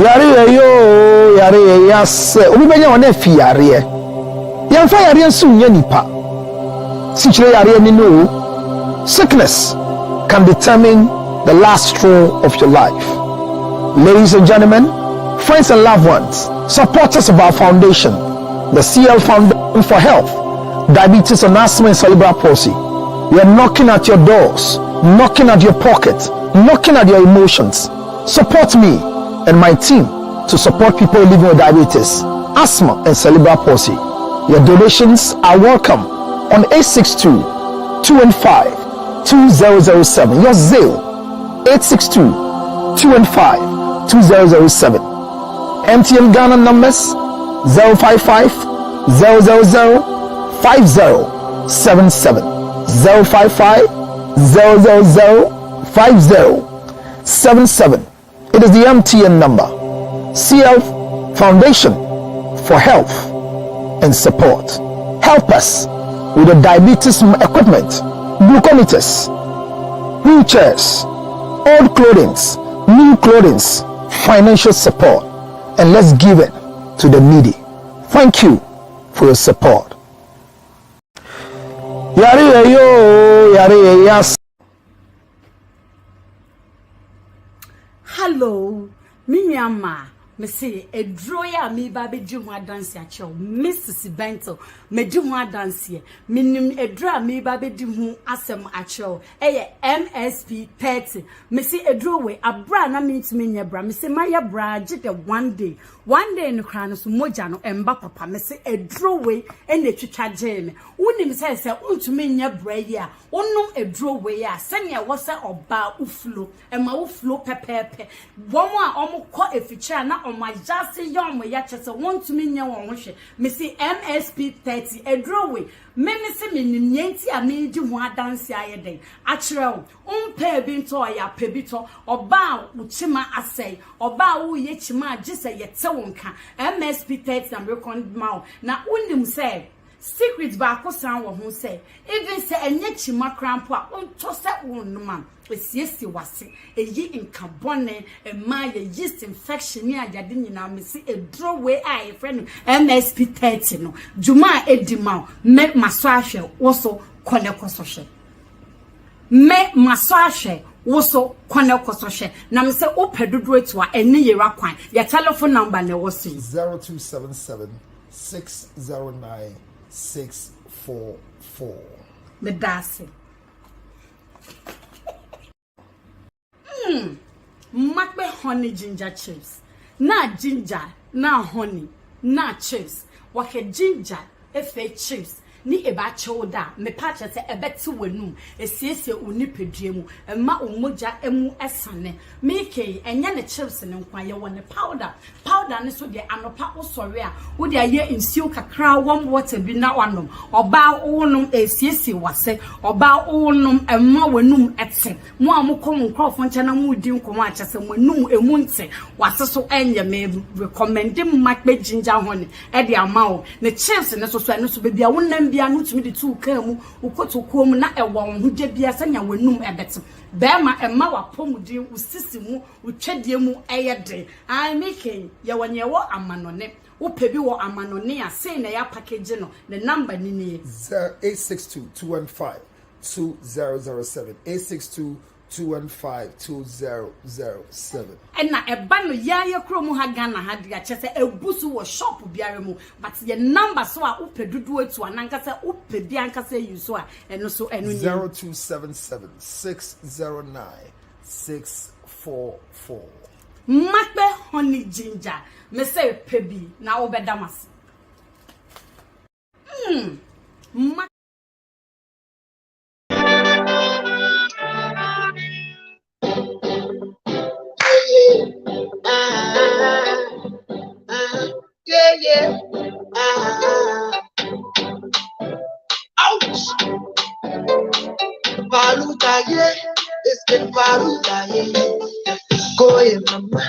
Yare yo, yare yes. Obi benya one fi yare. Yamfa yare nso nya nipa. Sichire yare ni no. Sickness can determine the last straw of your life. Ladies and gentlemen, friends and loved ones, supporters of our foundation, the CL Foundation for Health, Diabetes and Asthma and Cerebral Palsy. We are knocking at your doors, knocking at your pocket, knocking at your emotions. Support me and my team to support people living with diabetes, asthma and cerebral palsy. Your donations are welcome on 862-215-2007. Your Zelle 862-215-2007. MTN Ghana numbers 055 000 5077 055 000 5077. It is the MTN number. CL Foundation for Health and Support. Help us with the diabetes equipment, glucometers, wheelchairs, old clothing, new clothing, financial support, and let's give it to the needy. Thank you for your support. Yare yo, yare yes. Hello, Minyama. Me say a droya me baby juma dance ya chow, Mrs. Bento, me juma dance ye, minim a dra me baby dimu asem a chow, MSP 30. Me say a drawway, a bra na mean to me ya bra, me say my bra jit one day in the cranos mojano and papa, me say a drawway and the chicha jame. Unim says to me ya bra ya, unum a drawway ya, send ya was a ba uflo, and my uflo pepe. One more almost caught a feature na on my just young way yachas want to mean your wash. Me see MSP 30 a drawway. Me see me nienti a me do one dance ya day. Actual pair binto ya pebito or bow uchima assay or bow yechima just a yet sawonka MSP 30 and recon mouth. Now undim say secret back sound who say even say a yechima crampa on tossa one man. Yes, was a ye in carbone, a my yeast infection near Yadina, me see a drawway I friend MSP 30 no. Juma Edimau, me massage also Konekososhe. Me massage also Konekososhe. Now, say, oh, pedudre to any year aquine. Your telephone number ne was 0277 609 644. Me dasi. Makbe honey ginger chips. Na ginger, na honey, na chips. Wake ginger, efe chips. Ni eba choda, me pacha se ebeti wenum. Esiese uni pedriemu. Ema umoja emu esane. Meke enye ne chips ne nkwa ye wone powder. Powder ne so de anopa osore a. Wo de aye nsuo kakra warm water bi na wanom. Oba wonum esiese wase. Oba wonum ema wenum etse. Mo amukom nkrofo ncha na mu di nkomo a chese wenum emu nte. Wase so enye me recommend makbe ginger honey. E de amawo. Ne chips ne so ene so bebia wonam anu tumi de tu kamu ukotokuo mu na ewo ho gye bia sanya wanum ebete bema ema wapomudi usisi mu utwedie mu eyede ai making ye wonye wo amanone upebi wo amanone a sei na ya package no the number ni ni 862-215-2007 862-215-2007 ena eba no ya kromu ha Ghana ha dia chese ebusu wo shop biare mu but ye number so a upedudu etu ananka se upedi anka se yuso a eno so eno 0277 609 644 makbe honey ginger me say pebi na obedamase yeah. Ouch. Valuta, yeah. It's been valuta, yeah. Go in, mama.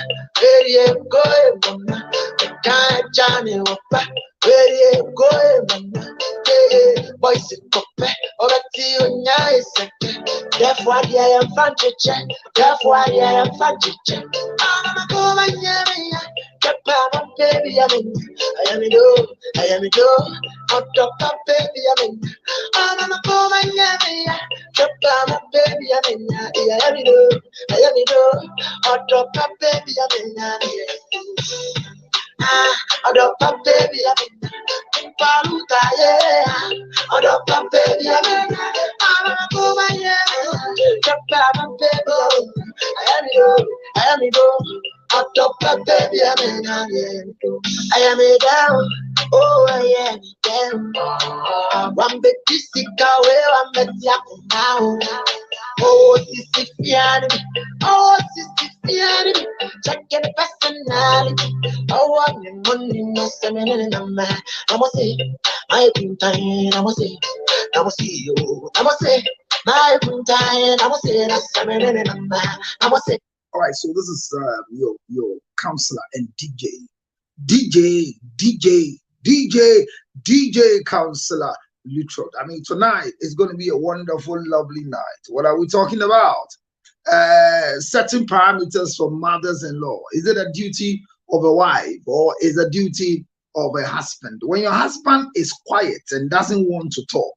Yeah, go in, mama. The guy, Johnny, Wapa. Yeah, go in, mama. Yeah, boys, it's cope. Or a tea, nice. Therefore, I am fancy check. Therefore, I am fancy check. I'm going to go, baby, I am it, hot top, baby, I'm a poor man, chop my baby, I am it, hot top, baby, Adopt baby, Paluta, yeah. Adopt baby, I'm a woman, yeah. Chapter, baby, I am it, adopt baby, I am it down. Oh, I am it down. One bit sick away, one bit now. Oh, this is oh, this is check your personality. Oh, I'm the money, no semen, I'm mad. I must say, I think I must say, I must see you. I must say, my time, I must say, that's semen, I'm mad. I must say. All right, so this is your counselor and DJ counselor Lutrod. I mean, tonight is going to be a wonderful, lovely night. What are we talking about? Setting parameters for mothers-in-law. Is it a duty of a wife or is it a duty of a husband? When your husband is quiet and doesn't want to talk,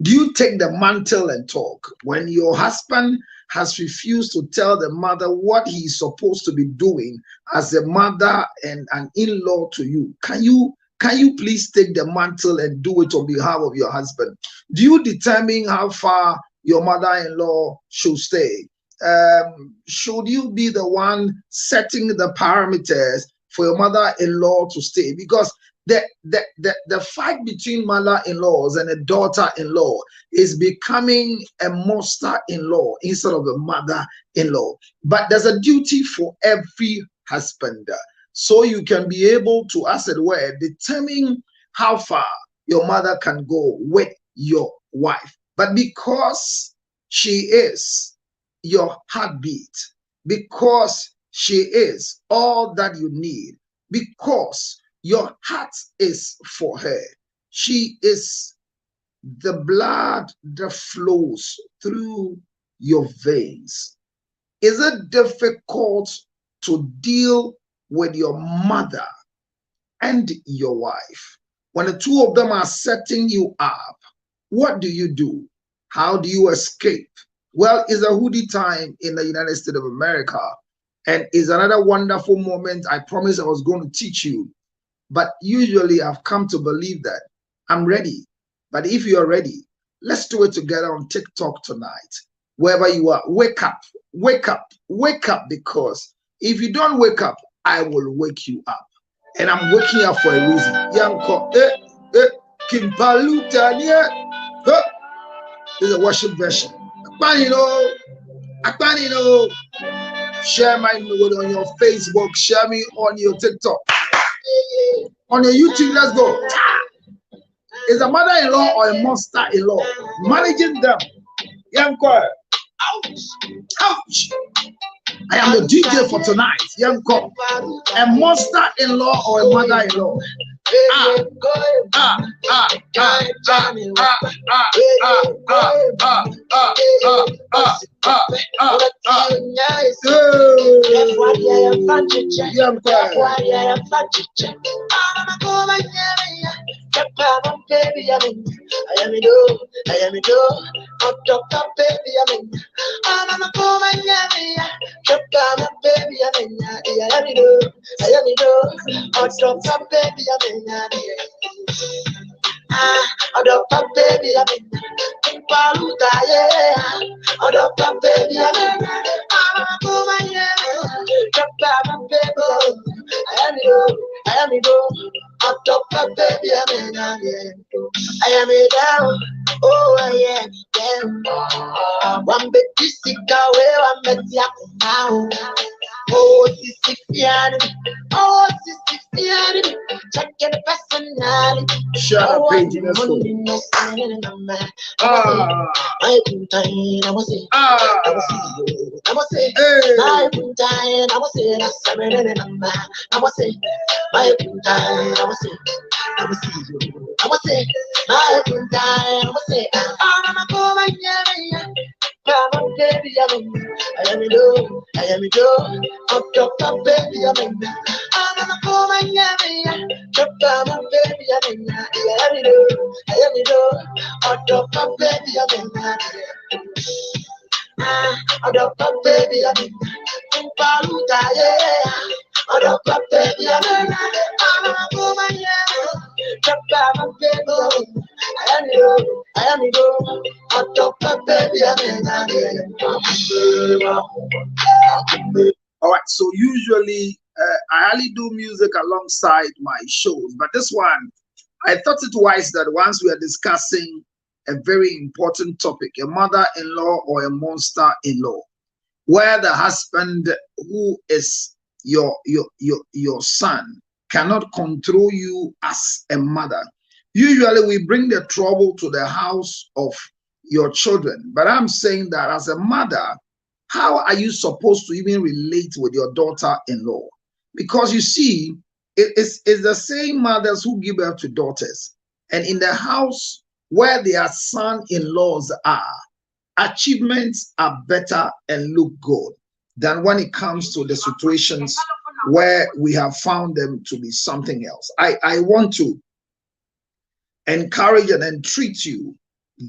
do you take the mantle and talk? When your husband has refused to tell the mother what he's supposed to be doing as a mother and an in-law to you, can you please take the mantle and do it on behalf of your husband? Do you determine how far your mother-in-law should stay? Should you be the one setting the parameters for your mother-in-law to stay? Because the fight between mother-in-laws and a daughter-in-law is becoming a monster-in-law instead of a mother-in-law. But there's a duty for every husband, so you can be able to, as it were, determine how far your mother can go with your wife. But because she is your heartbeat, because she is all that you need, because your heart is for her, she is the blood that flows through your veins. Is it difficult to deal with your mother and your wife? When the two of them are setting you up, what do you do? How do you escape? Well, it's a hoodie time in the United States of America, and it's another wonderful moment. I promised I was going to teach you, but usually I've come to believe that I'm ready. But if you're ready, let's do it together on TikTok tonight. Wherever you are, wake up, wake up, wake up, because if you don't wake up, I will wake you up. And I'm waking up for a reason. This is a worship version. Share my video on your Facebook, share me on your TikTok, on your YouTube. Let's go. Is a mother-in-law or a monster-in-law? Managing them. Ouch. I am the DJ for tonight. A monster-in-law or a mother-in-law? Baby, I am it, hot top, baby, I'm a woman, yeah, chop baby, I am it, hot top, baby, adopt baby, Paluta, yeah, adopt baby, I'm a woman, yeah, chop baby, I am it, hot top, baby, I am it down. Oh, I am it down. One bit sick away, one bit now. Oh, this is piano. Oh, this is piano. Check your personality. Shut up, Paige. Let's go. I put time, I must say, I must say, I put time, I must say, that's seven and I must say, I put time, I must say, I must see you, I must say, I put time, I must say, I'm a woman, yeah, Come on, baby, I am a do, I am a do. Up top, baby, I'm in. I'm gonna go my yammy. Come on, baby, I'm in. I am a do, I am a do. Up top, baby, I'm in. Up baby, I'm in. Paluta, yeah. Up baby, I'm in. I'm gonna go my yammy. Come on, baby, I'm in. I am a do. Up baby, I'm in. All right, so usually I only do music alongside my shows, but this one, I thought it wise that once we are discussing a very important topic, a mother-in-law or a monster-in-law, where the husband who is your son cannot control you as a mother. Usually we bring the trouble to the house of your children, but I'm saying that as a mother, how are you supposed to even relate with your daughter-in-law? Because you see, it's the same mothers who give birth to daughters. And in the house where their son-in-laws are, achievements are better and look good than when it comes to the situations where we have found them to be something else. I want to encourage and entreat you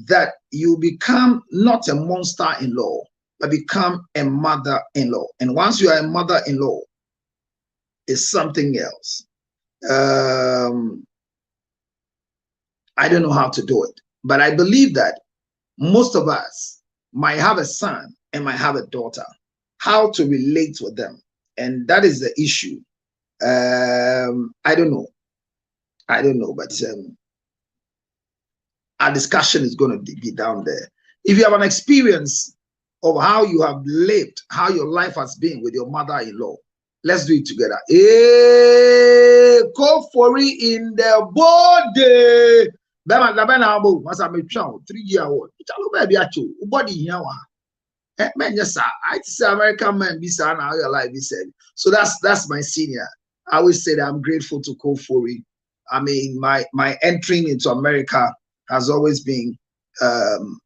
that you become not a monster-in-law, but become a mother-in-law. And once you are a mother-in-law, it's something else. I don't know how to do it, but I believe that most of us might have a son and might have a daughter. How to relate with them, and that is the issue. I don't know, but our discussion is going to be down there. If you have an experience of how you have lived, how your life has been with your mother-in-law, let's do it together. Hey, go for it in the body. Once I made 3-year old, baby, actually, body here. Man, yes, sir. I say American man, be sir, now your life, he said. So that's my senior. I always say that I'm grateful to Kofori. I mean, my entering into America has always been an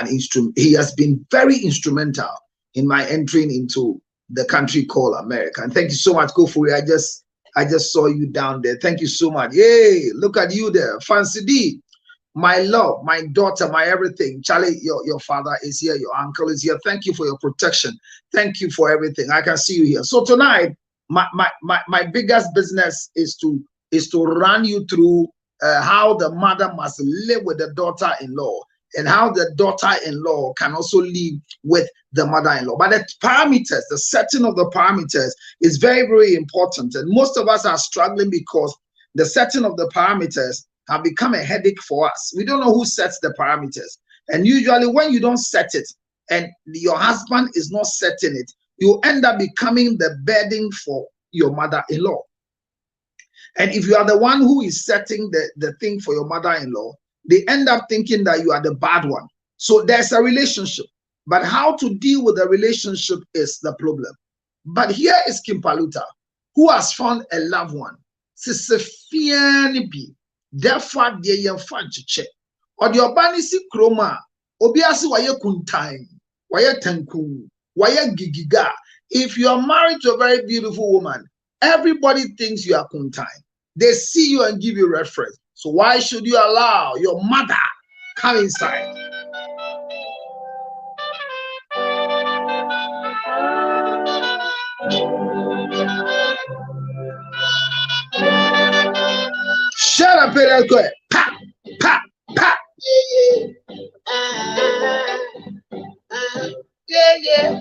instrument. He has been very instrumental in my entering into the country called America. And thank you so much, Kofori. I just saw you down there. Thank you so much. Yay, look at you there. Fancy D, my love, my daughter, my everything. Charlie, your father is here, your uncle is here. Thank you for your protection. Thank you for everything. I can see you here. So tonight, my biggest business is to run you through how the mother must live with the daughter-in-law, and how the daughter-in-law can also live with the mother-in-law. But the parameters, the setting of the parameters is very, very important. And most of us are struggling because the setting of the parameters have become a headache for us. We don't know who sets the parameters. And usually when you don't set it and your husband is not setting it, you end up becoming the burden for your mother-in-law. And if you are the one who is setting the thing for your mother-in-law, they end up thinking that you are the bad one. So there's a relationship, but how to deal with the relationship is the problem. But here is Kim Paluta, who has found a loved one. Therefore, the young fan to check. Or the urbanisi chroma, obiasi waye kuntain, waye tenku, waye gigiga. If you are married to a very beautiful woman, everybody thinks you are kuntain. They see you and give you reference. So why should you allow your mother come inside? Shut up, Peter. Go ahead. Pa, pa, pa. Yeah.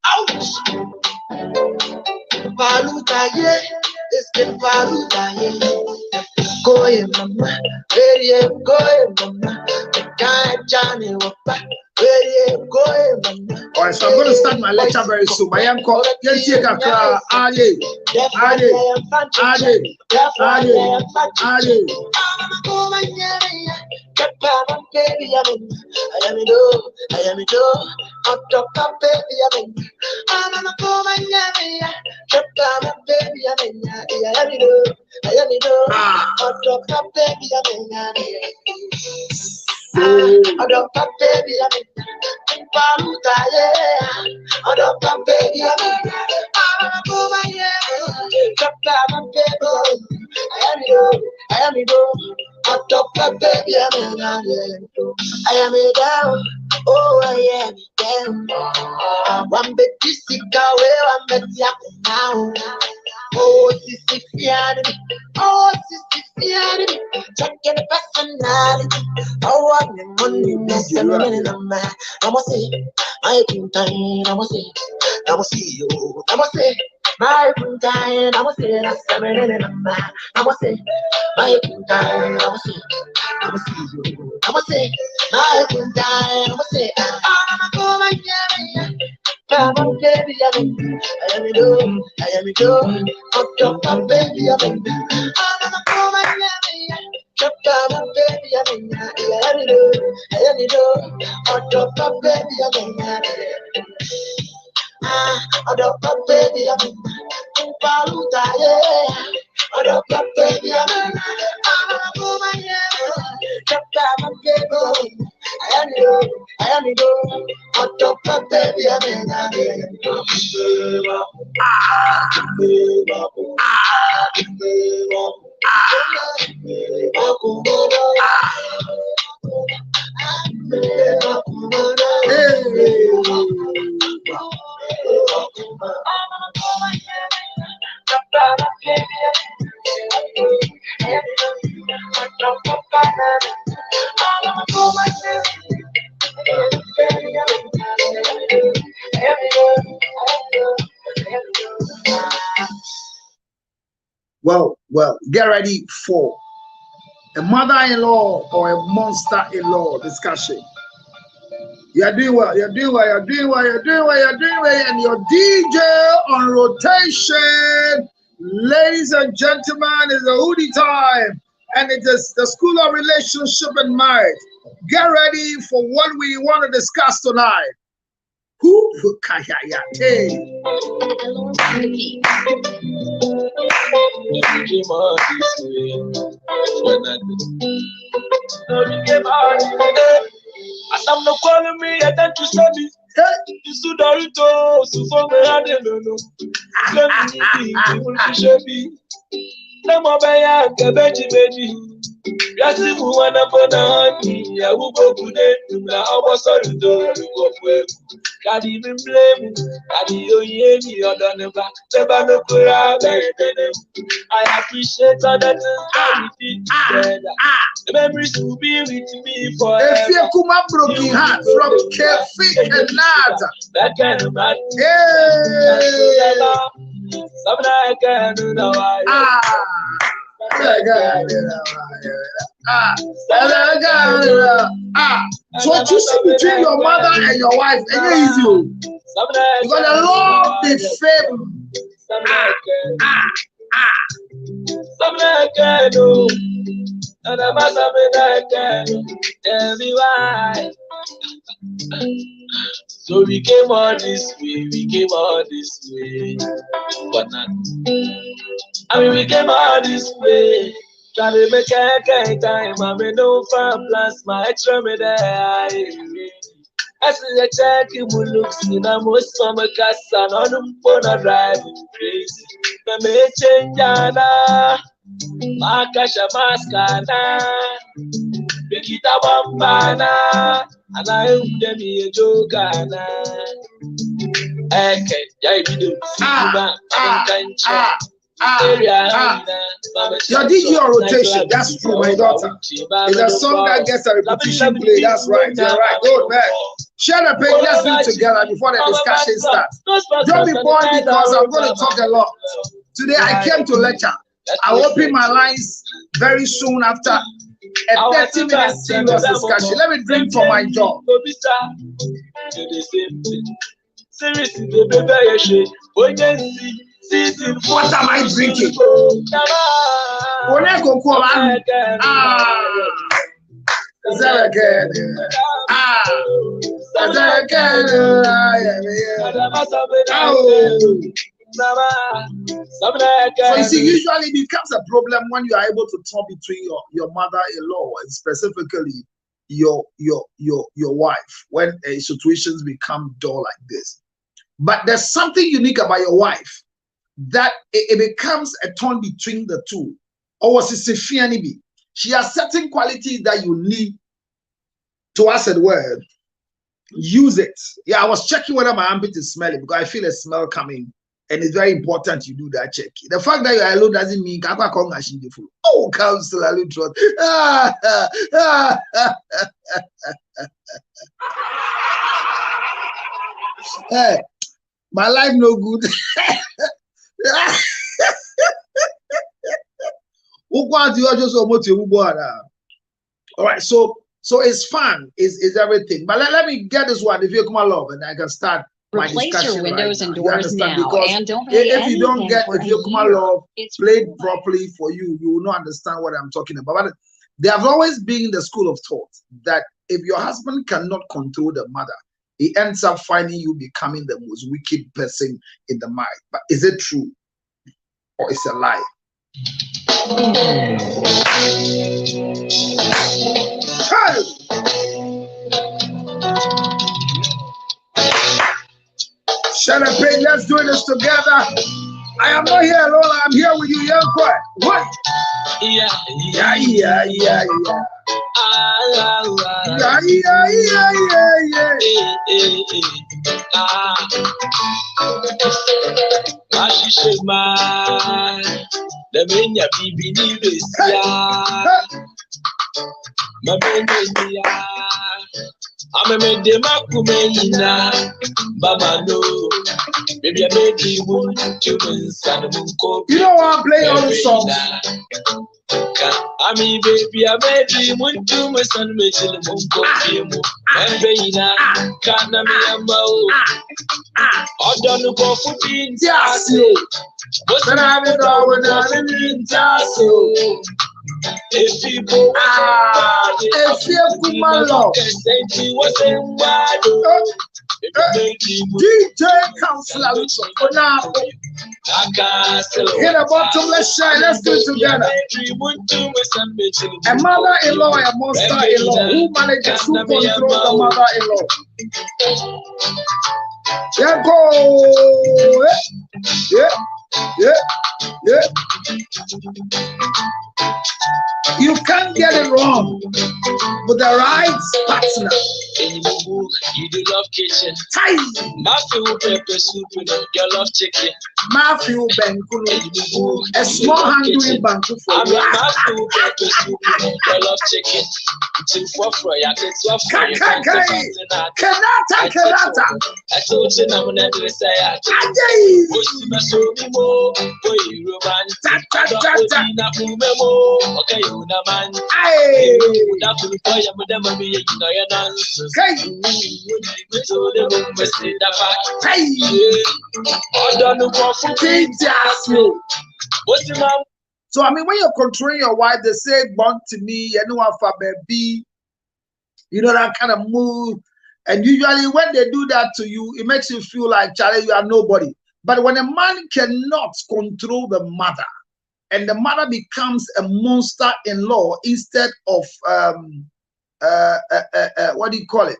Ouch. Paluta, yeah. It's the Paluta, yeah. Go mama. Go mama. The guy Johnny Wapa. Alright, so I'm going to start my lecture very soon. My uncle, Oh, I am down. One bit is sick away, one bit now. Oh, this is oh, this is checking the personality. Oh, I'm the money, that's a minute of my. I must say, I think I must say, I must see you. I must say, my time, I must say, that's a minute of my. I must say, my time, I must say, I must see you. I must say, my time, I must say, I'm a go, my yeah. Come on, baby, I am it, hot dog, baby, I'm a woman, chop down, baby, I'm it, hot dog, baby, I'm hot dog, baby, I'm Paluta, hot dog, baby, I'm a woman, chop down, baby, I am it, hot dog, baby, Well, get ready for a mother-in-law or a monster-in-law discussion. You're doing well, and your DJ on rotation. Ladies and gentlemen, it's a hoodie time, and it is the School of Relationship and Marriage. Get ready for what we want to discuss tonight. Who as I'm not calling me, I tend to send it. You should Dorito, so for me, I don't know. Let me show me. No more by a baby. Yasi muwana bona ni ya ugo kude na oboso do go fwe kadi mi blame kadi oye ni odo neba no kura bere. I appreciate all that we did together. The memories will be with me forever. If you come up broken heart from Kefi and Nada, that kind of man. Something I can do now. So what you see between your mother and your wife, and easy. You're gonna love the fame. Something I can do, and I'm something I can do. Tell me why. So we came all this way, but not. I mean, we came all this way, trying to make a time. I mean, no fun plans, my extra me there. I see a check, you look, in a most summer cast, and on them phone, I drive crazy. The may change, my cash, a mascana, make it a bambana, and I hope them be a joker. Okay, I do. Your DJ on rotation, that's true, my daughter. It's a song that gets a repetition play, that's right, you're right. Go back. Share the page, let's do it together before the discussion starts. Don't be bored because I'm going to talk a lot. Today I came to lecture. I'll open my lines very soon after a 30-minute serious discussion. Let me drink for my job. What am I drinking? Is that again? Is that again? So you see, usually it becomes a problem when you are able to talk between your mother-in-law and specifically your wife when situations become dull like this. But there's something unique about your wife that it becomes a turn between the two. Or was it she has certain qualities that you need to, as it were, use it. Yeah, I was checking whether my armpit is smelling because I feel a smell coming, and it's very important you do that check. The fact that you are alone doesn't mean oh, counsel, I trust. Hey, my life no good. All right, so it's fun, is everything. But let me get this one. If you come along, and I can start my Replace your windows and doors now, because and don't pay if you don't get, if you come along, it's played properly for you, you will not understand what I'm talking about. But there have always been the school of thought that if your husband cannot control the mother, he ends up finding you becoming the most wicked person in the mind. But is it true or it's a lie? Hey! Shut up, pig. Let's do this together. I am not here alone. I'm here with you, young boy. What? Yeah. I'm a Makumena, Baba no, baby, I made you moon, humans, and Munko. You know I'm playing all the songs. I mean, baby, I made you moon, humans, and Mitchell Munko, and Baina, Kanamia, I don't know for being Tasso. What's the name of the Tasso? If you go, if you come along, DJ Counselor, hit a bottom, let's shine, let's do it together. A mother-in-law, a monster-in-law, who manages to control the mother-in-law. Yeah, go. Yeah. You can't get it wrong with the right partner. You do love kitchen. Tie. Matthew pepper soup, you love chicken. Matthew Benkuno, a small hand doing banku for you. Matthew pepper soup, you love chicken. Two for fry, I can swap for you. Kanata. I told you I'm going to say, I so I mean, when you're controlling your wife, they say born to me, anyone for baby, you know, that kind of move. And usually when they do that to you, it makes you feel like, Charlie, you are nobody. But when a man cannot control the mother, and the mother becomes a monster-in-law instead of what do you call it?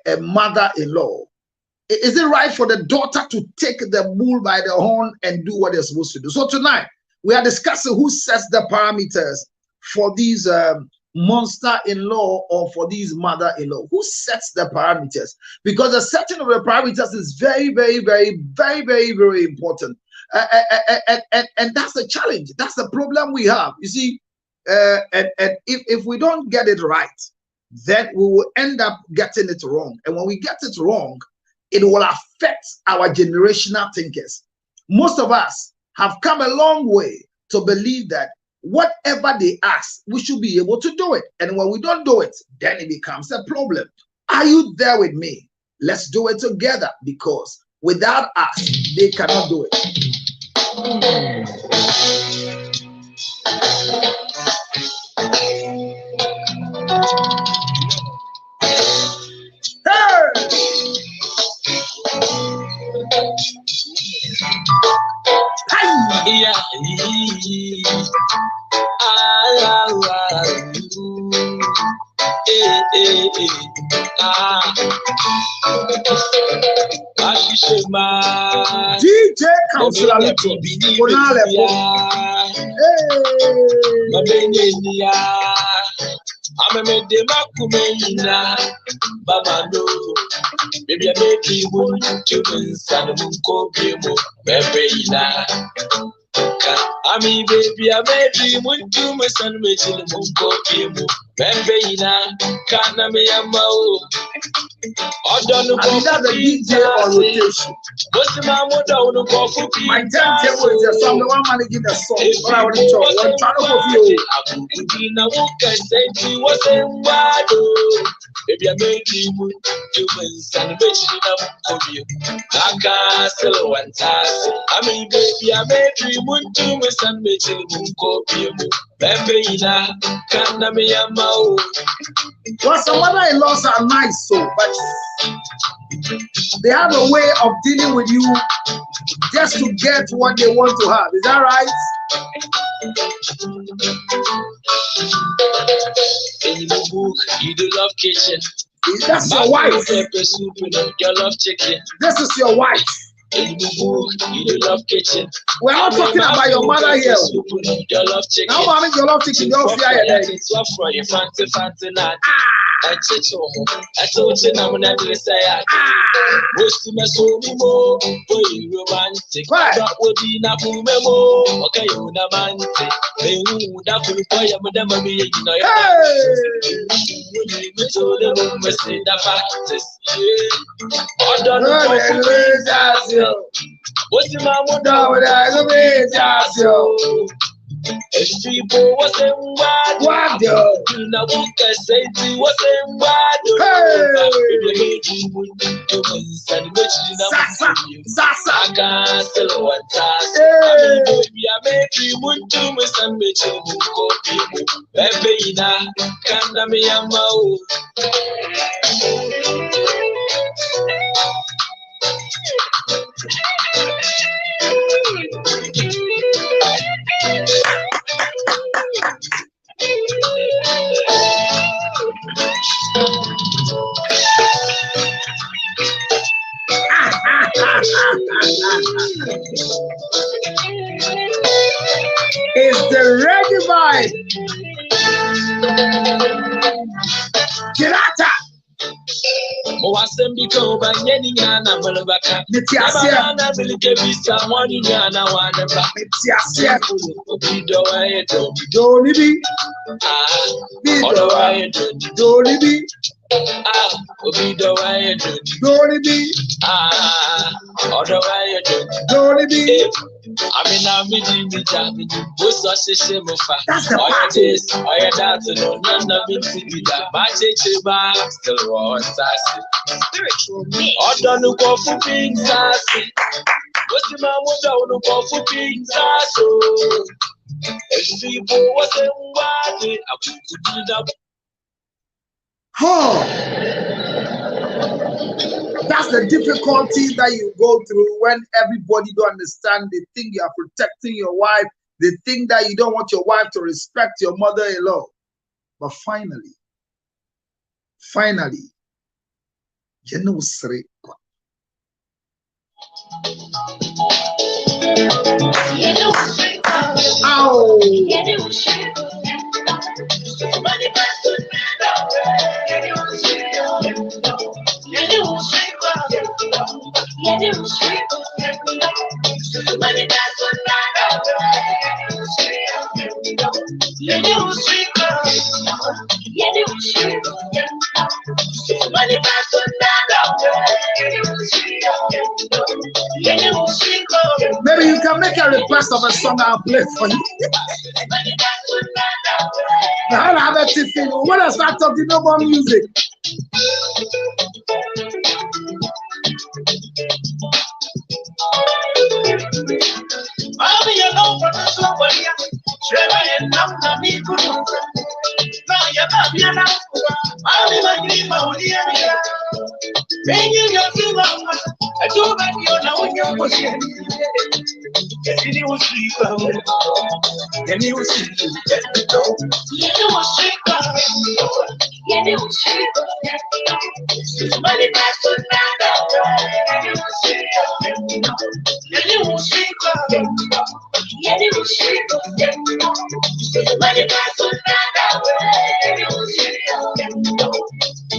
A mother-in-law. Is it right for the daughter to take the bull by the horn and do what they're supposed to do? So tonight we are discussing who sets the parameters for these monster-in-law or for these mother-in-law. Who sets the parameters? Because the setting of the parameters is very, very, very, very, very, very important. And that's the challenge. That's the problem we have. You see, and if we don't get it right, then we will end up getting it wrong. And when we get it wrong, it will affect our generational thinkers. Most of us have come a long way to believe that whatever they ask, we should be able to do it. And when we don't do it, then it becomes a problem. Are you there with me? Let's do it together, because without us, they cannot do it. DJ Councilor Little, I'm a Makumena, Baba no, maybe I make you children's and Muko, Baby. I mean, baby, I made you to my son, making the Muko, Baby. Can't I be a mo? I don't know another DJ on rotation. What's the mamma down the coffee? My timetable is just some one man give a song. What I want to talk, one channel of you. I can say to was a wado. Maybe I made you humans and making them for you. I can't sell one task. I mean, baby, I made you to my son, making them copy. Baby, can't I be a mo? Well, some mother-in-laws are nice, so but they have a way of dealing with you just to get what they want to have. Is that right? In the book, you do love kitchen. That's your wife. Pepper soup, you love chicken. This is your wife. In the book, you do love kitchen. We're not talking about your mother here. You love chicken. Now, mommy, you love chicken. Don't fear it. It's what for you, fancy, not. I told you, I'm not going to say, most of my soul, boy, romantic. That would be not memo. Okay, you know, man. They would have to buy a madam, you know. You told them, must say the facts. I don't know. What's the mamma down? I go if people was in what you know, can say to was in what I can't sell one task. Baby, I make you want to miss and make you copy. Baby, now can't me a mouth. It's the reggae vibe. Girata. Oh, I send me go by any Yana Malabaka. Nitiasia, Milika, one in Yana, one about Nitiasia. Don't be. Don't be. Obi do I do? Don't be. Other way Don't be. I mean, I'm meeting the Jamie. What's our system of fact? That's the party. I had that to know none of it to be that. My chichi still was sassy. Spiritual me. I don't know what for being sassy. What's the man who don't know what for being sassy? If people wasn't worthy, I could do that. That's the difficulty that you go through when everybody don't understand. They think you are protecting your wife. They think that you don't want your wife to respect your mother-in-law. But finally, you know, maybe you can make a request of a song I'll play for you. Now I have a tiffin. When I start talking about music.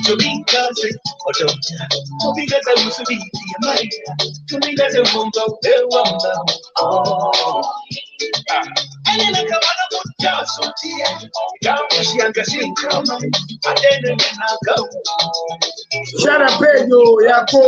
To be cousin, or don't to be that I used to be the money, to be that I won't go there. Oh, and then I come on a good job, so down was younger, she come, and then I go. Shut up, yo, yako.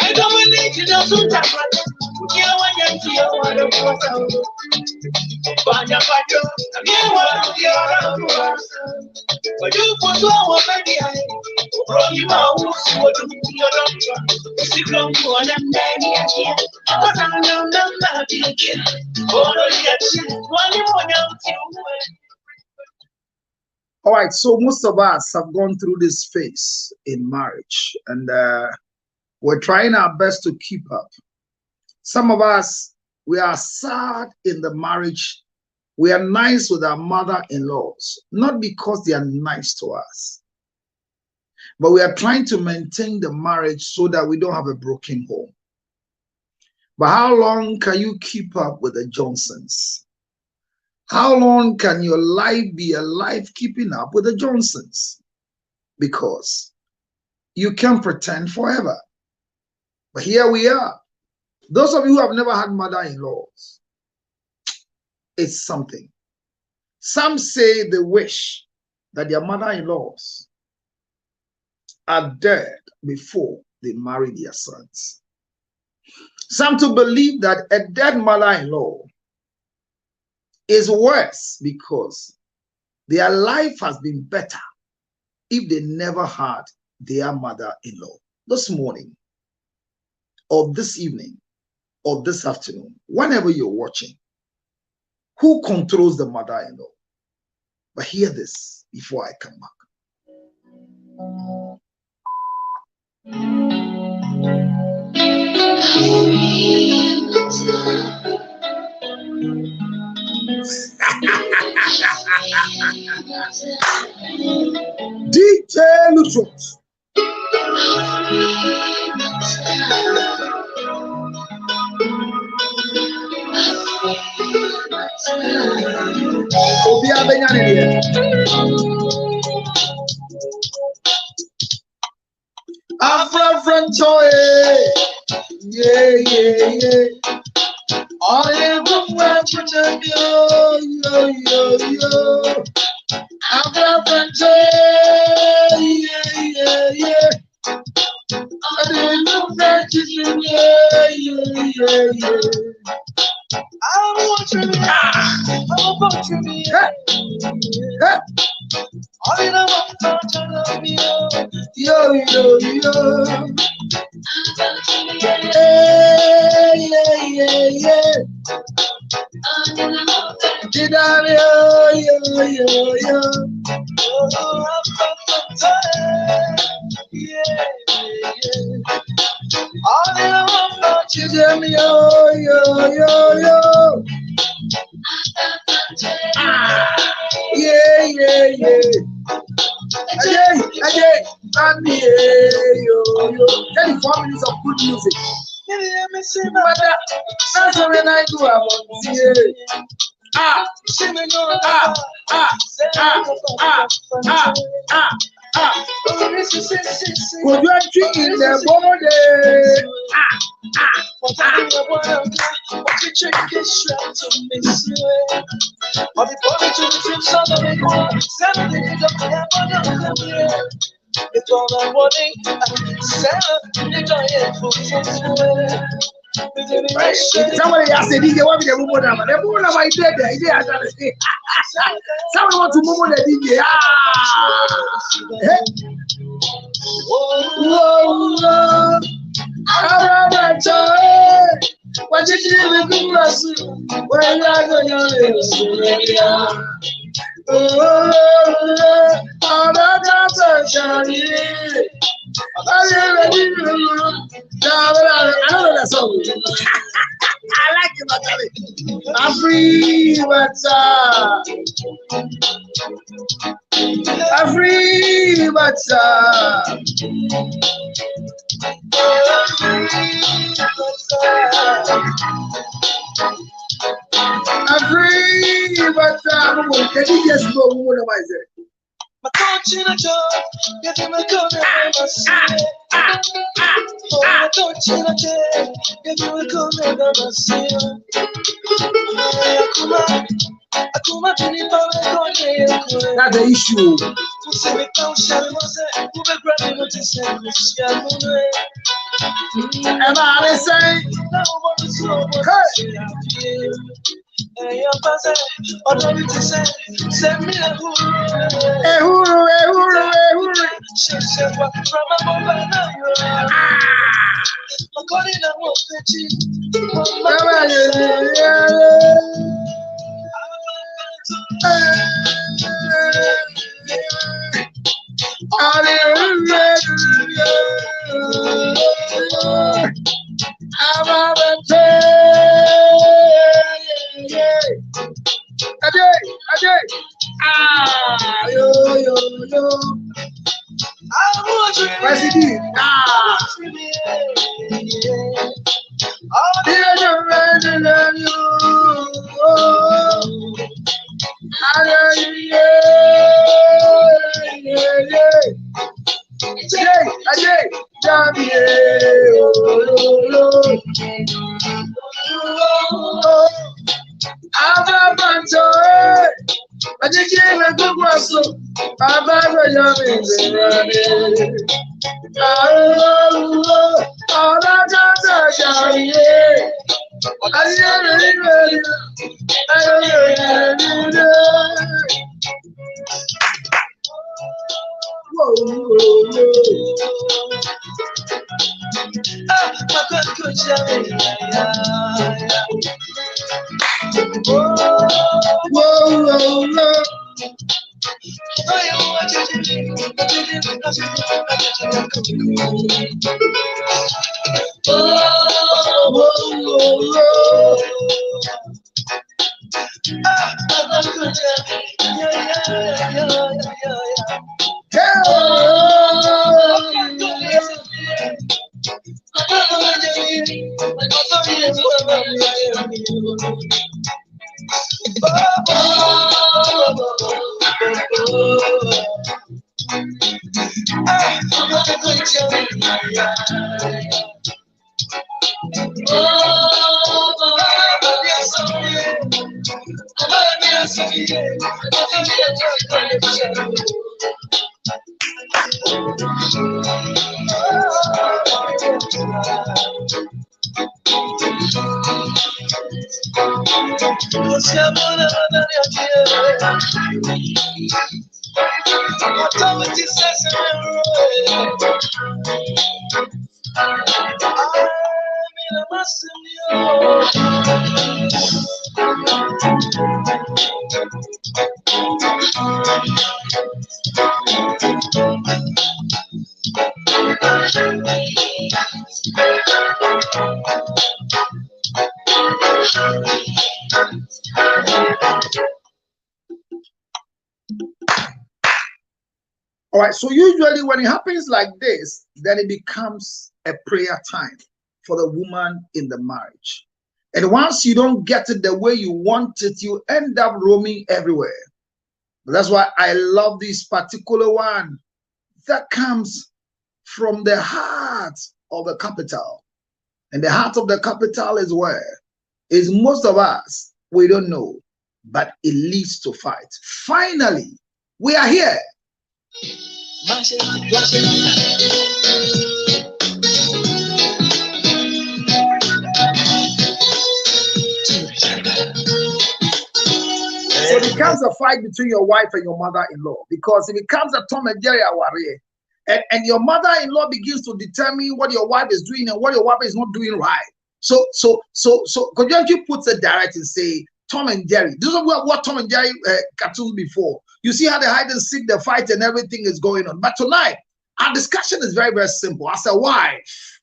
I don't need to know so that you want to All right, so most of us have gone through this phase in marriage, and we're trying our best to keep up. Some of us, we are sad in the marriage. We are nice with our mother-in-laws, not because they are nice to us, but we are trying to maintain the marriage so that we don't have a broken home. But how long can you keep up with the Johnsons? How long can your life be a life keeping up with the Johnsons? Because you can pretend forever. But here we are. Those of you who have never had mother-in-laws, it's something. Some say they wish that their mother-in-laws are dead before they marry their sons. Some to believe that a dead mother-in-law is worse because their life has been better if they never had their mother-in-law. This morning, or this evening, or this afternoon, whenever you're watching, who controls the mother-in-law? But hear this before I come back. Detail truth. Afro joy, yeah. All in the world, yo. Afro joy, yeah. All in the world, yeah. I want you to be, all in the world, yo. Yeah. Did I, yo. All in the world, you tell me, yo. Yeah. 34 minutes of good music. But that's when I do. Could you drink in the body? It's all I'm wanting. Somebody asked the DJ, what be the Mumu number? The Mumu number is dead there. Someone want to Mumu the DJ. What did you do? Where you are I know that song. I like it, I'm free, but I'm free, but I'm free, but can you just go? What am I saying? My coach in a job, get him a gun and I see it. Oh, my coach in a job, get him a gun and I see it. Akuma, Jenny Power, that's the issue. To see me come, Shelly was it, who be grabbing what you say, Am I saying? No one is so hey, your father, or don't you say, send me a Ehuru. She said, what from a mobile now? I'm calling a wolf, Ajay. Yo. President. Ajay. I just came and go so I'm back with your all that All right, so usually when it happens like this, then it becomes a prayer time for the woman in the marriage. And once you don't get it the way you want it, you end up roaming everywhere. That's why I love this particular one that comes from the heart of the capital. And the heart of the capital is where? Is most of us, we don't know, but it leads to fight. Finally, we are here. So it becomes a fight between your wife and your mother-in-law, because it becomes a Tom and Jerry aware, and your mother-in-law begins to determine what your wife is doing and what your wife is not doing right. So Kojoki puts it direct and say Tom and Jerry. This is what Tom and Jerry cartoons before. You see how they hide and seek, the fight and everything is going on. But tonight, our discussion is very, very simple. As a wife,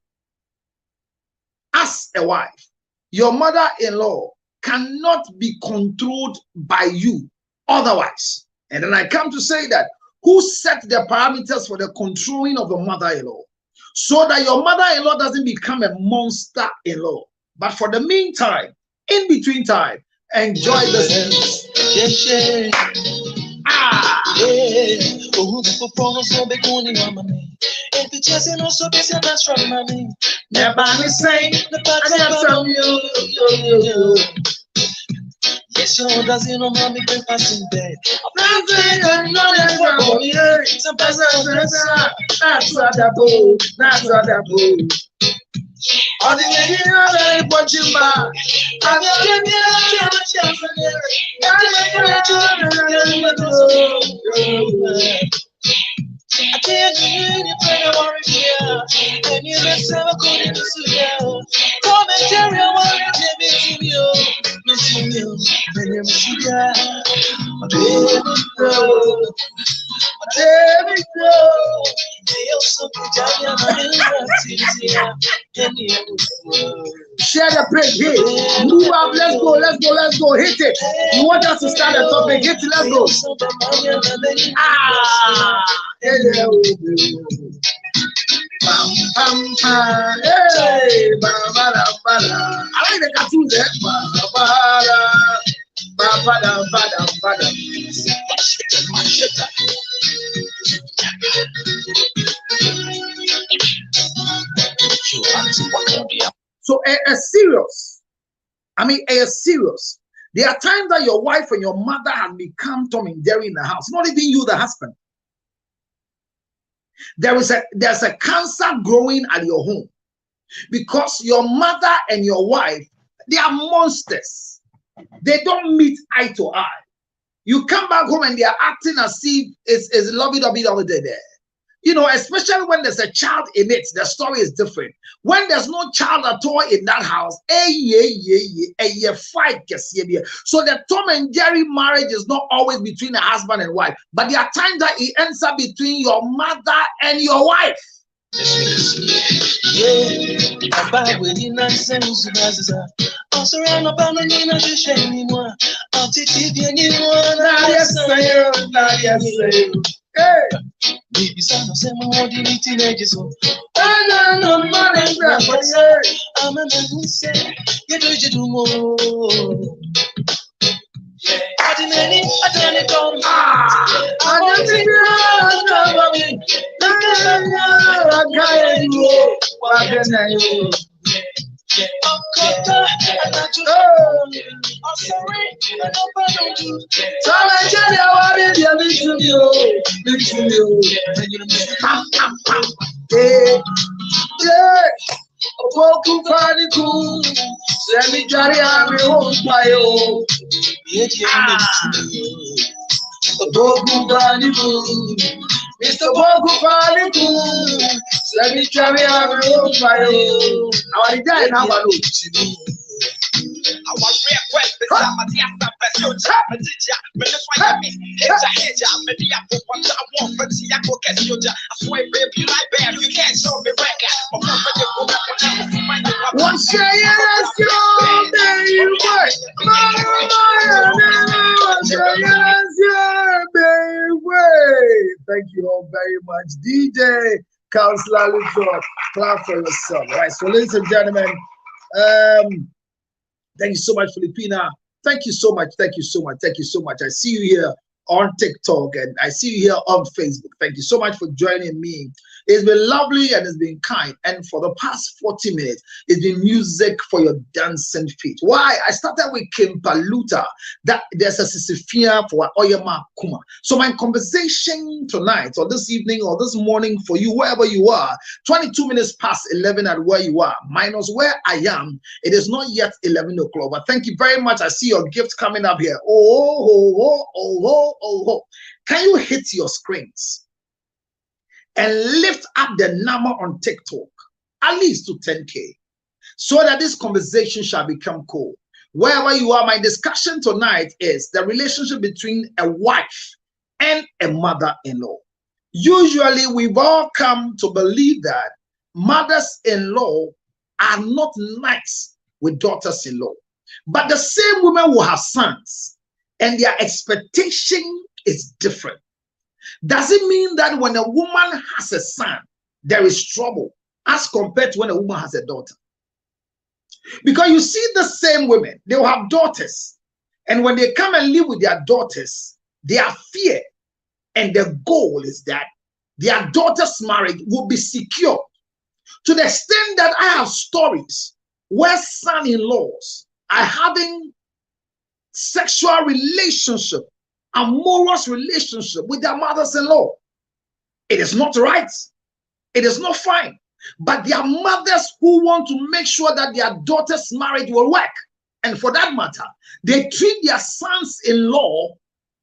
your mother-in-law cannot be controlled by you otherwise. And then I come to say that who set the parameters for the controlling of the mother-in-law, so that your mother-in-law doesn't become a monster-in-law. But for the meantime, in between time, enjoy this. Yes, you doesn't know mommy breakfast in bed. That's what I do. That's what I do. On the way, what you buy. I'm I can't hear you play the orange here, and you just have a good in the studio. Come and tell me what you missing you, and you're missing that. Baby, Share the break, hit. Move up, let's go, hit it. You want us to start the topic, hit it, let's go. I like the cartoons there. So a serious. There are times that your wife and your mother have become Tom and Jerry in the house. Not even you, the husband. There's a cancer growing at your home because your mother and your wife, they are monsters. They don't meet eye to eye. You come back home and they are acting as if it's lovey-dovey there. You know, especially when there's a child in it, the story is different. When there's no child at all in that house, fight. So the Tom and Jerry marriage is not always between a husband and wife, but there are times that it ends up between your mother and your wife. Mr. Bogu Faliku, let me carry out my own fire. I die now. I was request the Samatia, but just why me, it's a hedge, maybe I put one I want for Tiago Cassioja. I swear, baby, like bear, you can't show me record. One say yes, you baby. Thank you all very much. DJ Counselor Luthor, clap for yourself. All right, so ladies and gentlemen, thank you so much, Filipina. Thank you so much. Thank you so much. Thank you so much. I see you here on TikTok and I see you here on Facebook. Thank you so much for joining me. It's been lovely and it's been kind. And for the past 40 minutes, it's been music for your dancing feet. Why? I started with Kimpaluta, that there's a Sisifia for Oyama Kuma. So my conversation tonight or this evening or this morning for you, wherever you are, 22 minutes past 11 at where you are, minus where I am, it is not yet 11 o'clock. But thank you very much. I see your gift coming up here. Can you hit your screens and lift up the number on TikTok at least to 10K so that this conversation shall become cool? Wherever you are, my discussion tonight is the relationship between a wife and a mother-in-law. Usually, we've all come to believe that mothers-in-law are not nice with daughters-in-law. But the same women will have sons, and their expectation is different. Does it mean that when a woman has a son, there is trouble as compared to when a woman has a daughter? Because you see the same women, they will have daughters. And when they come and live with their daughters, their fear and their goal is that their daughter's marriage will be secure. To the extent that I have stories where son-in-laws are having sexual relationship, amorous relationship with their mothers-in-law. It is not right. It is not fine. But there are mothers who want to make sure that their daughter's marriage will work. And for that matter, they treat their sons-in-law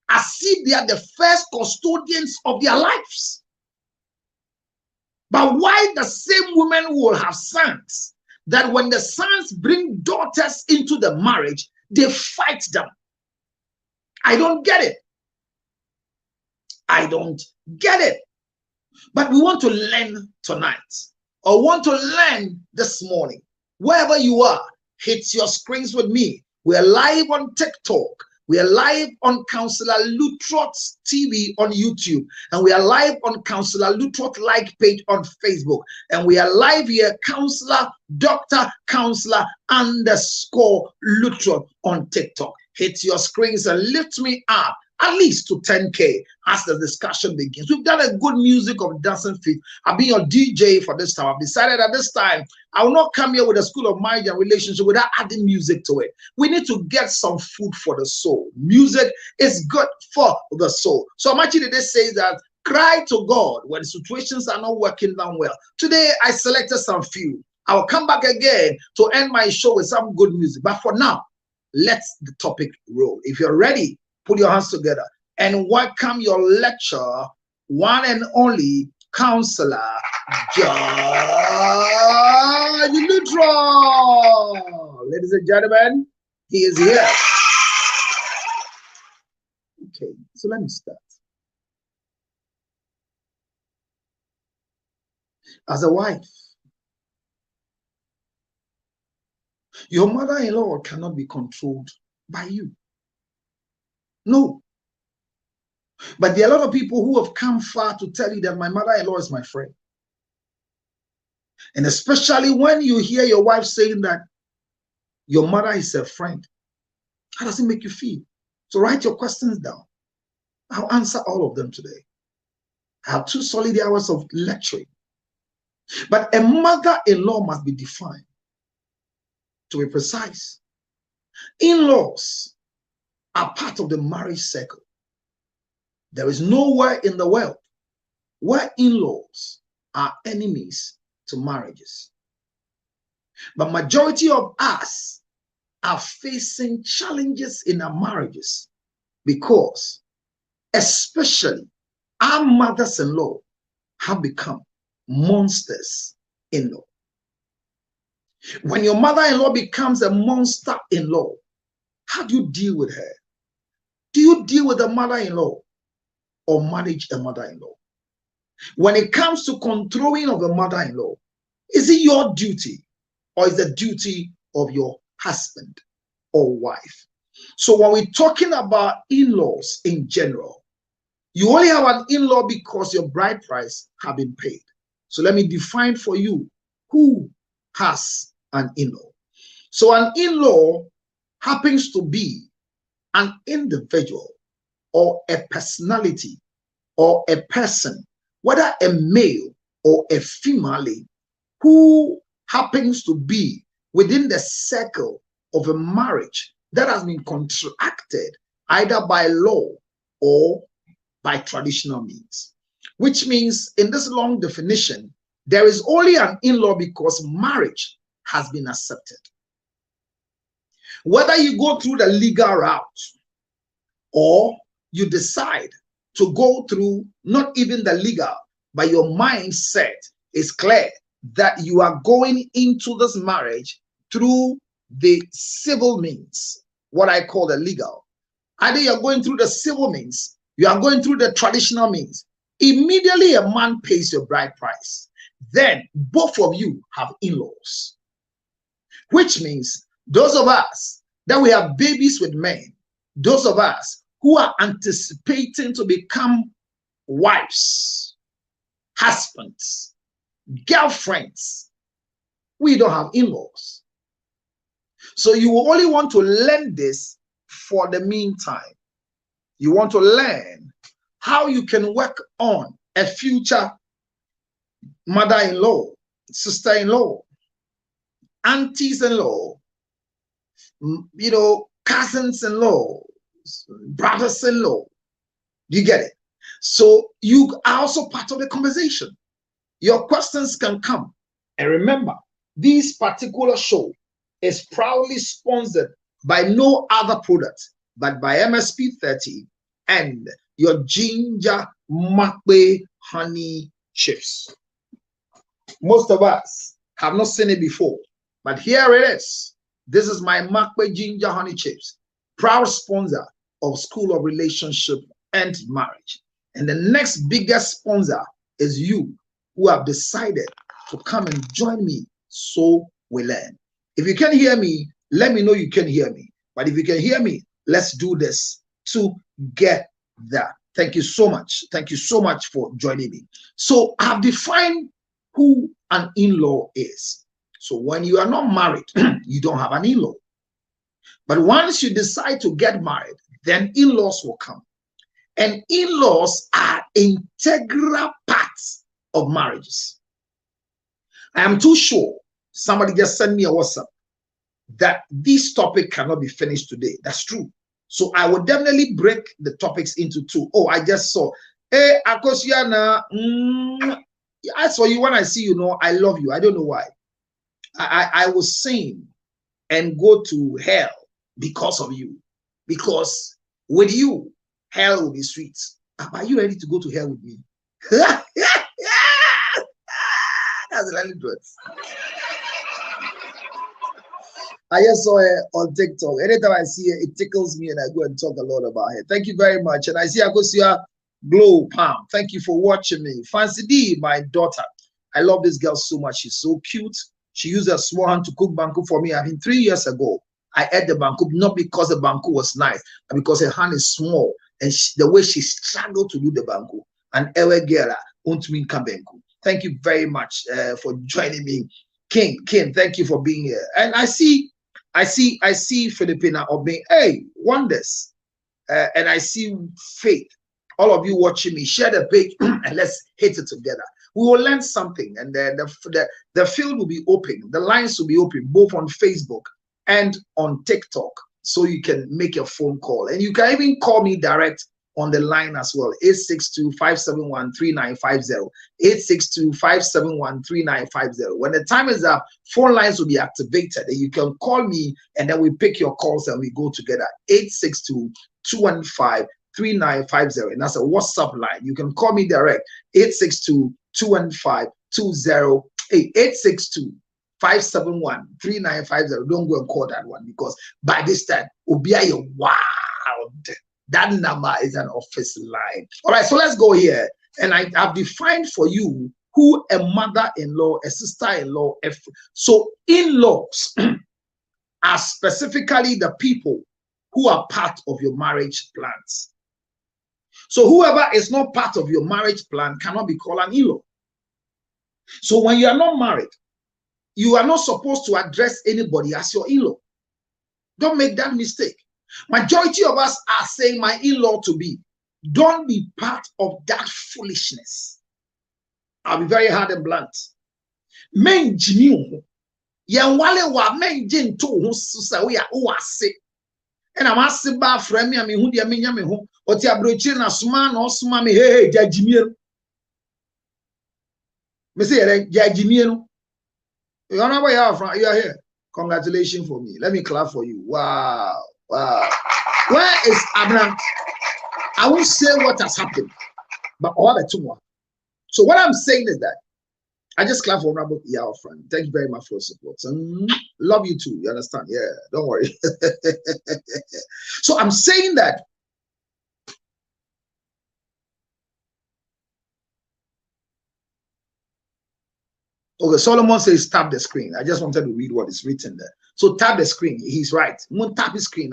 as if they are the first custodians of their lives. But why the same women will have sons, that when the sons bring daughters into the marriage, they fight them? I don't get it. I don't get it. But we want to learn tonight, or want to learn this morning. Wherever you are, hit your screens with me. We are live on TikTok. We are live on Counselor Lutrot's TV on YouTube. And we are live on Counselor Lutrot like page on Facebook. And we are live here, Counselor Dr. Counselor _ Lutrot on TikTok. Hit your screens and lift me up at least to 10K as the discussion begins. We've done a good music of dancing feet. I've been your DJ for this time. I've decided at this time, I will not come here with a school of marriage and relationship without adding music to it. We need to get some food for the soul. Music is good for the soul. So Amachi today says that cry to God when situations are not working down well. Today, I selected some few. I will come back again to end my show with some good music. But for now, let the topic roll. If you're ready, put your hands together and welcome your lecturer, one and only Counselor George Lutrot. Ladies and gentlemen, he is here. Okay, so let me start. As a wife, your mother-in-law cannot be controlled by you. No. But there are a lot of people who have come far to tell you that my mother-in-law is my friend. And especially when you hear your wife saying that your mother is a friend, how does it make you feel? So write your questions down. I'll answer all of them today. I have 2 solid hours of lecturing. But a mother-in-law must be defined. To be precise, in-laws are part of the marriage circle. There is nowhere in the world where in-laws are enemies to marriages. But majority of us are facing challenges in our marriages because especially our mothers-in-law have become monsters in-law. When your mother-in-law becomes a monster-in-law, how do you deal with her? Do you deal with a mother-in-law or manage a mother-in-law? When it comes to controlling of a mother-in-law, is it your duty or is the duty of your husband or wife? So when we're talking about in-laws in general, You only have an in-law because your bride price have been paid. So let me define for you who has an in-law. So an in-law happens to be an individual or a personality or a person, whether a male or a female, who happens to be within the circle of a marriage that has been contracted either by law or by traditional means. Which means, in this long definition, there is only an in-law because marriage has been accepted. Whether you go through the legal route or you decide to go through not even the legal, but your mindset is clear that you are going into this marriage through the civil means, what I call the legal. Either you're going through the civil means, you are going through the traditional means. Immediately a man pays your bride price. Then both of you have in-laws. Which means those of us that we have babies with men, those of us who are anticipating to become wives, husbands, girlfriends, we don't have in-laws. So you will only want to learn this for the meantime. You want to learn how you can work on a future mother-in-law, sister-in-law, aunties-in-law, cousins-in-law, brothers-in-law. You get it? So you are also part of the conversation. Your questions can come. And remember, this particular show is proudly sponsored by no other product but by MSP 30 and your ginger makwe honey chips. Most of us have not seen it before, but here it is. This is my makwe ginger honey chips, proud sponsor of School of Relationship and Marriage. And the next biggest sponsor is you, who have decided to come and join me so we learn. If you can hear me, let me know you can hear me. But if you can hear me, let's do this together. Thank you so much. Thank you so much for joining me. So I've defined who an in-law is. So when you are not married, you don't have an in-law. But once you decide to get married, then in-laws will come. And in-laws are integral parts of marriages. I am too sure somebody just sent me a WhatsApp that this topic cannot be finished today. That's true. So I will definitely break the topics into two. Oh, I just saw. Hey, Akosiana, I saw you when I see you, I love you. I don't know why. I will sing and go to hell because of you. Because with you, hell will be sweet. Are you ready to go to hell with me? That's really good. I just saw it on TikTok. Anytime I see it, it tickles me and I go and talk a lot about it. Thank you very much. And I see Akosia Glow Palm. Thank you for watching me. Fancy D, my daughter. I love this girl so much. She's so cute. She used her small hand to cook banku for me. I mean, 3 years ago, I ate the banku, not because the banku was nice, but because her hand is small and the way she struggled to do the banku. And Ewe Gera, Untmin Kabenku. Thank you very much for joining me. King, thank you for being here. And I see Filipina Obing. Hey, wonders. And I see Faith. All of you watching me, share the page and let's hit it together. We will learn something, and the field will be open. The lines will be open both on Facebook and on TikTok, so you can make a phone call, and you can even call me direct on the line as well. 862-571-3950. 862-571-3950. When the time is up, phone lines will be activated, and you can call me, and then we pick your calls and we go together. 862-215-3950, and that's a WhatsApp line. You can call me direct. 862-215-2088. 862-571-3950. Don't go and call that one, because by this time, Obiaye wild. That number is an office line. All right, so let's go here. And I have defined for you who a mother-in-law, a sister-in-law. So in-laws are specifically the people who are part of your marriage plans. So whoever is not part of your marriage plan cannot be called an in-law. So when you are not married, you are not supposed to address anybody as your in-law. Don't make that mistake. Majority of us are saying my in-law to be. Don't be part of that foolishness. I'll be very hard and blunt. Men jinu yan wale wa men jin to hu susa we are ase. And I'm asking ba friend me hu dia me nya me hu. Oti abrochi na suma na osuma me hey jajimie. Me say jajimie no. You know where you are from? You are here. Congratulations for me. Let me clap for you. Wow. Wow. Where is Abraham? I won't say what has happened, but all the tomorrow. So what I'm saying is that I just clap for Honorable Yao friend. Thank you very much for your support. Love you too. You understand? Yeah, don't worry. So I'm saying that okay, Solomon says tap the screen. I just wanted to read what is written there. So tap the screen. He's right. Tap the screen.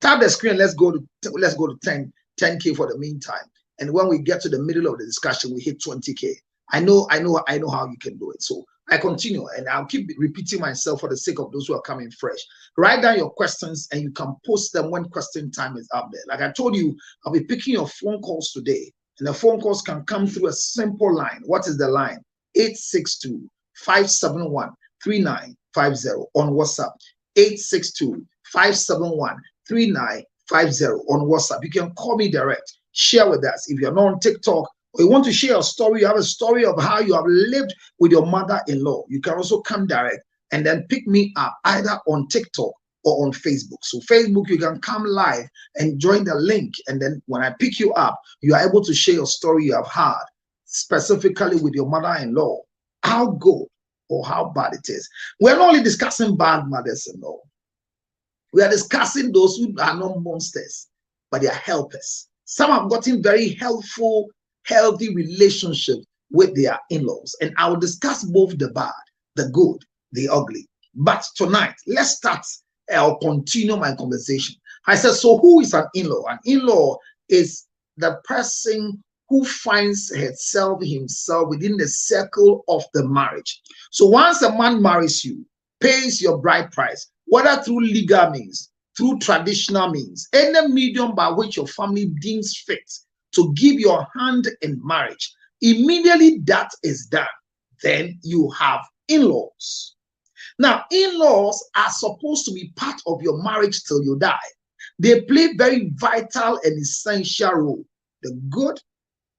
Tap the screen. Let's go to 10K for the meantime. And when we get to the middle of the discussion, we hit 20K. I know how you can do it. So I continue, and I'll keep repeating myself for the sake of those who are coming fresh. Write down your questions, and you can post them when question time is up there. Like I told you, I'll be picking your phone calls today, and the phone calls can come through a simple line. What is the line? 862-571-3950 on WhatsApp. 862-571-3950 on WhatsApp. You can call me direct. Share with us. If you're not on TikTok or you want to share a story, you have a story of how you have lived with your mother-in-law, you can also come direct and then pick me up either on TikTok or on Facebook. So Facebook, you can come live and join the link. And then when I pick you up, you are able to share your story you have had specifically with your mother-in-law, how good or how bad it is. We're not only discussing bad mothers-in-law. We are discussing those who are not monsters, but they are helpers. Some have gotten very helpful, healthy relationships with their in-laws. And I will discuss both the bad, the good, the ugly. But tonight, let's start. I'll continue my conversation. I said, so who is an in-law? An in-law is the person who finds himself within the circle of the marriage. So once a man marries you, pays your bride price, whether through legal means, through traditional means, any medium by which your family deems fit to give your hand in marriage, immediately that is done, then you have in-laws. Now, in-laws are supposed to be part of your marriage till you die. They play very vital and essential role, the good,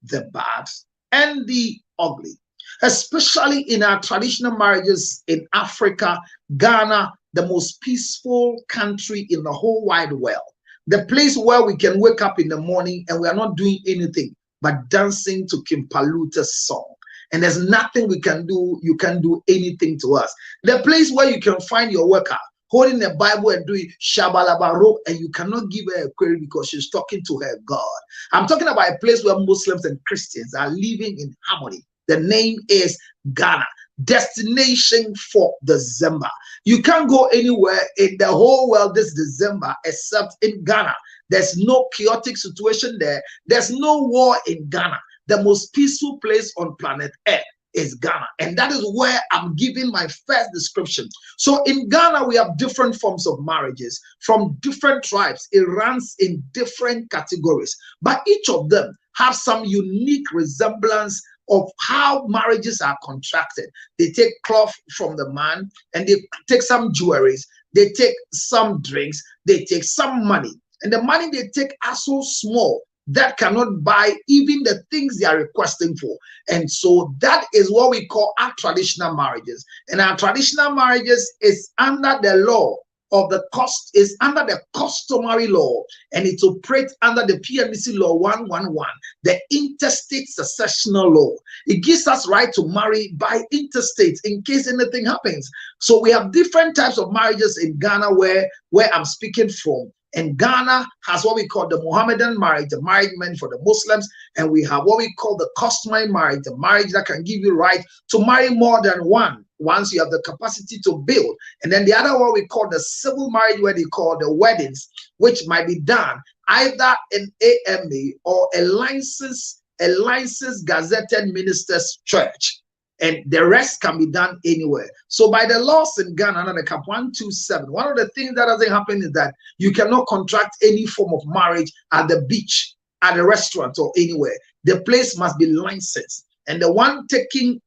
the bad, and the ugly, especially in our traditional marriages in Africa, Ghana, the most peaceful country in the whole wide world, the place where we can wake up in the morning and we are not doing anything but dancing to Kim Paluta's song. And there's nothing we can do. You can't do anything to us. The place where you can find your worker holding the Bible and doing shabalabaro, and you cannot give her a query because she's talking to her God. I'm talking about a place where Muslims and Christians are living in harmony. The name is Ghana. Destination for December. You can't go anywhere in the whole world this December except in Ghana. There's no chaotic situation there. There's no war in Ghana. The most peaceful place on planet Earth is Ghana. And that is where I'm giving my first description. So in Ghana, we have different forms of marriages from different tribes. It runs in different categories, but each of them have some unique resemblance of how marriages are contracted. They take cloth from the man and they take some jewelries, they take some drinks, they take some money. And the money they take are so small that cannot buy even the things they are requesting for. And so that is what we call our traditional marriages. And our traditional marriages is under the law of the cost, is under the customary law, and it operates under the PMC law 111, the interstate successional law. It gives us right to marry by interstate in case anything happens. So we have different types of marriages in Ghana where I'm speaking from. And Ghana has what we call the Mohammedan marriage, the married men for the Muslims. And we have what we call the customary marriage, the marriage that can give you right to marry more than one once you have the capacity to build. And then the other one we call the civil marriage, where they call the weddings, which might be done either an AMA or a licensed gazetted minister's church, and the rest can be done anywhere. So by the laws in Ghana, under Cap 127, one of the things that doesn't happen is that you cannot contract any form of marriage at the beach, at a restaurant, or anywhere. The place must be licensed, and the one taking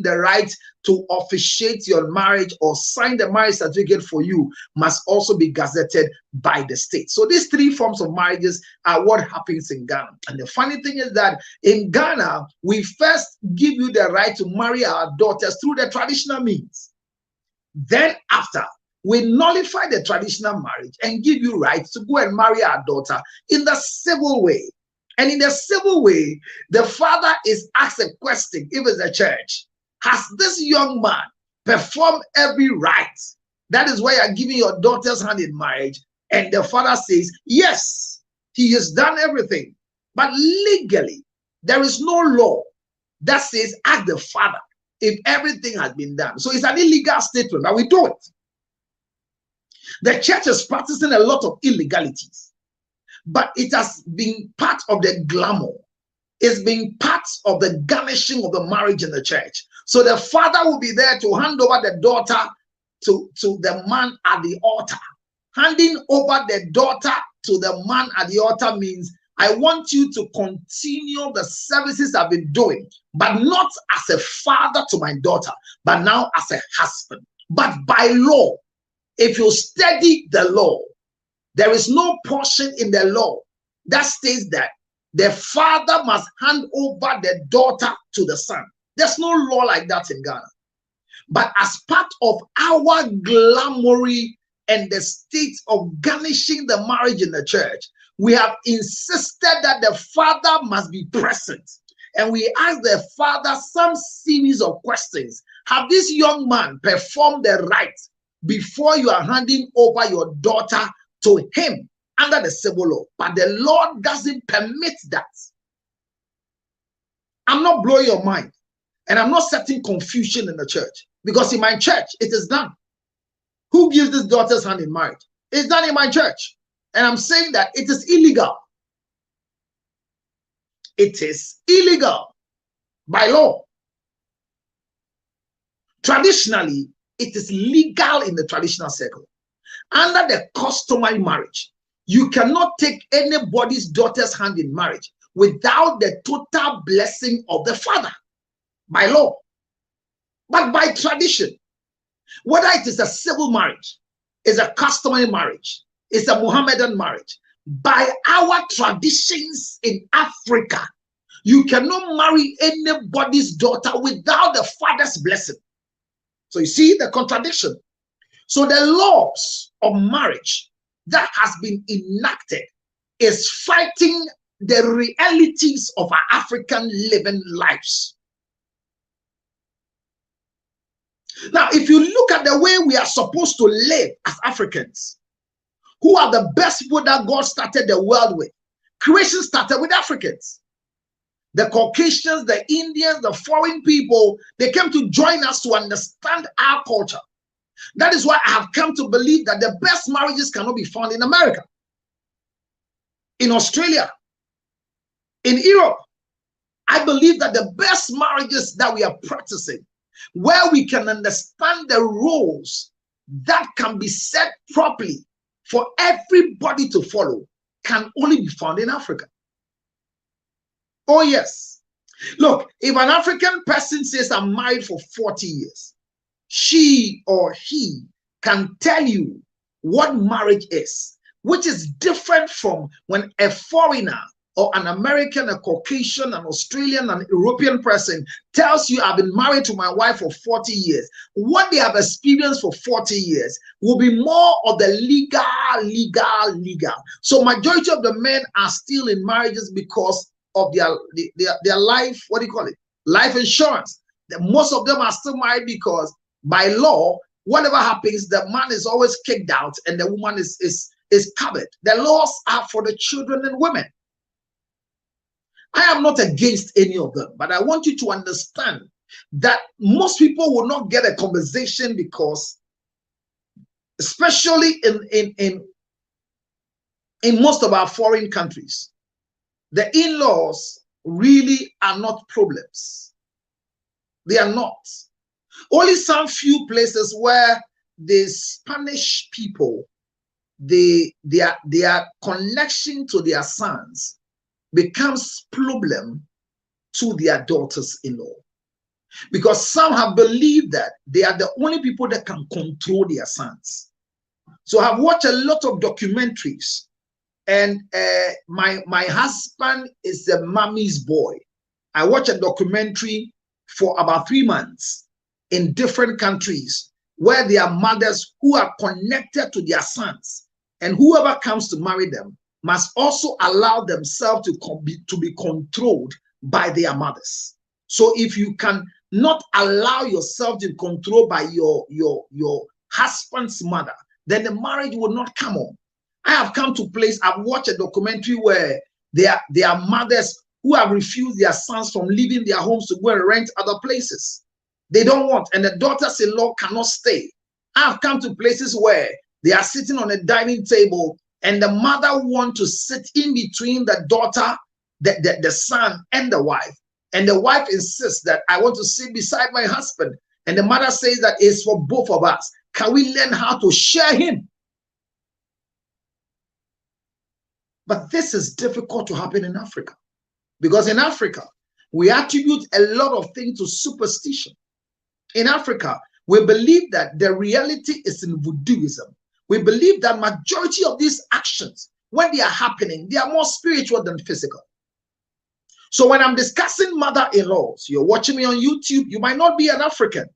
the right to officiate your marriage or sign the marriage certificate for you must also be gazetted by the state. So these three forms of marriages are what happens in Ghana. And the funny thing is that in Ghana, we first give you the right to marry our daughters through the traditional means. Then after, we nullify the traditional marriage and give you rights to go and marry our daughter in the civil way. And in the civil way, the father is asked a question, if it's a church: has this young man performed every right? That is why you're giving your daughter's hand in marriage. And the father says, yes, he has done everything. But legally, there is no law that says, ask the father if everything has been done. So it's an illegal statement, but we do it. The church is practicing a lot of illegalities, but it has been part of the glamour. It's been part of the garnishing of the marriage in the church. So the father will be there to hand over the daughter to the man at the altar. Handing over the daughter to the man at the altar means, I want you to continue the services I've been doing, but not as a father to my daughter, but now as a husband. But by law, if you study the law, there is no portion in the law that states that the father must hand over the daughter to the son. There's no law like that in Ghana. But as part of our glamoury and the state of garnishing the marriage in the church, we have insisted that the father must be present. And we ask the father some series of questions. Have this young man performed the right before you are handing over your daughter to him under the civil law? But the Lord doesn't permit that. I'm not blowing your mind, and I'm not setting confusion in the church, because in my church it is done. Who gives this daughter's hand in marriage? It's done in my church, and I'm saying that it is illegal. It is illegal by law. Traditionally, it is legal in the traditional circle. Under the customary marriage, you cannot take anybody's daughter's hand in marriage without the total blessing of the father by law. But by tradition, whether it is a civil marriage, is a customary marriage, is a Mohammedan marriage, by our traditions in Africa, you cannot marry anybody's daughter without the father's blessing. So you see the contradiction. So the laws of marriage that has been enacted is fighting the realities of our African living lives. Now, if you look at the way we are supposed to live as Africans, who are the best people that God started the world with, creation started with Africans. The Caucasians, the Indians, the foreign people, they came to join us to understand our culture. That is why I have come to believe that the best marriages cannot be found in America, in Australia, in Europe. I believe that the best marriages that we are practicing, where we can understand the rules that can be set properly for everybody to follow, can only be found in Africa. Oh yes. Look, if an African person says, I'm married for 40 years, she or he can tell you what marriage is, which is different from when a foreigner or an American, a Caucasian, an Australian, an European person tells you, I've been married to my wife for 40 years. What they have experienced for 40 years will be more of the legal. So majority of the men are still in marriages because of their life, what do you call it? Life insurance. Most of them are still married because by law, whatever happens, the man is always kicked out and the woman is covered. The laws are for the children and women. I am not against any of them, but I want you to understand that most people will not get a conversation because, especially in in most of our foreign countries, the in-laws really are not problems. They are not. Only some few places where the Spanish people, their connection to their sons becomes problem to their daughters-in-law. Because some have believed that they are the only people that can control their sons. So I've watched a lot of documentaries, and my husband is a mommy's boy. I watched a documentary for about 3 months in different countries where there are mothers who are connected to their sons, and whoever comes to marry them must also allow themselves to be controlled by their mothers. So if you can not allow yourself to be controlled by your husband's mother, then the marriage will not come on. I have come to place, I've watched a documentary where there are mothers who have refused their sons from leaving their homes to go and rent other places. They don't want, and the daughters-in-law cannot stay. I have come to places where they are sitting on a dining table and the mother wants to sit in between the daughter, the son, and the wife. And the wife insists that I want to sit beside my husband. And the mother says that it's for both of us. Can we learn how to share him? But this is difficult to happen in Africa. Because in Africa, we attribute a lot of things to superstition. In Africa, we believe that the reality is in voodooism. We believe that majority of these actions, when they are happening, they are more spiritual than physical. So when I'm discussing mother-in-laws, you're watching me on YouTube, you might not be an African,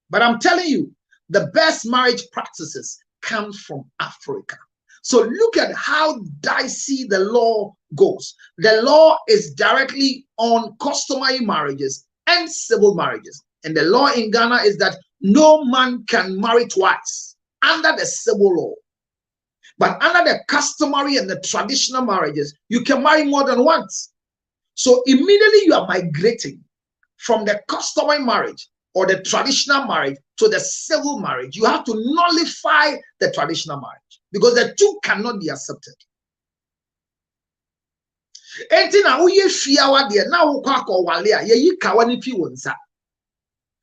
but I'm telling you, the best marriage practices come from Africa. So look at how dicey the law goes. The law is directly on customary marriages and civil marriages. And the law in Ghana is that no man can marry twice under the civil law. But under the customary and the traditional marriages, you can marry more than once. So immediately you are migrating from the customary marriage or the traditional marriage to the civil marriage. You have to nullify the traditional marriage because the two cannot be accepted.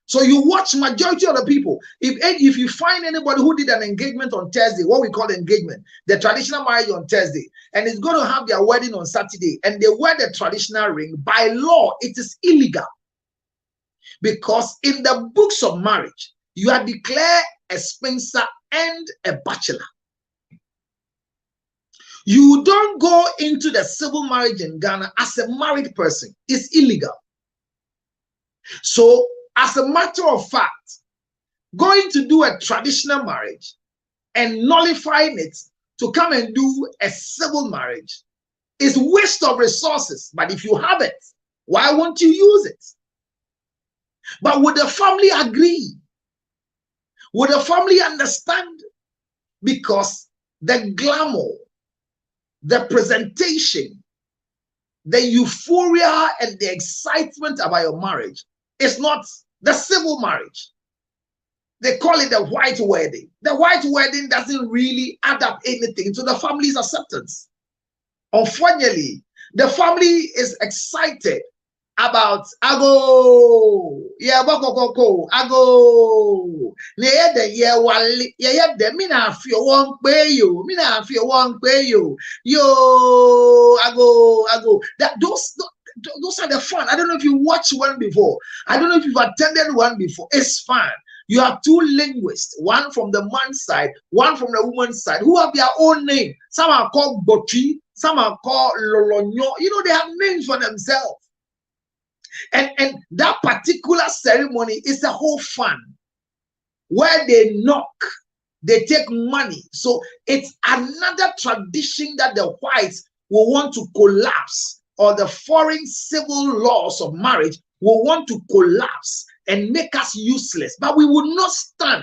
So you watch majority of the people. If you find anybody who did an engagement on Thursday, what we call engagement, the traditional marriage on Thursday, and is going to have their wedding on Saturday, and they wear the traditional ring, by law, it is illegal. Because in the books of marriage, you are declared a spinster and a bachelor. You don't go into the civil marriage in Ghana as a married person. It's illegal. So, as a matter of fact, going to do a traditional marriage and nullifying it to come and do a civil marriage is waste of resources. But if you have it, why won't you use it? But would the family agree? Would the family understand? Because the glamour, the presentation, the euphoria and the excitement about your marriage is not the civil marriage. They call it the white wedding. The white wedding doesn't really add up anything to the family's acceptance. Unfortunately, the family is excited about ago, yeah, boko, ago. Mina feel one pay you, yo, ago. Those are the fun. I don't know if you watched one before. I don't know if you've attended one before. It's fun. You have two linguists, one from the man's side, one from the woman's side, who have their own name. Some are called Botri, some are called Lolonyo. You know, they have names for themselves. And that particular ceremony is a whole fun where they knock, they take money. So it's another tradition that the whites will want to collapse, or the foreign civil laws of marriage will want to collapse and make us useless. But we will not stand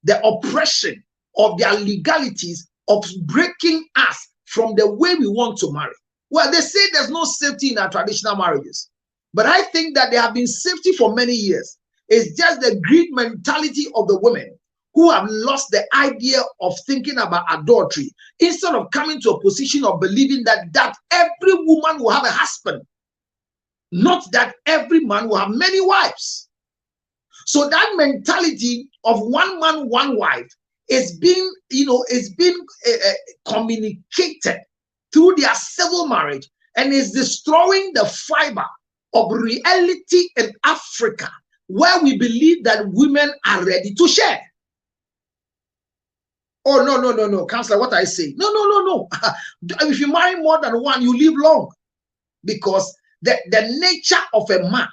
the oppression of their legalities of breaking us from the way we want to marry. Well, they say there's no safety in our traditional marriages. But I think that there have been safety for many years. It's just the greed mentality of the women who have lost the idea of thinking about adultery, instead of coming to a position of believing that every woman will have a husband, not that every man will have many wives. So that mentality of one man, one wife is being, communicated through their civil marriage, and is destroying the fiber of reality in Africa, where we believe that women are ready to share. Oh, no, Counselor, what I say? No. If you marry more than one, you live long. Because the nature of a man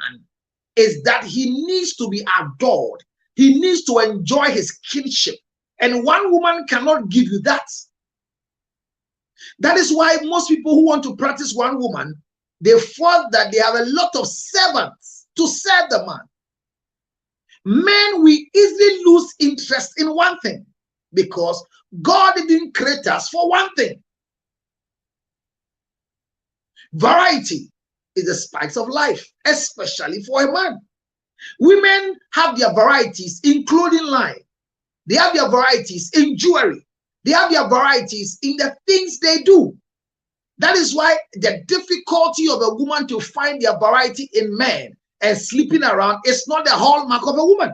is that he needs to be adored. He needs to enjoy his kinship. And one woman cannot give you that. That is why most people who want to practice one woman, they thought that they have a lot of servants to serve the man. Men, we easily lose interest in one thing because God didn't create us for one thing. Variety is the spice of life, especially for a man. Women have their varieties, including life. They have their varieties in jewelry. They have their varieties in the things they do. That is why the difficulty of a woman to find their variety in men and sleeping around is not the hallmark of a woman.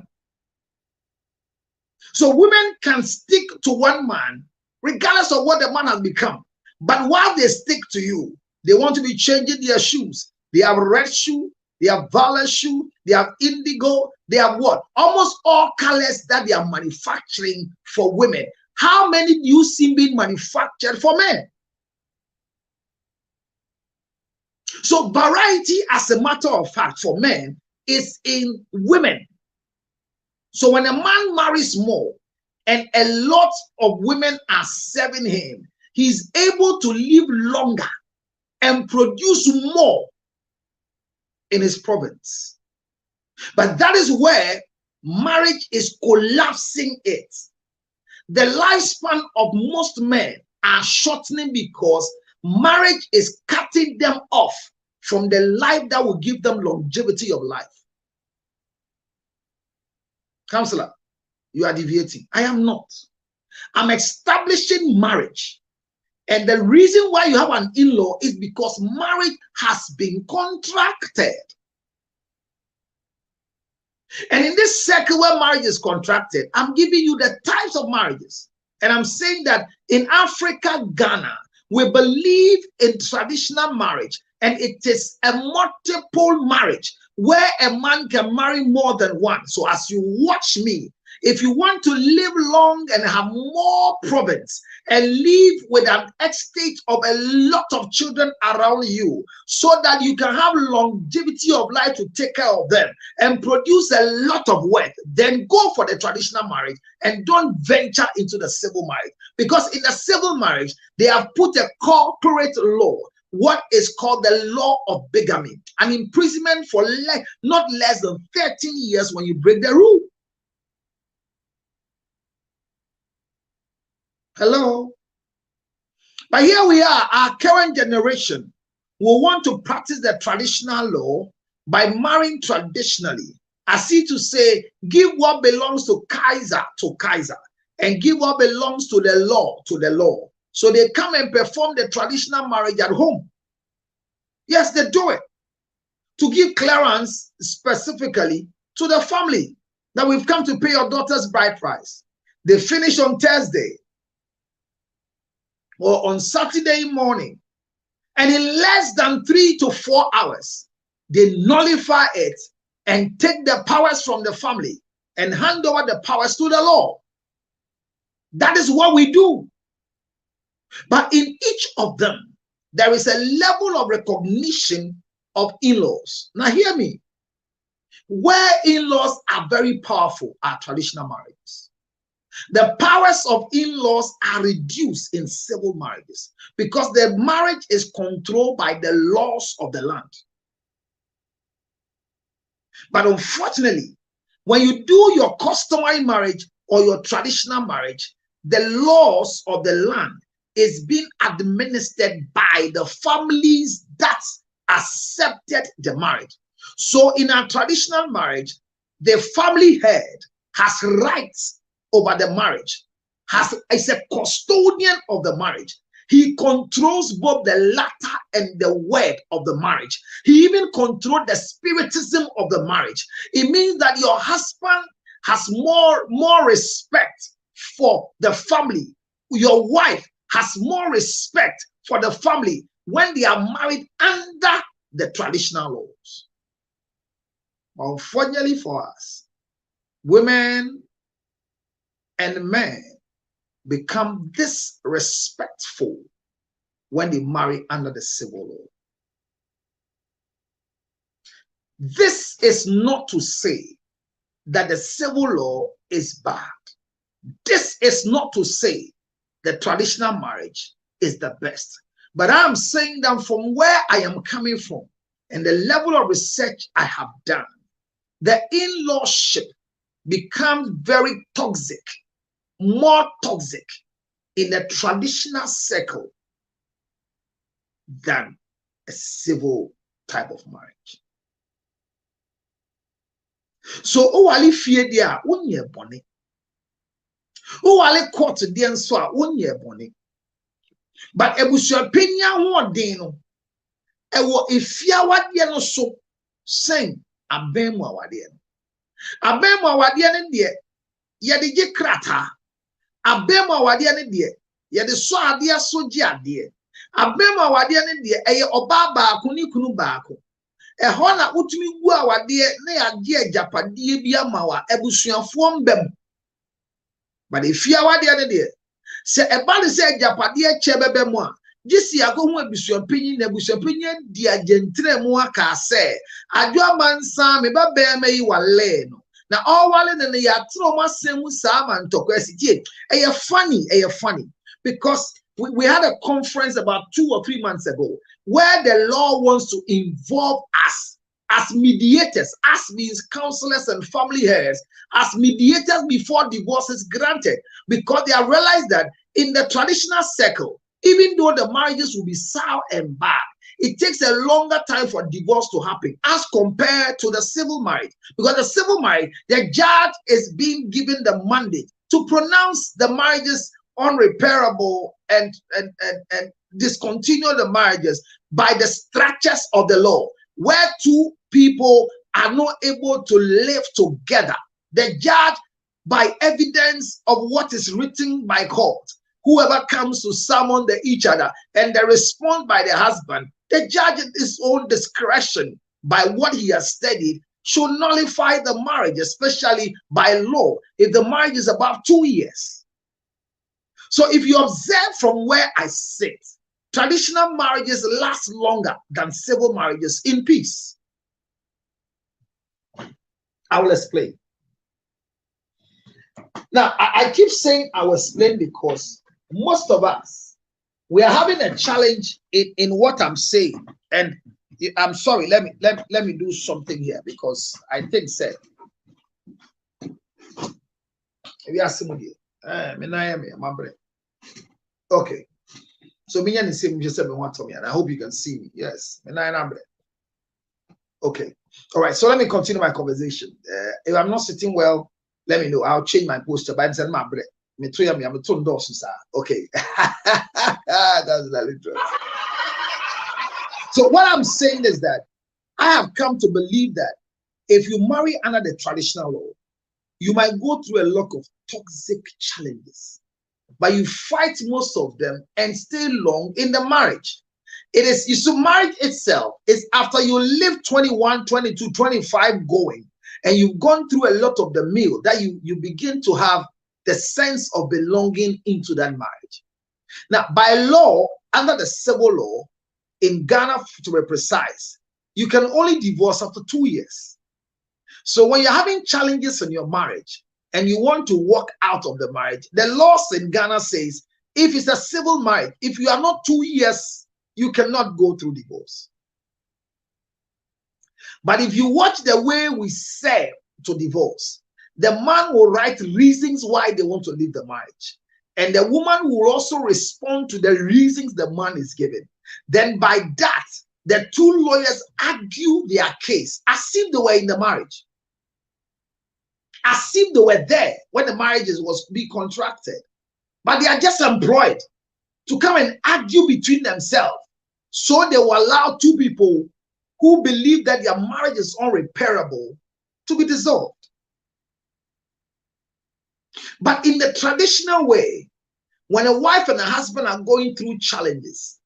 So women can stick to one man regardless of what the man has become. But while they stick to you, they want to be changing their shoes. They have red shoe, they have violet shoe, they have indigo, they have what? Almost all colors that they are manufacturing for women. How many do you see being manufactured for men? So variety, as a matter of fact, for men is in women. So when a man marries more and a lot of women are serving him, he's able to live longer and produce more in his province. But that is where marriage is collapsing it. The lifespan of most men are shortening because marriage is cutting them off from the life that will give them longevity of life. Counselor, you are deviating. I am not. I'm establishing marriage. And the reason why you have an in-law is because marriage has been contracted. And in this circle where marriage is contracted, I'm giving you the types of marriages. And I'm saying that in Africa, Ghana, we believe in traditional marriage, and it is a multiple marriage where a man can marry more than one. So as you watch me, if you want to live long and have more province and live with an estate of a lot of children around you, so that you can have longevity of life to take care of them and produce a lot of wealth, then go for the traditional marriage and don't venture into the civil marriage. Because in the civil marriage, they have put a corporate law, what is called the law of bigamy, an imprisonment for not less than 13 years when you break the rule. Hello. But here we are, our current generation will want to practice the traditional law by marrying traditionally, as if to say, give what belongs to Kaiser, and give what belongs to the law to the law. So they come and perform the traditional marriage at home. Yes, they do it to give clearance specifically to the family that we've come to pay your daughter's bride price. They finish on Thursday or on Saturday morning, and in less than 3 to 4 hours, they nullify it and take the powers from the family and hand over the powers to the law. That is what we do. But in each of them, there is a level of recognition of in-laws. Now hear me. Where in-laws are very powerful are traditional marriages. The powers of in-laws are reduced in civil marriages because the marriage is controlled by the laws of the land. But unfortunately, when you do your customary marriage or your traditional marriage, the laws of the land is being administered by the families that accepted the marriage. So in a traditional marriage, the family head has rights over the marriage, is a custodian of the marriage. He controls both the latter and the word of the marriage. He even controls the spiritism of the marriage. It means that your husband has more respect for the family. Your wife has more respect for the family when they are married under the traditional laws. Unfortunately for us, women and men become disrespectful when they marry under the civil law. This is not to say that the civil law is bad. This is not to say the traditional marriage is the best. But I'm saying that from where I am coming from and the level of research I have done, the in-lawship becomes very toxic, more toxic in a traditional circle than a civil type of marriage. So, wali fie dia wonye bone. Wali court dia nso a wonye bone. But ebusua penya ho den no, ewo efia wade no so sen abemu awade no. Abemu awade no de ye de ge krata. Abemu awade no de ye de so ade so gi ade. Abemu awade no de eye oba baako ni kunu baako. Ehɔ na utumi gu awade na yagye agyapadeɛ bi ama wa ebusuafo mbem. But efia awade no de se eba ne se agyapadeɛ kye bebe mu a gisi akohu abusuapanyin na abusuapanyin di agentre mu aka se adwoama nsa me ba be ma yi wale no na ɔwale ne ya tro masem sa ma ntokwa sitie eye funny because we had a conference about 2 or 3 months ago where the law wants to involve us as mediators, as means counselors and family heads, as mediators before divorce is granted, because they have realized that in the traditional circle, even though the marriages will be sour and bad, it takes a longer time for divorce to happen as compared to the civil marriage. Because the civil marriage, the judge is being given the mandate to pronounce the marriages unrepairable and discontinue the marriages by the structures of the law, where two people are not able to live together. The judge, by evidence of what is written by court, whoever comes to summon each other and they respond by the husband, the judge at his own discretion, by what he has studied, should nullify the marriage, especially by law, if the marriage is above 2 years. So if you observe from where I sit, traditional marriages last longer than civil marriages in peace. I will explain. Now, I keep saying I will explain because most of us, we are having a challenge in what I'm saying. And I'm sorry, let me do something here because I think said. Okay. So and I hope you can see me. Yes. Okay. All right. So let me continue my conversation. If I'm not sitting well, let me know. I'll change my posture. But I'm my breath. Okay. That's really true. So what I'm saying is that I have come to believe that if you marry under the traditional law, you might go through a lot of toxic challenges, but you fight most of them and stay long in the marriage. It is, you see, marriage itself is after you live 21, 22, 25 going, and you've gone through a lot of the meal that you begin to have the sense of belonging into that marriage. Now, by law, under the civil law, in Ghana, to be precise, you can only divorce after 2 years. So when you're having challenges in your marriage and you want to walk out of the marriage, the laws in Ghana says, if it's a civil marriage, if you are not 2 years, you cannot go through divorce. But if you watch the way we say to divorce, the man will write reasons why they want to leave the marriage. And the woman will also respond to the reasons the man is giving. Then by that, the two lawyers argue their case as if they were in the marriage. as if they were there when the marriages was being contracted, but they are just employed to come and argue between themselves. So they will allow two people who believe that their marriage is unrepairable to be dissolved. But in the traditional way, when a wife and a husband are going through challenges,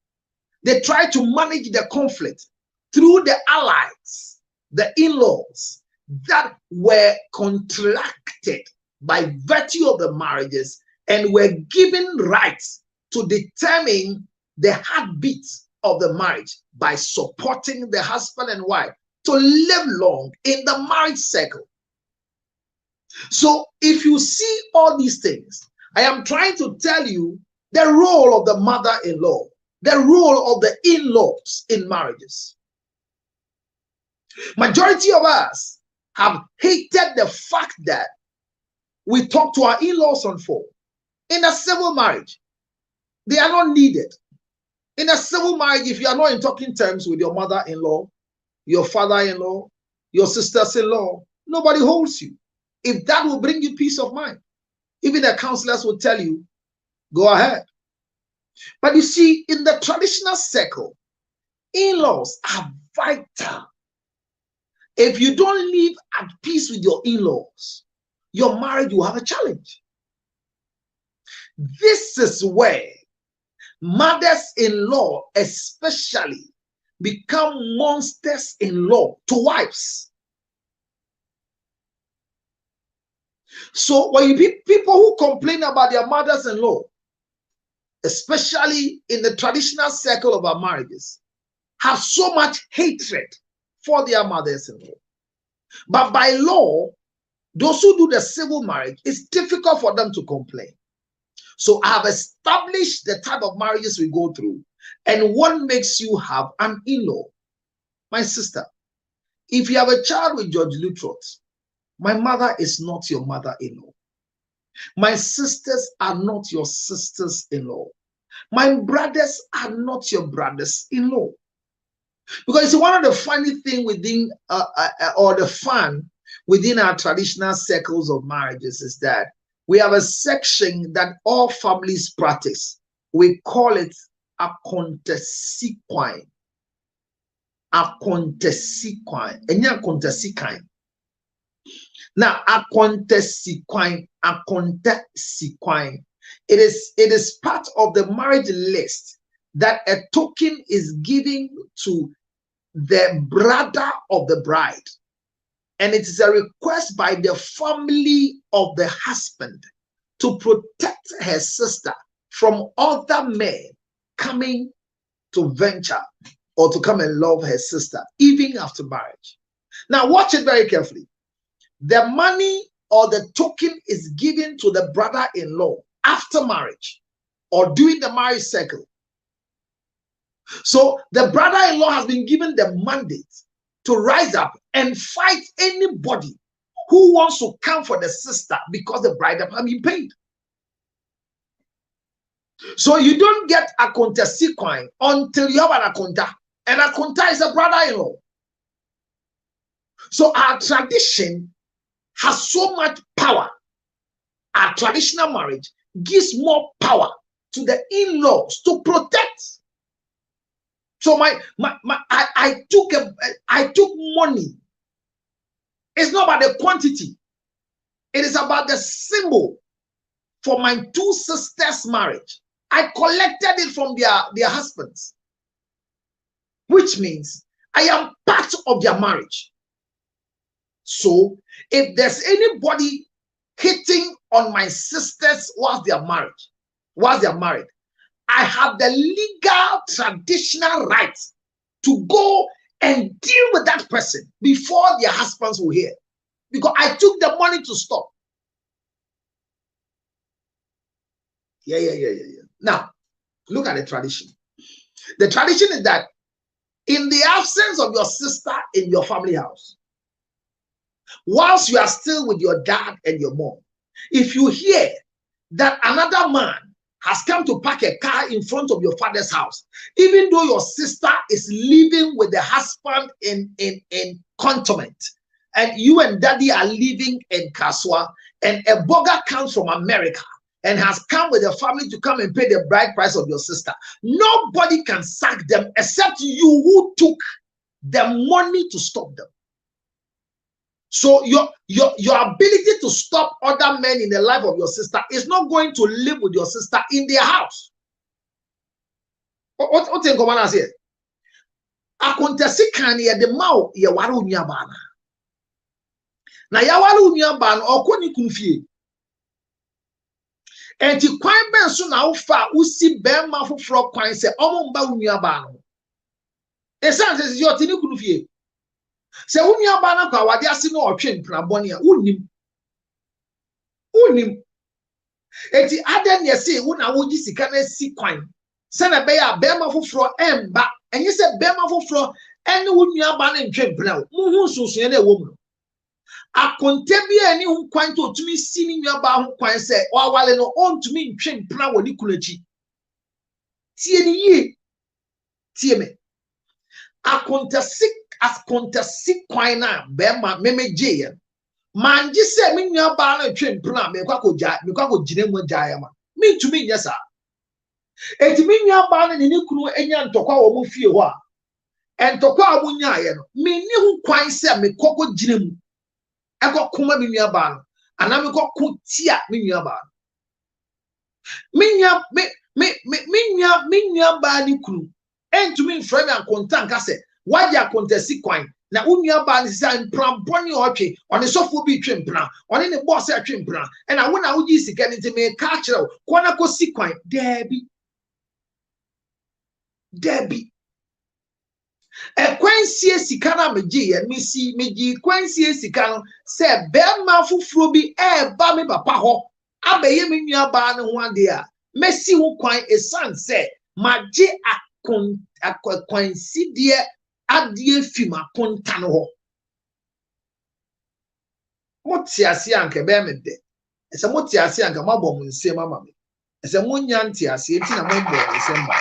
they try to manage the conflict through the allies, the in-laws that were contracted by virtue of the marriages and were given rights to determine the heartbeat of the marriage by supporting the husband and wife to live long in the marriage cycle. So if you see all these things, I am trying to tell you the role of the mother-in-law, the role of the in-laws in marriages. Majority of us have hated the fact that we talk to our in-laws on phone. In a civil marriage, they are not needed. In a civil marriage, if you are not in talking terms with your mother-in-law, your father-in-law, your sisters-in-law, nobody holds you. If that will bring you peace of mind, even the counselors will tell you, go ahead. But you see, in the traditional circle, in-laws are vital. If you don't live at peace with your in-laws, your marriage will have a challenge. This is where mothers-in-law especially become monsters-in-law to wives. So when you people who complain about their mothers-in-law, especially in the traditional circle of our marriages, have so much hatred for their mothers-in-law. But by law, those who do the civil marriage, it's difficult for them to complain. So I have established the type of marriages we go through and what makes you have an in-law. My sister, if you have a child with George Lutrot, my mother is not your mother-in-law. My sisters are not your sisters-in-law. My brothers are not your brothers-in-law. Because one of the funny things within, or the fun within our traditional circles of marriages is that we have a section that all families practice. We call it a contesiquine. A contesiquine. Enya contesiquine. Now, a contesiquine. It is part of the marriage list that a token is given to the brother of the bride. And it is a request by the family of the husband to protect her sister from other men coming to venture or to come and love her sister, even after marriage. Now, watch it very carefully. The money or the token is given to the brother-in-law after marriage or during the marriage cycle. So the brother-in-law has been given the mandate to rise up and fight anybody who wants to come for the sister because the bride has been paid. So you don't get a contesiquine until you have an akonta, and akonta is a brother-in-law. So our tradition has so much power. Our traditional marriage gives more power to the in-laws to protect. So I took money. It's not about the quantity. It is about the symbol for my two sisters' marriage. I collected it from their husbands, which means I am part of their marriage. So if there's anybody hitting on my sisters whilst they are married, I have the legal traditional right to go and deal with that person before their husbands will hear, because I took the money to stop. Yeah. Now, look at the tradition. The tradition is that in the absence of your sister in your family house, whilst you are still with your dad and your mom, if you hear that another man has come to park a car in front of your father's house, even though your sister is living with the husband in cantonment, and you and daddy are living in Kaswa, and a burger comes from America and has come with a family to come and pay the bride price of your sister, nobody can sack them except you who took the money to stop them. So your ability to stop other men in the life of your sister is not going to live with your sister in their house. What in common as here? Akontesi kan ye de mawo ye ware onua ba na ya ware onua ba no okoni kunfie enti kwan ben so na wo fa usi bema foforo kwan se omo mba onua ba no esan se yo tini kunfie se onua ba na kwa wade ase no otwe mpra bone a unnim enti aden ye se wo na wo gi sika na si kwan se na be ya bema foforo emba enye se bema foforo ene wo nua ba na ntwe mpra wo hu sunsun na ewo mu akonte bia ni hu kwan to tumi si ni nua ba hu kwan se o wale no ontumi ntwe mpra wo ni kulachi tie ni yi tie me akonte sik kwan na bema memeje ye manji se mi nua ba na ntwe mpra me kwa ko gire mu jaaya ma mi ntumi nyesa eti mi nua ba na ni kunu enya ntokwa wo mu fie ho a entokwa abunya ye no mi ni hu kwan se me kokko gire mu eko kuma mi nua ba no ana me kokko tia mi nua ba mi nua ba ni kunu entumi mfrɛ me akonta nka se waje akontasi kwan na unua ba ni sisa mpramponi otwe one sofo bi twe mpra one ne boss atwe mpra na wo na wo gi sika ni te me ka kyerɛ ko na ko si kwan Debbie. A quincy sika na meji and meji quincy sika no se bema fufuro bi ba me papa ho abeye me nua ba ne ho ade a mesi ho kwan esan se maje quincy de ade fima konta no ho motiase anka be me de ese motiase anka mabom nsem mama me ese monya ntiase enti na mabom nsem ba.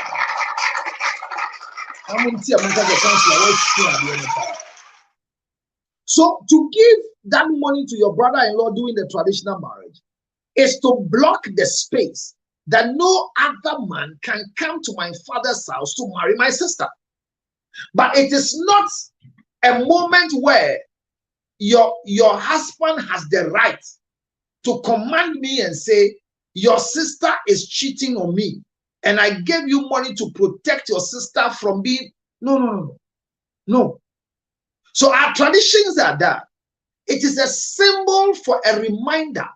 So to give that money to your brother-in-law during the traditional marriage is to block the space that no other man can come to my father's house to marry my sister. But it is not a moment where your husband has the right to command me and say, your sister is cheating on me, and I gave you money to protect your sister from being... No. So our traditions are that. It is a symbol for a reminder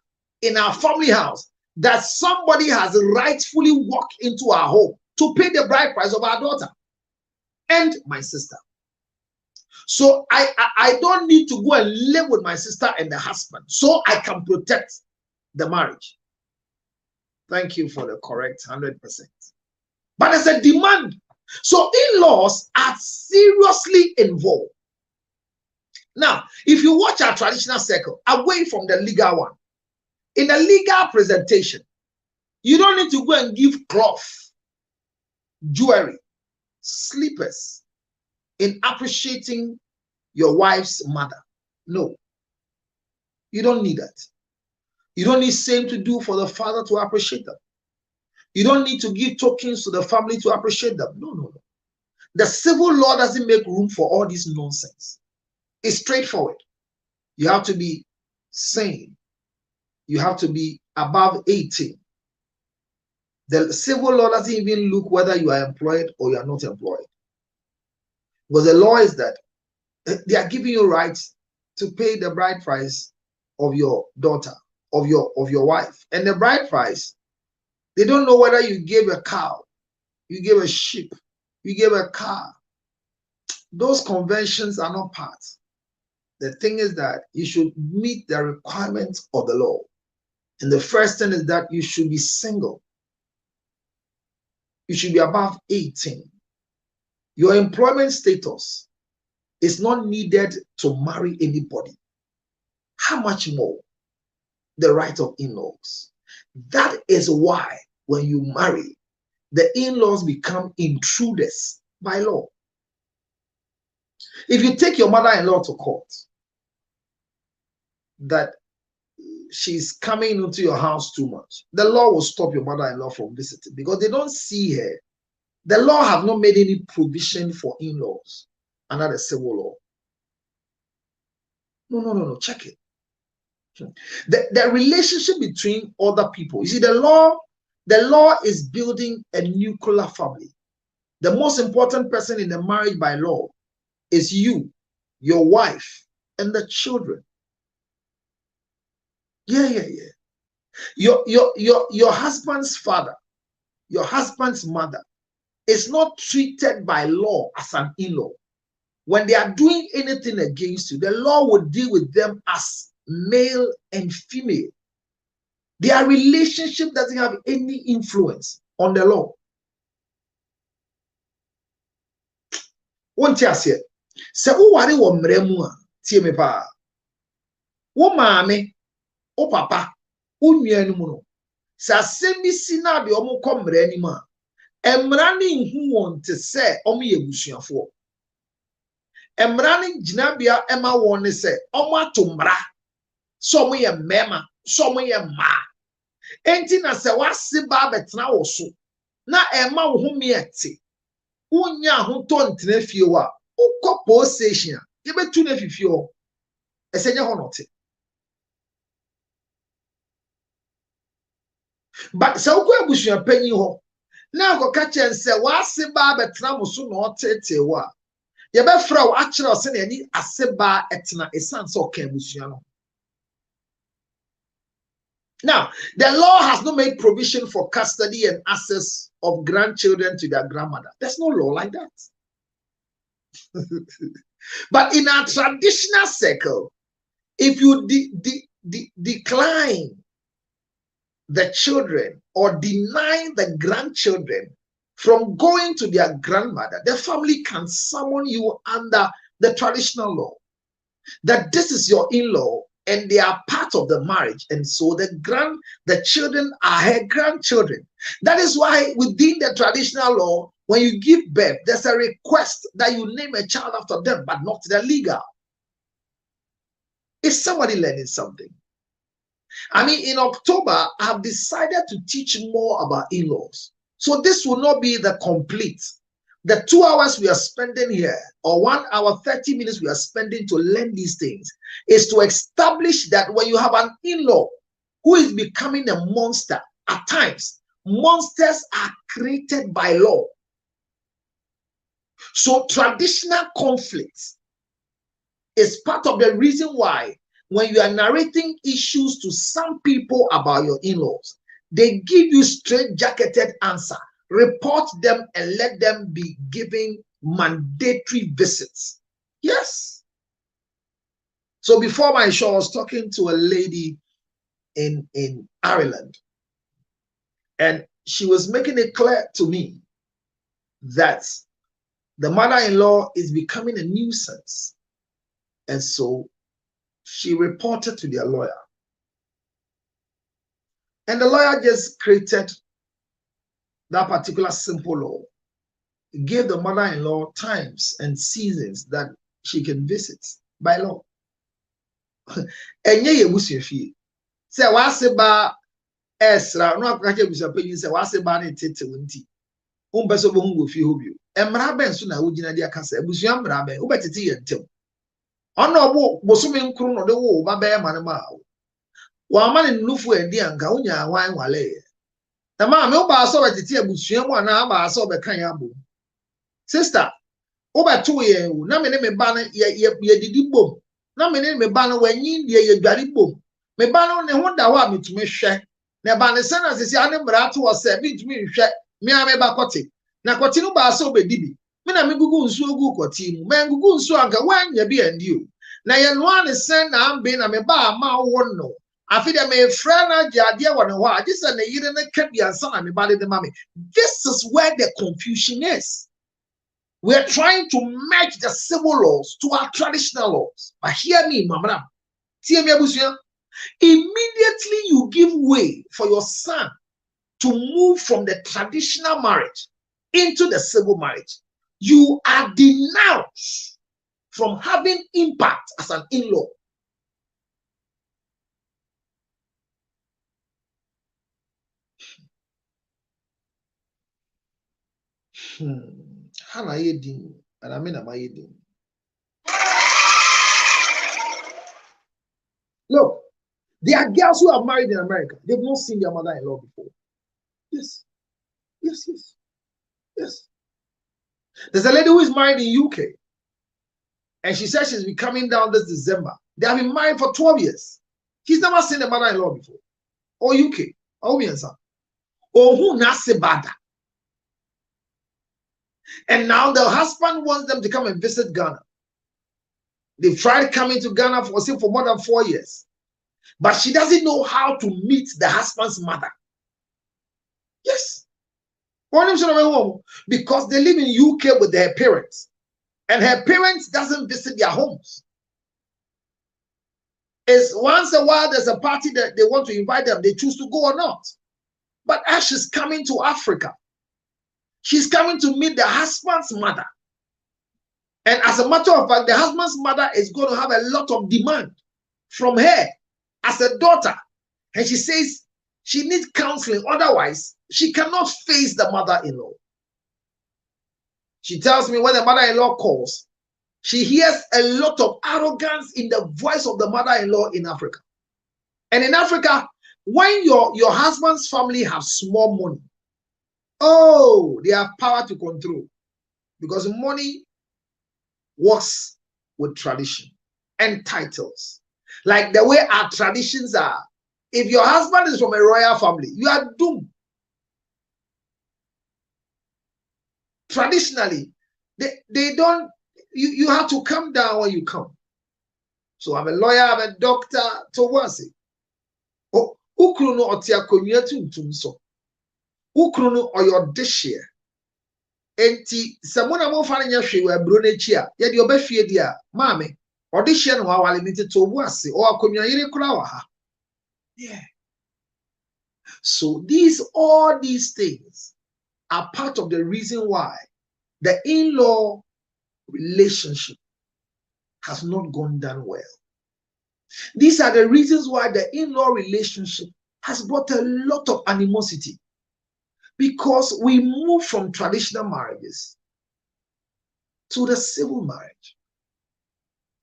in our family house that somebody has rightfully walked into our home to pay the bride price of our daughter and my sister. So I don't need to go and live with my sister and the husband so I can protect the marriage. Thank you for the correct 100%. But there's a demand. So in-laws are seriously involved. Now, if you watch our traditional circle, away from the legal one, in the legal presentation, you don't need to go and give cloth, jewelry, slippers in appreciating your wife's mother. No, you don't need that. You don't need same to do for the father to appreciate them. You don't need to give tokens to the family to appreciate them. No. The civil law doesn't make room for all this nonsense. It's straightforward. You have to be sane. You have to be above 18. The civil law doesn't even look whether you are employed or you are not employed. Because the law is that they are giving you rights to pay the bride price of your daughter, of your wife. And the bride price, they don't know whether you gave a cow, you gave a sheep, you gave a car. Those conventions are not part. The thing is that you should meet the requirements of the law. And the first thing is that you should be single. You should be above 18. Your employment status is not needed to marry anybody. How much more the right of in-laws? That is why when you marry, the in-laws become intruders by law. If you take your mother-in-law to court that she's coming into your house too much, the law will stop your mother-in-law from visiting because they don't see her. The law have not made any provision for in-laws under the civil law. No. Check it. The relationship between other people. You see, the law is building a nuclear family. The most important person in the marriage by law is you, your wife, and the children. Yeah. Your husband's father, your husband's mother is not treated by law as an in-law. When they are doing anything against you, the law will deal with them as male and female. Their relationship doesn't have any influence on the law. Won't you say? So who are you mremu a tie me pa. Wo maame, o papa, o nuanu mu no. Sa semi si na de omo ko mra ni ma. Emra ni hu won te se omo ye busuafo. Emra ni jinabia ema won ne se omo atomra. So omo ye mema, so omo ye ma. Enti na se wase ba betena wo so. Na ema wo hu me ete. Unya ho to ntena fie wa. Ukọ post station. Ye betu na fifie o. Esenye ho note. But se ukọ abusua panyi ho. Na go ka chen se wase ba betena mo so na otete wa. Ye be fra wo akere o se na ani aseba etena esan se o ka abusua no. Now, the law has not made provision for custody and access of grandchildren to their grandmother. There's no law like that. But in our traditional circle, if you decline the children or deny the grandchildren from going to their grandmother, the family can summon you under the traditional law that this is your in-law and they are part of the marriage, and so the children are her grandchildren. That is why within the traditional law, when you give birth, there's a request that you name a child after them, but not the legal. Is somebody learning something? I mean, in October, I have decided to teach more about in-laws. So this will not be the complete. The 2 hours we are spending here, or 1 hour, 30 minutes we are spending to learn these things, is to establish that when you have an in-law who is becoming a monster, at times, monsters are created by law. So traditional conflicts is part of the reason why when you are narrating issues to some people about your in-laws, they give you straight-jacketed answer. Report them and let them be giving mandatory visits. Yes. So before my show, I was talking to a lady in Ireland, and she was making it clear to me that the mother-in-law is becoming a nuisance. And so she reported to their lawyer. And the lawyer just created that particular simple law. It gave the mother-in-law times and seasons that she can visit by law. Enye ye busu fie. Say wase ba esra no akache busu panyin say wase ba na tete wonti. Umbeso bo hu go fie ho bio. Emra ben so na wogina dia kasa busu emra ben ubetete ye ntem. Ono obo bosome nkuru no de wo ba be ma ne ma. Wa ma ne nufu edi anka unya awan wale. Na ma me oba so betete abusu mu ana aba so be kan ya bo. Sister, obeto ye wu na me ne me ba na ye didi bom. Na me ne me ba na wanyi die ye dware bom. Me ba no ne ho da ho a metumi hwe. Na ba ne se na sisi ane mra to wo se metumi hwe. Me a me ba kote. Na kote no ba so be dibi. Me na me gugu nsu ogu kote mu. Me gugu nsu anka wanya bi andi o. Na ye no ane se na ambe na me ba ma wo no. Afi de me fra na jade wo ne ho a just na yire ne ka biansa na me ba de ma me. This is where the confusion is. We are trying to match the civil laws to our traditional laws. But hear me, Mama. Immediately you give way for your son to move from the traditional marriage into the civil marriage. You are denounced from having impact as an in-law. Hana yedin, and I mean am yedin. Look, there are girls who are married in America. They've not seen their mother-in-law before. Yes. Yes, yes, yes. There's a lady who is married in UK, and she says she's be coming down this December. They have been married for 12 years. She's never seen a mother-in-law before. Or UK. Or who nasi bada. And now the husband wants them to come and visit Ghana. They've tried coming to Ghana for more than 4 years. But she doesn't know how to meet the husband's mother. Yes. Because they live in UK with their parents. And her parents doesn't visit their homes. It's once a while there's a party that they want to invite them. They choose to go or not. But as she's coming to Africa, she's coming to meet the husband's mother. And as a matter of fact, the husband's mother is going to have a lot of demand from her as a daughter. And she says she needs counseling. Otherwise, she cannot face the mother-in-law. She tells me when the mother-in-law calls, she hears a lot of arrogance in the voice of the mother-in-law in Africa. And in Africa, when your husband's family have small money, oh, they have power to control. Because money works with tradition and titles. Like the way our traditions are. If your husband is from a royal family, you are doomed. Traditionally, they don't, you have to come down when you come. So I'm a lawyer, I'm a doctor, to once it. Oh, ukruno otia konyatu mtumso. Ukruno or your dish here. Enti, samona mo fani nyashwe we brone chia. Yedi obefie dia, mame, audition wa wale niti to wasi, or akonya yire kura ha. Yeah. So all these things are part of the reason why the in-law relationship has not gone down well. These are the reasons why the in-law relationship has brought a lot of animosity, because we move from traditional marriages to the civil marriage.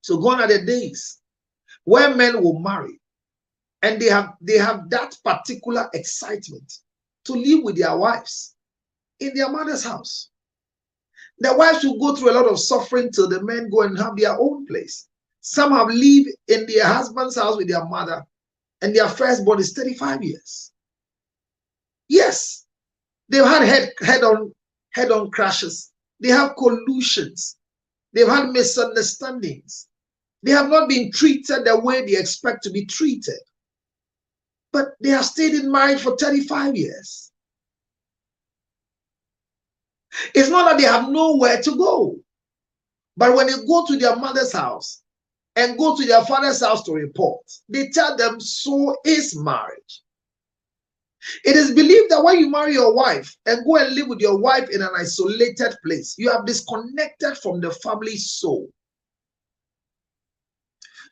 So gone are the days where men will marry and they have that particular excitement to live with their wives in their mother's house. The wives will go through a lot of suffering till the men go and have their own place. Some have lived in their husband's house with their mother, and their firstborn is 35 years. Yes, they've had head-on crashes. They have collusions. They've had misunderstandings. They have not been treated the way they expect to be treated. But they have stayed in marriage for 35 years. It's not that they have nowhere to go. But when they go to their mother's house and go to their father's house to report, they tell them, so is marriage. It is believed that when you marry your wife and go and live with your wife in an isolated place, you have disconnected from the family soul.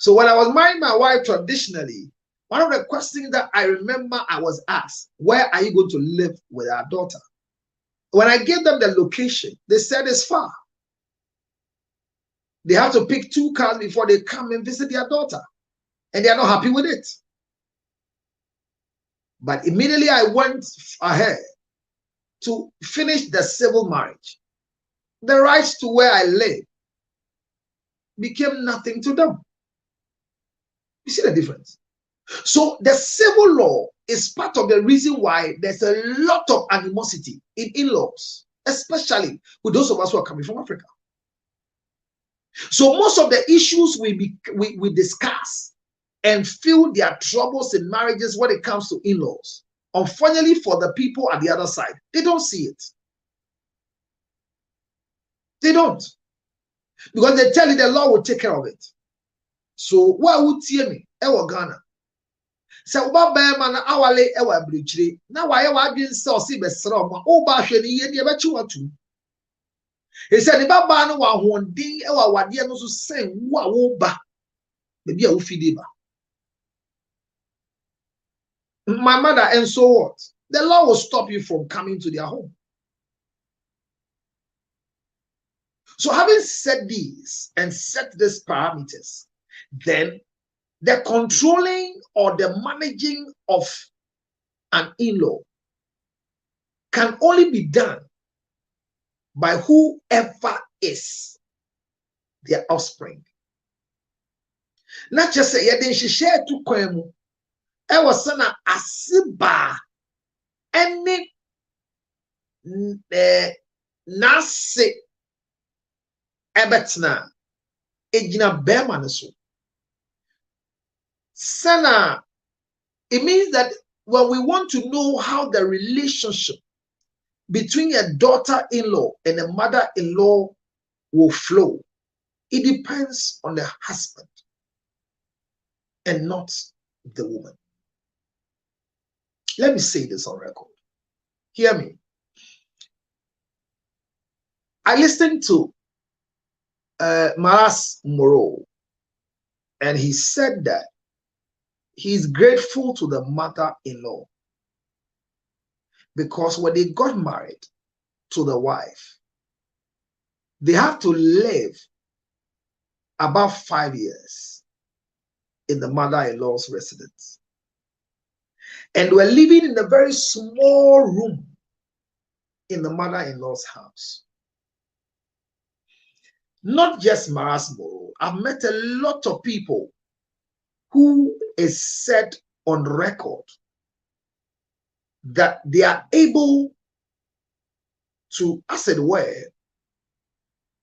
So when I was marrying my wife traditionally, one of the questions that I remember I was asked, where are you going to live with our daughter? When I gave them the location, they said it's far. They have to pick 2 cars before they come and visit their daughter. And they are not happy with it. But immediately I went ahead to finish the civil marriage. The rights to where I live became nothing to them. You see the difference? So the civil law is part of the reason why there's a lot of animosity in in-laws, especially with those of us who are coming from Africa. So most of the issues we discuss and feel their troubles in marriages when it comes to in-laws, unfortunately for the people at the other side, they don't see it. They don't. Because they tell you the law will take care of it. So why would you me? Ewa Ghana. So uba bema na awale ewa brichire. Na waye wadwin se osi besra ma uba hwe ni ye de bechi watu. He said the baba no wa honden ewa wade no so sen wo a wo ba. Maybe a wo fide ba. My mother, and so what? The law will stop you from coming to their home. So having said these and set these parameters, then the controlling or the managing of an in-law can only be done by whoever is their offspring. Not just say, yeah, then she shared to Kwemu. I was sana asiba any nasi ebetna ejina bema so. Sana, it means that when we want to know how the relationship between a daughter-in-law and a mother-in-law will flow, it depends on the husband and not the woman. Let me say this on record. Hear me. I listened to Maras Moro, and he said that he's grateful to the mother-in-law because when they got married to the wife, they have to live about 5 years in the mother-in-law's residence. And we're living in a very small room in the mother-in-law's house. Not just Maras Moro. I've met a lot of people who is said on record that they are able to, as it were,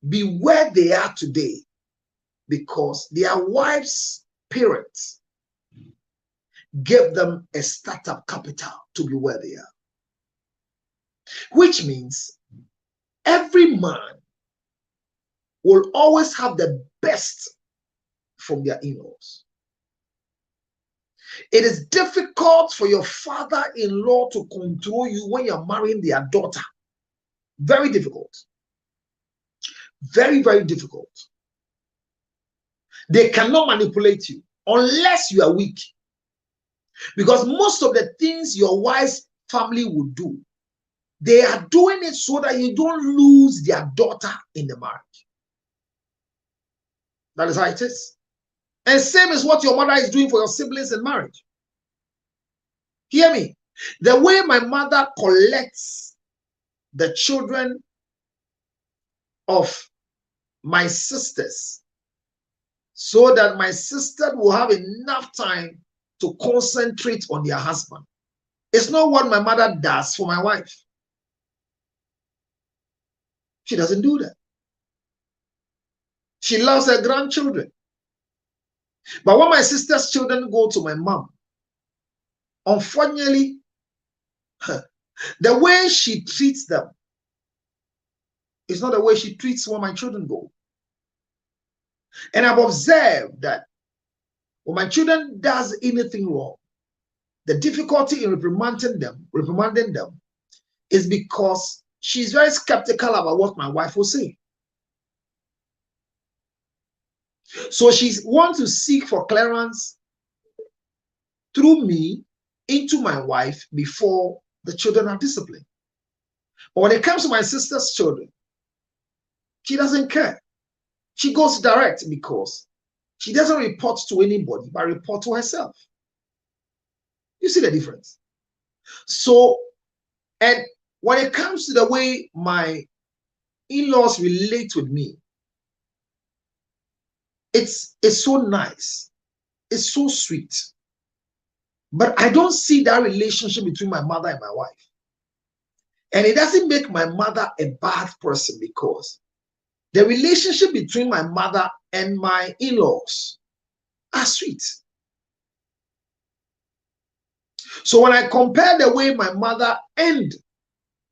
be where they are today because their wives' parents gave them a startup capital to be where they are. Which means every man will always have the best from their in-laws. It is difficult for your father-in-law to control you when you're marrying their daughter. Very difficult. Very, very difficult. They cannot manipulate you unless you are weak. Because most of the things your wife's family would do, they are doing it so that you don't lose their daughter in the marriage. That is how it is. And same as what your mother is doing for your siblings in marriage. Hear me. The way my mother collects the children of my sisters so that my sister will have enough time to concentrate on their husband. It's not what my mother does for my wife. She doesn't do that. She loves her grandchildren. But when my sister's children go to my mom, unfortunately, the way she treats them is not the way she treats when my children go. And I've observed that when my children does anything wrong, the difficulty in reprimanding them is because she's very skeptical about what my wife will say. So she wants to seek for clearance through me into my wife before the children are disciplined. But when it comes to my sister's children, she doesn't care. She goes direct because she doesn't report to anybody, but report to herself. You see the difference? So, and when it comes to the way my in-laws relate with me, it's so nice. It's so sweet. But I don't see that relationship between my mother and my wife. And it doesn't make my mother a bad person because the relationship between my mother and my in-laws are sweet. So when I compare the way my mother and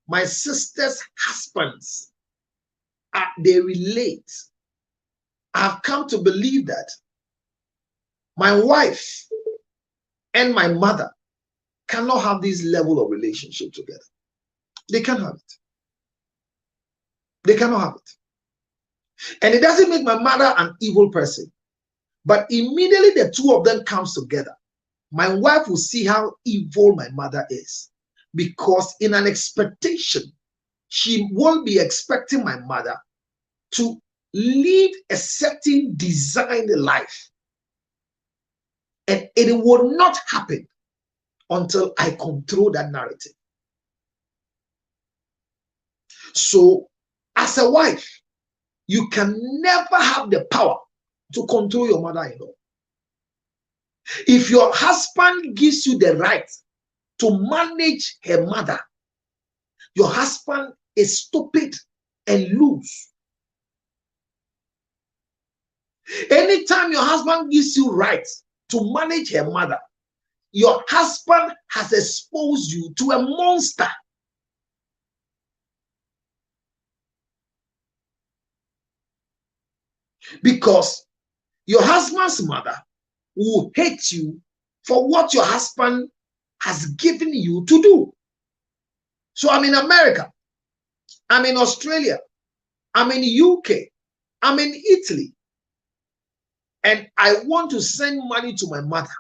my sister's husbands they relate, I've come to believe that my wife and my mother cannot have this level of relationship together. They can't have it. They cannot have it. And it doesn't make my mother an evil person. But immediately the two of them comes together, my wife will see how evil my mother is. Because in an expectation, she won't be expecting my mother to live a certain designed life. And it will not happen until I control that narrative. So, as a wife, you can never have the power to control your mother-in-law. If your husband gives you the right to manage her mother, your husband is stupid and loose. Anytime your husband gives you right to manage her mother, your husband has exposed you to a monster. Because your husband's mother will hate you for what your husband has given you to do. So I'm in America, I'm in Australia, I'm in UK, I'm in Italy, and I want to send money to my mother.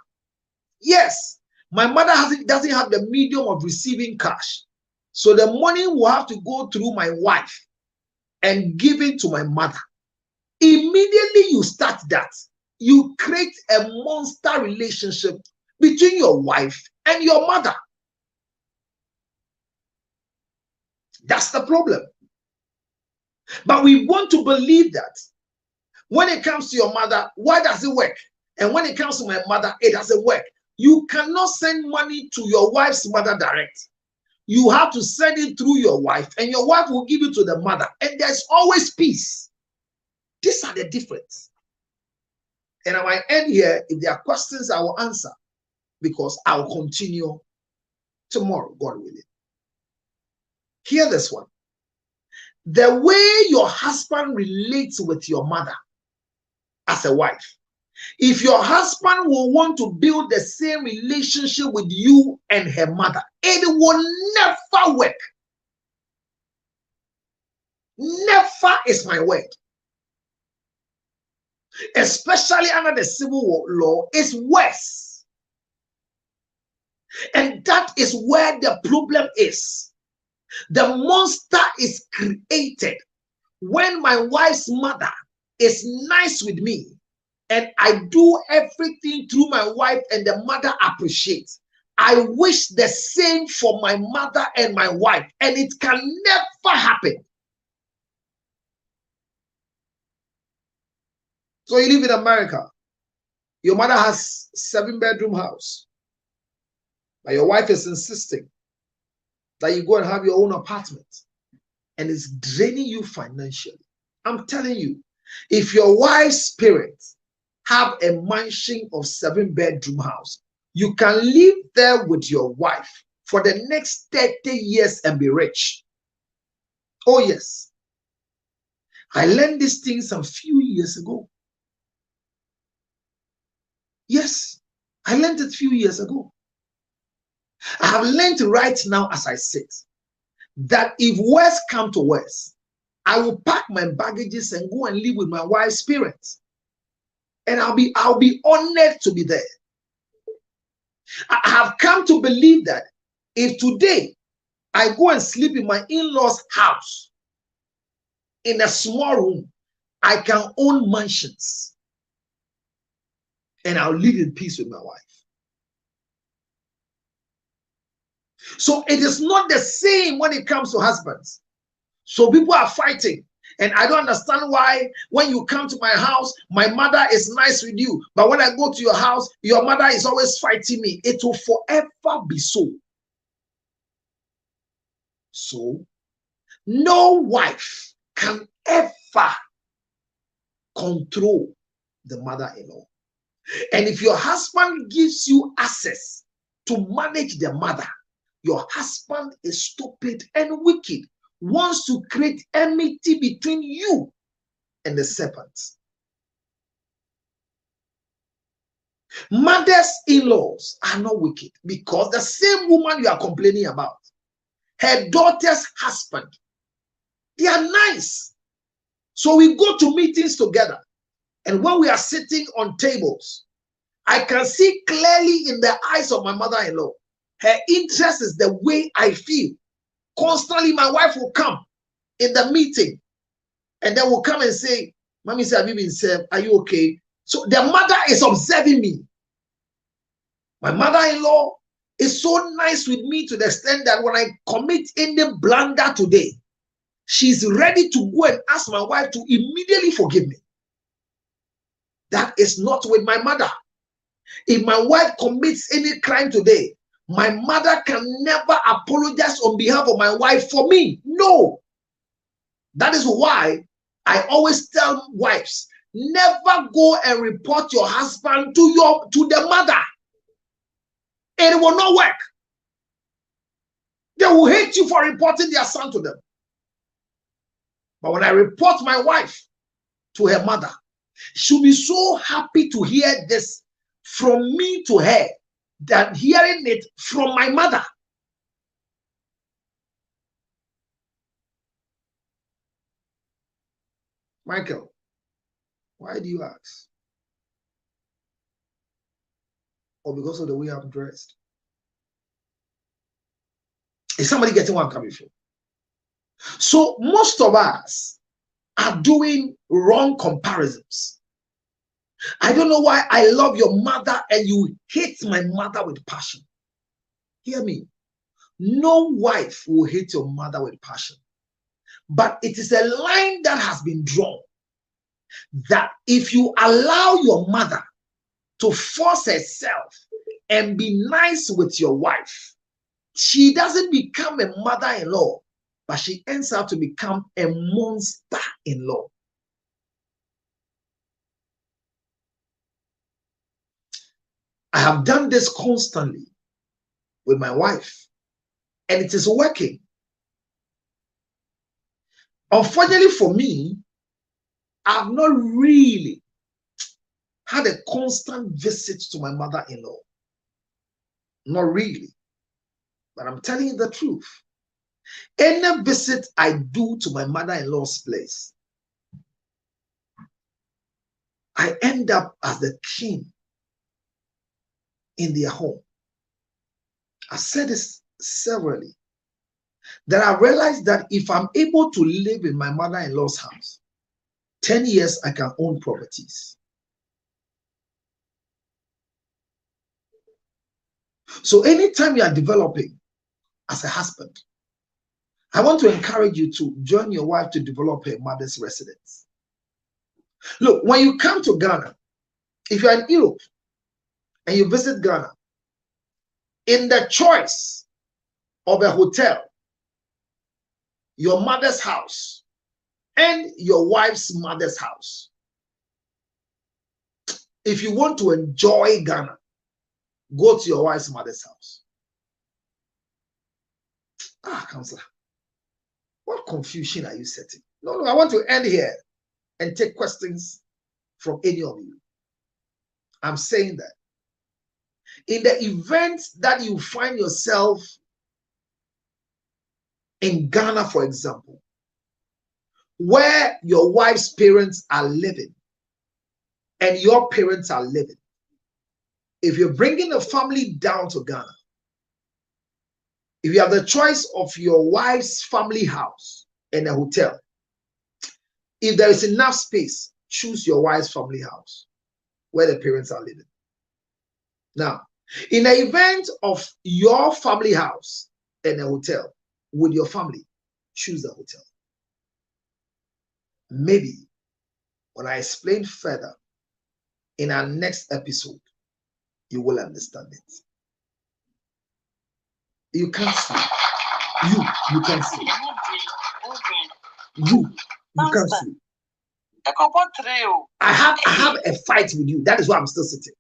Yes, my mother doesn't have the medium of receiving cash. So the money will have to go through my wife and give it to my mother. Immediately you start that, you create a monster relationship between your wife and your mother. That's the problem. But we want to believe that when it comes to your mother, why does it work? And when it comes to my mother, it doesn't work. You cannot send money to your wife's mother direct. You have to send it through your wife, and your wife will give it to the mother, and there's always peace. These are the difference. And I might end here. If there are questions, I will answer, because I will continue tomorrow, God willing. Hear this one. The way your husband relates with your mother as a wife, if your husband will want to build the same relationship with you and her mother, it will never work. Never is my word. Especially under the civil law, is worse. And that is where the problem is. The monster is created when my wife's mother is nice with me, and I do everything through my wife, and the mother appreciates. I wish the same for my mother and my wife, and it can never happen. So you live in America, your mother has 7-bedroom house, but your wife is insisting that you go and have your own apartment, and it's draining you financially. I'm telling you, if your wife's parents have a mansion of 7-bedroom house, you can live there with your wife for the next 30 years and be rich. Oh yes, I learned these things a few years ago. Yes, I learned it a few years ago. I have learned right now as I sit that if worse come to worse, I will pack my baggages and go and live with my wife's parents. And I'll be honored to be there. I have come to believe that if today I go and sleep in my in-laws' house in a small room, I can own mansions. And I'll live in peace with my wife. So it is not the same when it comes to husbands. So people are fighting. And I don't understand why when you come to my house, my mother is nice with you. But when I go to your house, your mother is always fighting me. It will forever be so. So no wife can ever control the mother-in-law. And if your husband gives you access to manage the mother, your husband is stupid and wicked, wants to create enmity between you and the serpent. Mothers-in-laws are not wicked, because the same woman you are complaining about, her daughter's husband, they are nice. So we go to meetings together, and when we are sitting on tables, I can see clearly in the eyes of my mother-in-law, her interest is the way I feel. Constantly, my wife will come in the meeting And then will come and say, Mommy said, have you been served? Are you okay? So the mother is observing me. My mother-in-law is so nice with me to the extent that when I commit any blunder today, she's ready to go and ask my wife to immediately forgive me. That is not with my mother. If my wife commits any crime today, my mother can never apologize on behalf of my wife for me. No. That is why I always tell wives, never go and report your husband to the mother. It will not work. They will hate you for reporting their son to them. But when I report my wife to her mother, she'll be so happy to hear this from me to her than hearing it from my mother. Michael, why do you ask? Or because of the way I'm dressed? Is somebody getting what I'm coming from? So most of us are doing wrong comparisons. I don't know why I love your mother and you hate my mother with passion. Hear me. No wife will hate your mother with passion. But it is a line that has been drawn that if you allow your mother to force herself and be nice with your wife, she doesn't become a mother-in-law, but she ends up to become a monster-in-law. I have done this constantly with my wife, and it is working. Unfortunately for me, I've not really had a constant visit to my mother-in-law. Not really. But I'm telling you the truth. Any visit I do to my mother-in-law's place, I end up as the king in their home. I've said this severally, that I realized that if I'm able to live in my mother-in-law's house, 10 years I can own properties. So anytime you are developing as a husband, I want to encourage you to join your wife to develop her mother's residence. Look, when you come to Ghana, if you are in Europe and you visit Ghana, in the choice of a hotel, your mother's house and your wife's mother's house, if you want to enjoy Ghana, go to your wife's mother's house. Counselor, what confusion are you setting? No, I want to end here and take questions from any of you. I'm saying that in the event that you find yourself in Ghana, for example, where your wife's parents are living and your parents are living, if you're bringing a family down to Ghana, if you have the choice of your wife's family house and a hotel, if there is enough space, choose your wife's family house where the parents are living. Now, in the event of your family house and a hotel with your family, choose the hotel. Maybe when I explain further in our next episode, you will understand it. You can't see. You can't see. You can't see. I have a fight with you. That is why I'm still sitting.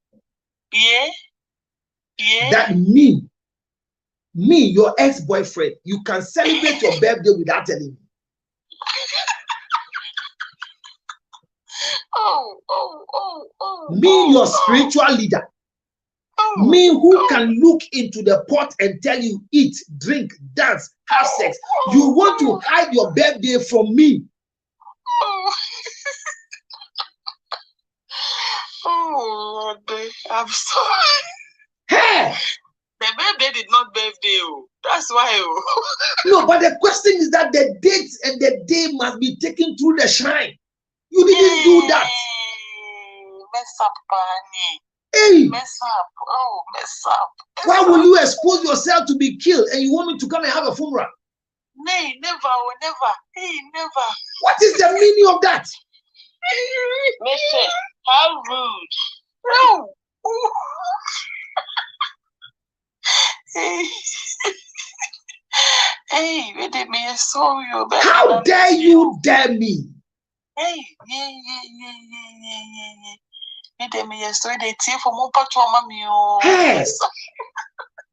Yeah. That me, your ex-boyfriend, you can celebrate your birthday without telling me. Me, your spiritual leader. Me who can look into the pot and tell you eat, drink, dance, have sex. You want to hide your birthday from me. Oh, I'm sorry. Hey, The birthday did not birthday. Oh. That's why. Oh. No, but the question is that the date and the day must be taken through the shrine. You didn't do that. Mess up, Barney. Hey, Mess up. Oh, mess up. why will you expose yourself to be killed and you want me to come and have a funeral? Nay, never, never. Hey, never. What is the meaning of that? Mister, how rude. No. Hey, hey, we did me sorry. How dare you dare me? Hey, yeah. We did me sorry. They tear for more patrol, mommy. Yes.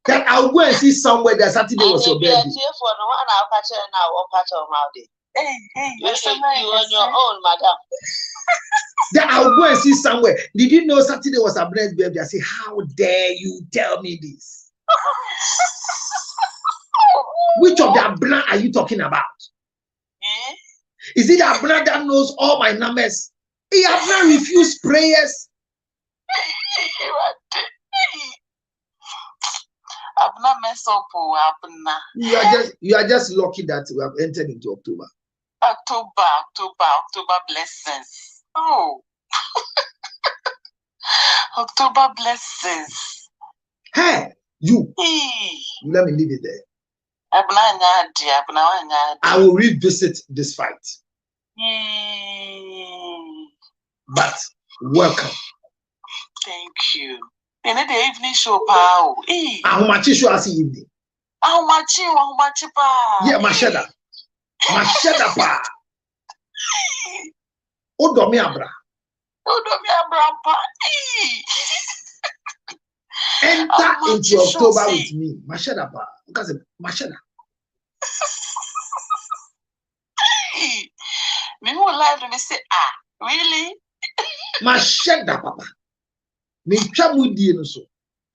That I'll go and see somewhere that Saturday was your birthday. For the one I'll catch her now or catch her all day. Hey, you on your own, madam. That I'll go and see somewhere. Did you know Saturday was a brand's birthday? I say, how dare you tell me this? Which of the Abna are you talking about? Is it Abna that knows all my numbers? He Abna refused prayers. Abna mess up, Abna. You are just lucky that we have entered into October. October blessings. Oh. October blessings. Hey, you. Let me leave it there. I will revisit this fight. But welcome. Thank you. And the evening show, pal. How much show I see evening? How much, pa? Yeah, Masheda. Masheda, pa. Odomi abra. Pa. Enter into October with me. Masheda, pa. Because Masheda. Me who live me say, really? Masheda, papa. Me chamudi no so.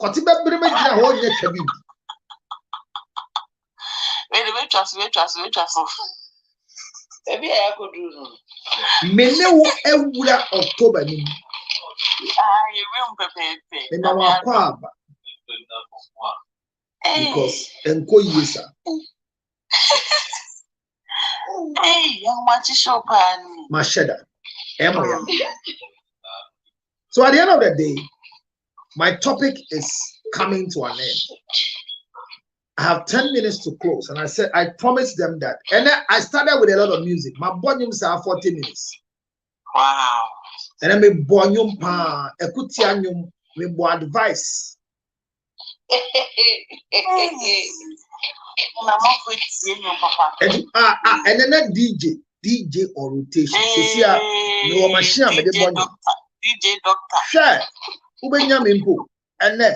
Kotiba breme jina ho nye chabi. Wait, trust. Maybe I could do no. Mene wo ewura October ni. You will pepe. Me na wa kwa aba. Because enko yesa. Hey, young watch show pan. Masheda. Emoya. So at the end of the day, my topic is coming to an end. I have 10 minutes to close, and I promised them that. And then I started with a lot of music. My volumes are 40 minutes. Wow. And then me volume pa, ekutianyum, me bo advice. And then that DJ or rotation. No machine me the volume. DJ doctor. Share. Ubenya me mpo. And then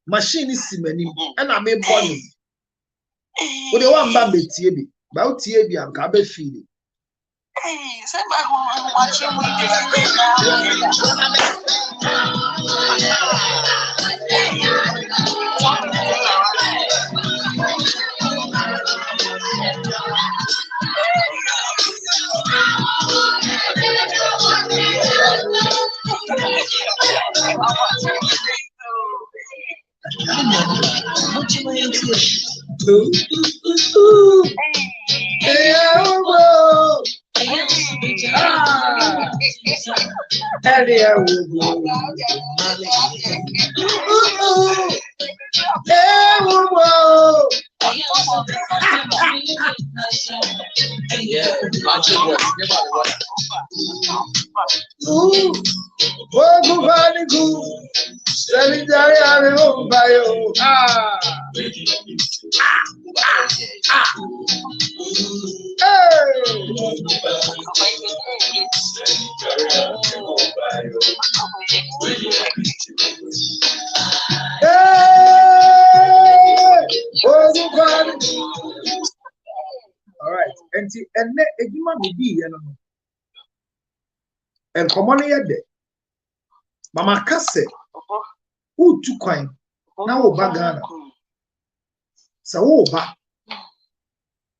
machine is simeni and I may volume. But the one bam be tie bi. Ba o tie bi am ka be feel. Hey, say my watching with All right, and Ejima may be, and common here there. Mama Kase, who took coin now Bagana. So,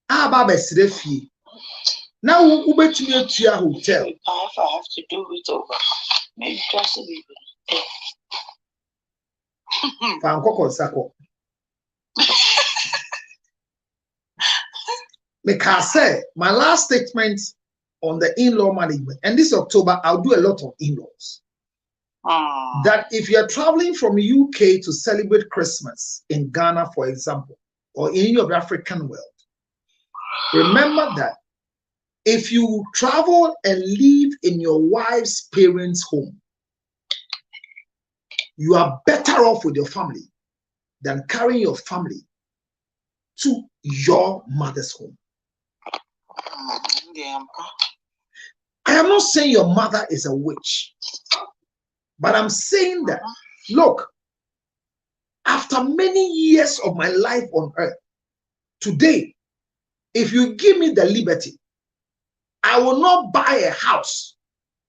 Baba Srefi. Now, who bet me to your hotel? I have to do it over. Maybe just a little. Fankoko sako. Because say my last statement on the in-law management, and this October I'll do a lot of in-laws. That if you're traveling from UK to celebrate Christmas in Ghana, for example, or in any of the African world, remember that if you travel and live in your wife's parents' home, you are better off with your family than carrying your family to your mother's home. I am not saying your mother is a witch, but I'm saying that, look, after many years of my life on earth, today, if you give me the liberty, I will not buy a house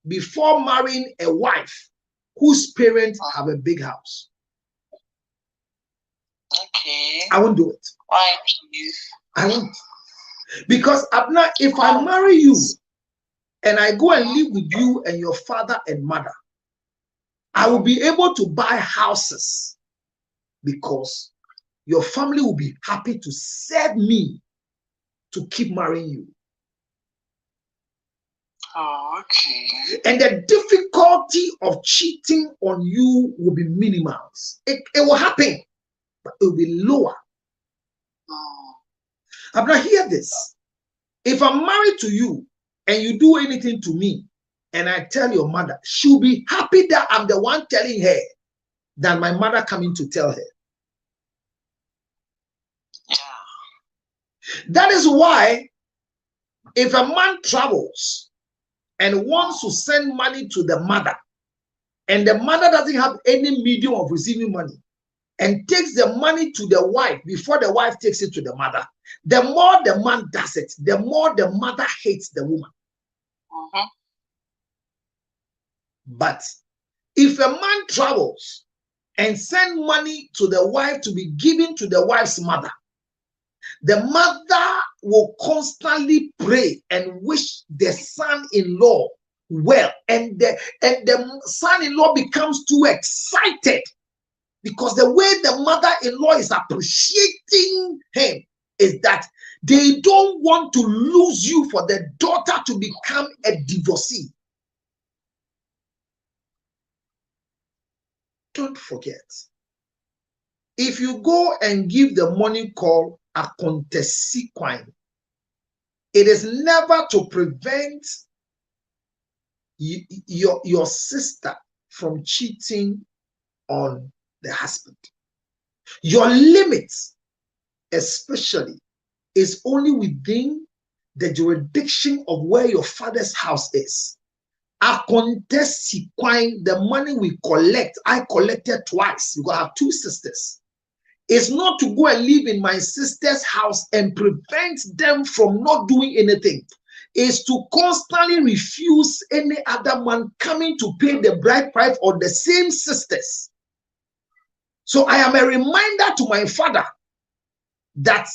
before marrying a wife whose parents have a big house. Okay. I won't do it. Why, please? I won't. Because Abna, if I marry you and I go and live with you and your father and mother, I will be able to buy houses because your family will be happy to serve me to keep marrying you. Oh, okay. And the difficulty of cheating on you will be minimal. It will happen, but it will be lower. I'm not hear this. If I'm married to you and you do anything to me, and I tell your mother, she'll be happy that I'm the one telling her than my mother coming to tell her. Yeah. That is why if a man travels and wants to send money to the mother, and the mother doesn't have any medium of receiving money, and takes the money to the wife before the wife takes it to the mother, the more the man does it, the more the mother hates the woman. But if a man travels and send money to the wife to be given to the wife's mother, the mother will constantly pray and wish the son-in-law well, and the son-in-law becomes too excited because the way the mother-in-law is appreciating him is that they don't want to lose you for the daughter to become a divorcee. Don't forget, if you go and give the money called a contesiquine, it is never to prevent your sister from cheating on the husband. Your limits, especially, is only within the jurisdiction of where your father's house is. A contesiquine, the money we collect, I collected twice because I have two sisters. It's not to go and live in my sister's house and prevent them from not doing anything. It's to constantly refuse any other man coming to pay the bride price or the same sisters. So I am a reminder to my father that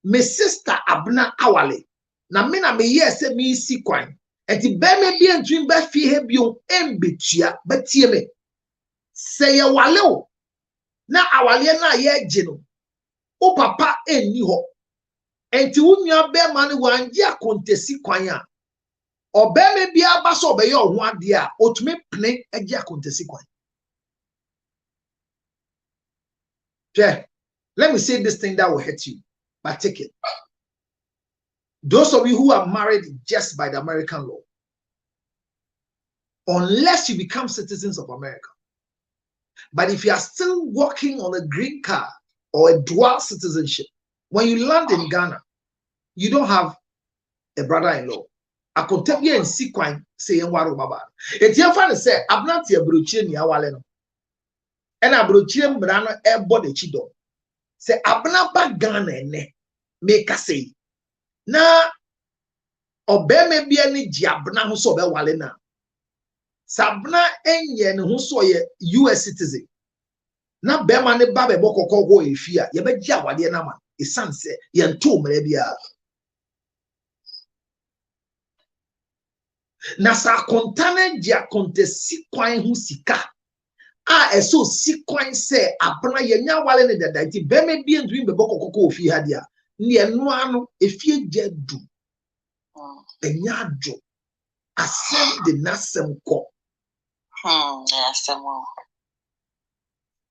my sister Abna Awale, na me yes me si kwan. Enti be me bi entwin ba fi he bio embetua batie me. Say ye wale o. Na awale na ye gye no. O papa enni ho. Enti wunua be ma ne wanje akontesi kwan a. Obe me bi aba so obe ye ho ade a otumi pene agye akontesi kwan. Yeah. Let me say this thing that will hurt you, but take it. Those of you who are married just by the American law, unless you become citizens of America, but if you are still working on a green card or a dual citizenship, when you land in Ghana, you don't have a brother-in-law. I could tell you and see quite saying waru baba. It's your father say, I'm not your brochire ni awaleno. And a brochire brano body chido. Say abna ba Ghana ne make a say. Na obeme bia ni jiabna ho so be wale na. Sabna enye ne ho so ye US citizen. Na bema ne ba be bokoko go efia ye be gia wade na ma. Esan se ye nto mre bia. Na sa kontane dia kontesi kwan hu sika. a so sequence say abna yenya wale ne dada nti be me bi ndu be bokokoko ofi ha dia ne eno ano efie jedu enya adwo asem de nasem ko asem o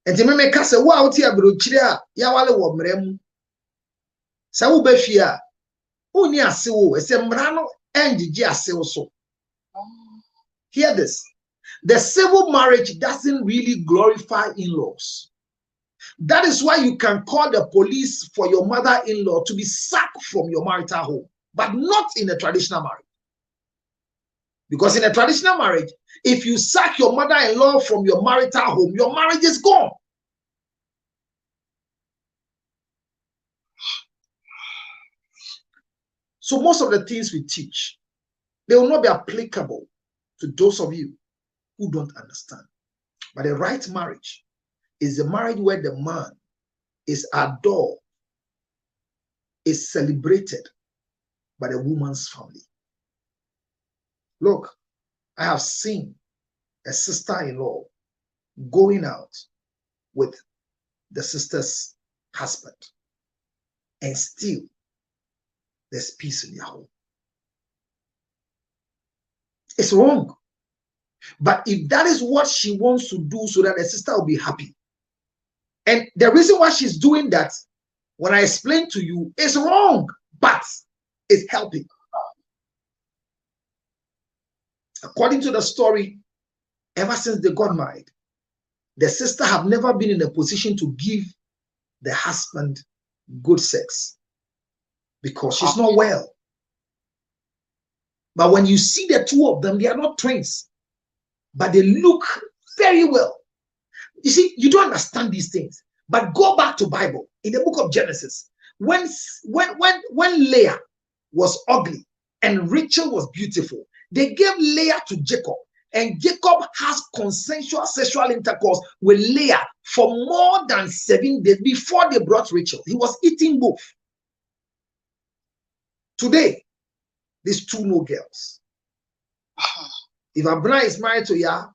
enti me ka se wo a woti abrochire a ya wale wo mrem sa wo ba fie a oni ase wo ese mra no engigi ase wo so. Hear this. The civil marriage doesn't really glorify in-laws. That is why you can call the police for your mother-in-law to be sacked from your marital home, but not in a traditional marriage. Because in a traditional marriage, if you sack your mother-in-law from your marital home, your marriage is gone. So most of the things we teach, they will not be applicable to those of you who don't understand. But the right marriage is a marriage where the man is adored, is celebrated by the woman's family. Look, I have seen a sister-in-law going out with the sister's husband, and still there's peace in their home. It's wrong. But if that is what she wants to do so that the sister will be happy, and the reason why she's doing that, when I explain to you, is wrong, but it's helping. According to the story, ever since they got married, the sister have never been in a position to give the husband good sex because she's not well. But when you see the two of them, they are not twins, but they look very well. You see, you don't understand these things. But go back to Bible in the book of Genesis. When Leah was ugly and Rachel was beautiful, they gave Leah to Jacob, and Jacob has consensual sexual intercourse with Leah for more than 7 days before they brought Rachel. He was eating both. Today, these two no girls. If Abna is married to Ya,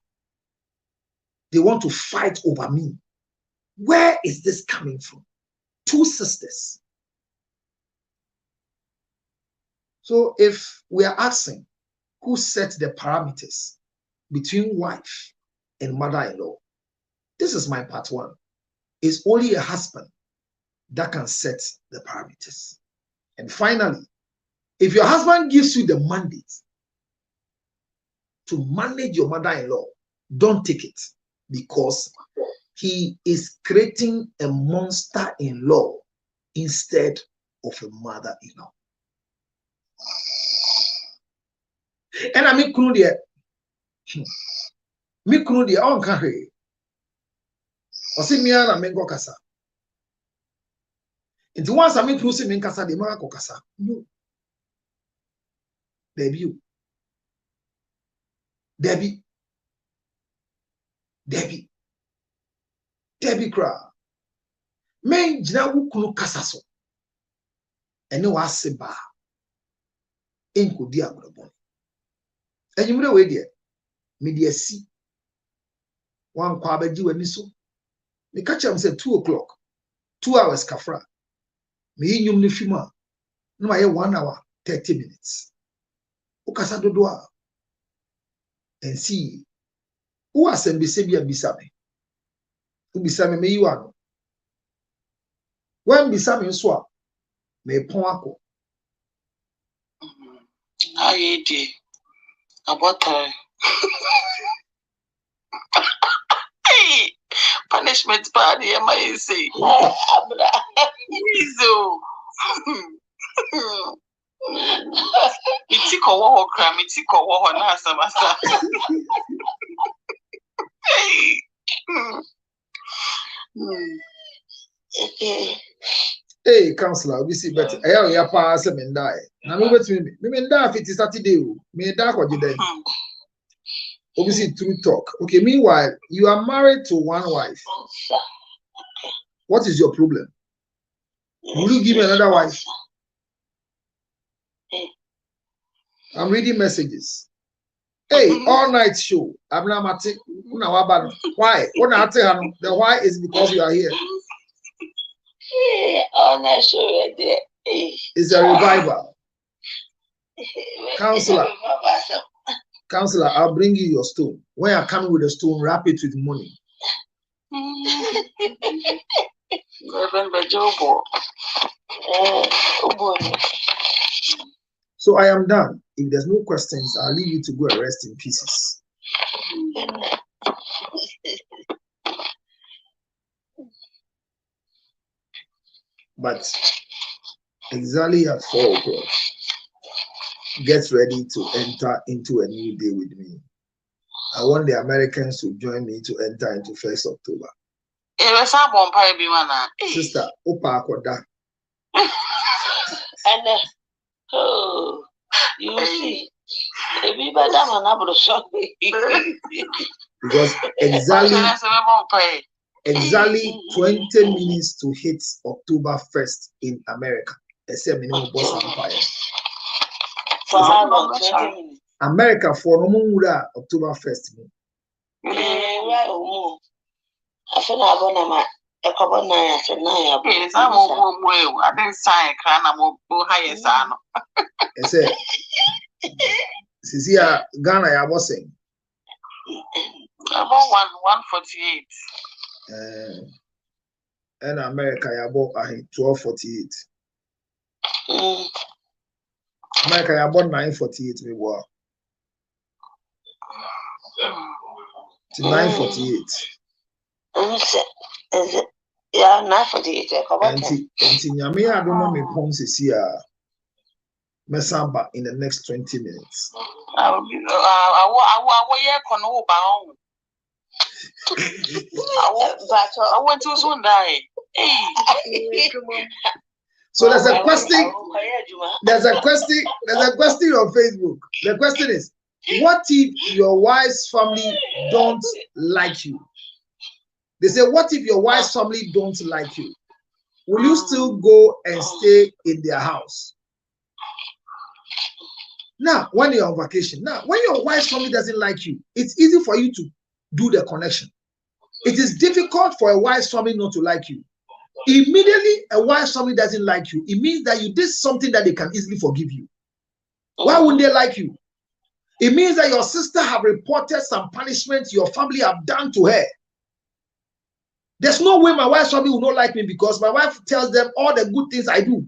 they want to fight over me. Where is this coming from? Two sisters. So if we are asking who set the parameters between wife and mother-in-law, this is my part one. It's only a husband that can set the parameters. And finally, if your husband gives you the mandate to manage your mother-in-law, don't take it, because he is creating a monster-in-law instead of a mother-in-law. And I make Krudia. Me Krudia on carry. Or see me and Mengo Kasa. Into once I make Lucy Minkasa, the Marco Kasa. No. Debbie. Debbie cry. Men jina wukunu kasaso. Ene wa seba. Enko di abrabon. Enyimre we die. Me die si. Wan kwa abaji wani so. Me catch am say 2 o'clock. 2 hours kafra. Me yinyum ni fima. No ma ye 1 hour 30 minutes. Ukasa dodoa. And see. Who asem be sebia bisame. Bisame me yiwa. When bisame nso a me pon akọ. Aye di. Abota. Hey, punishment party am I say. Abra. Mizo. Mitiko wo kra, mitiko wo na asabasa. Hey. Hey, counselor, we see, but I have pass him and die. Now, me wait me. Me die if it is Saturday. Me die what you then. Obviously, true talk. Okay, meanwhile, you are married to one wife. What is your problem? Will you give me another wife? I'm reading messages. Hey, all night show. I'm not matic. Why? The why is because you are here. All night show right there. It's a revival. Counselor, I'll bring you your stone. When you're coming with a stone, wrap it with money. So I am done. If there's no questions, I'll leave you to go and rest in pieces. But exactly at 4 o'clock, get ready to enter into a new day with me. I want the Americans to join me to enter into 1st October. Sister, Opa Akoda. And oh, you see, because exactly 20 minutes to hit October 1st in America. Except minimum boss empire. For how long? 20 minutes. America for October 1st. I feel like I'm going to I didn't sign I said, Cecilia Ghana, I was saying about 148. And America, I bought 1248. America, I bought 948. Me wow. 948. Is it? Yeah, 948. And Yami, I don't know me pounds is here. Mesamba in the next 20 minutes. I went to soon die. So there's a question. There's a question on Facebook. The question is, what if your wife's family don't like you? They say, what if your wife's family don't like you? Will you still go and stay in their house? Now, when you're on vacation, now, when your wife's family doesn't like you, it's easy for you to do the connection. It is difficult for a wife's family not to like you. Immediately, a wife's family doesn't like you. It means that you did something that they can easily forgive you. Why wouldn't they like you? It means that your sister have reported some punishment your family have done to her. There's no way my wife's family will not like me because my wife tells them all the good things I do.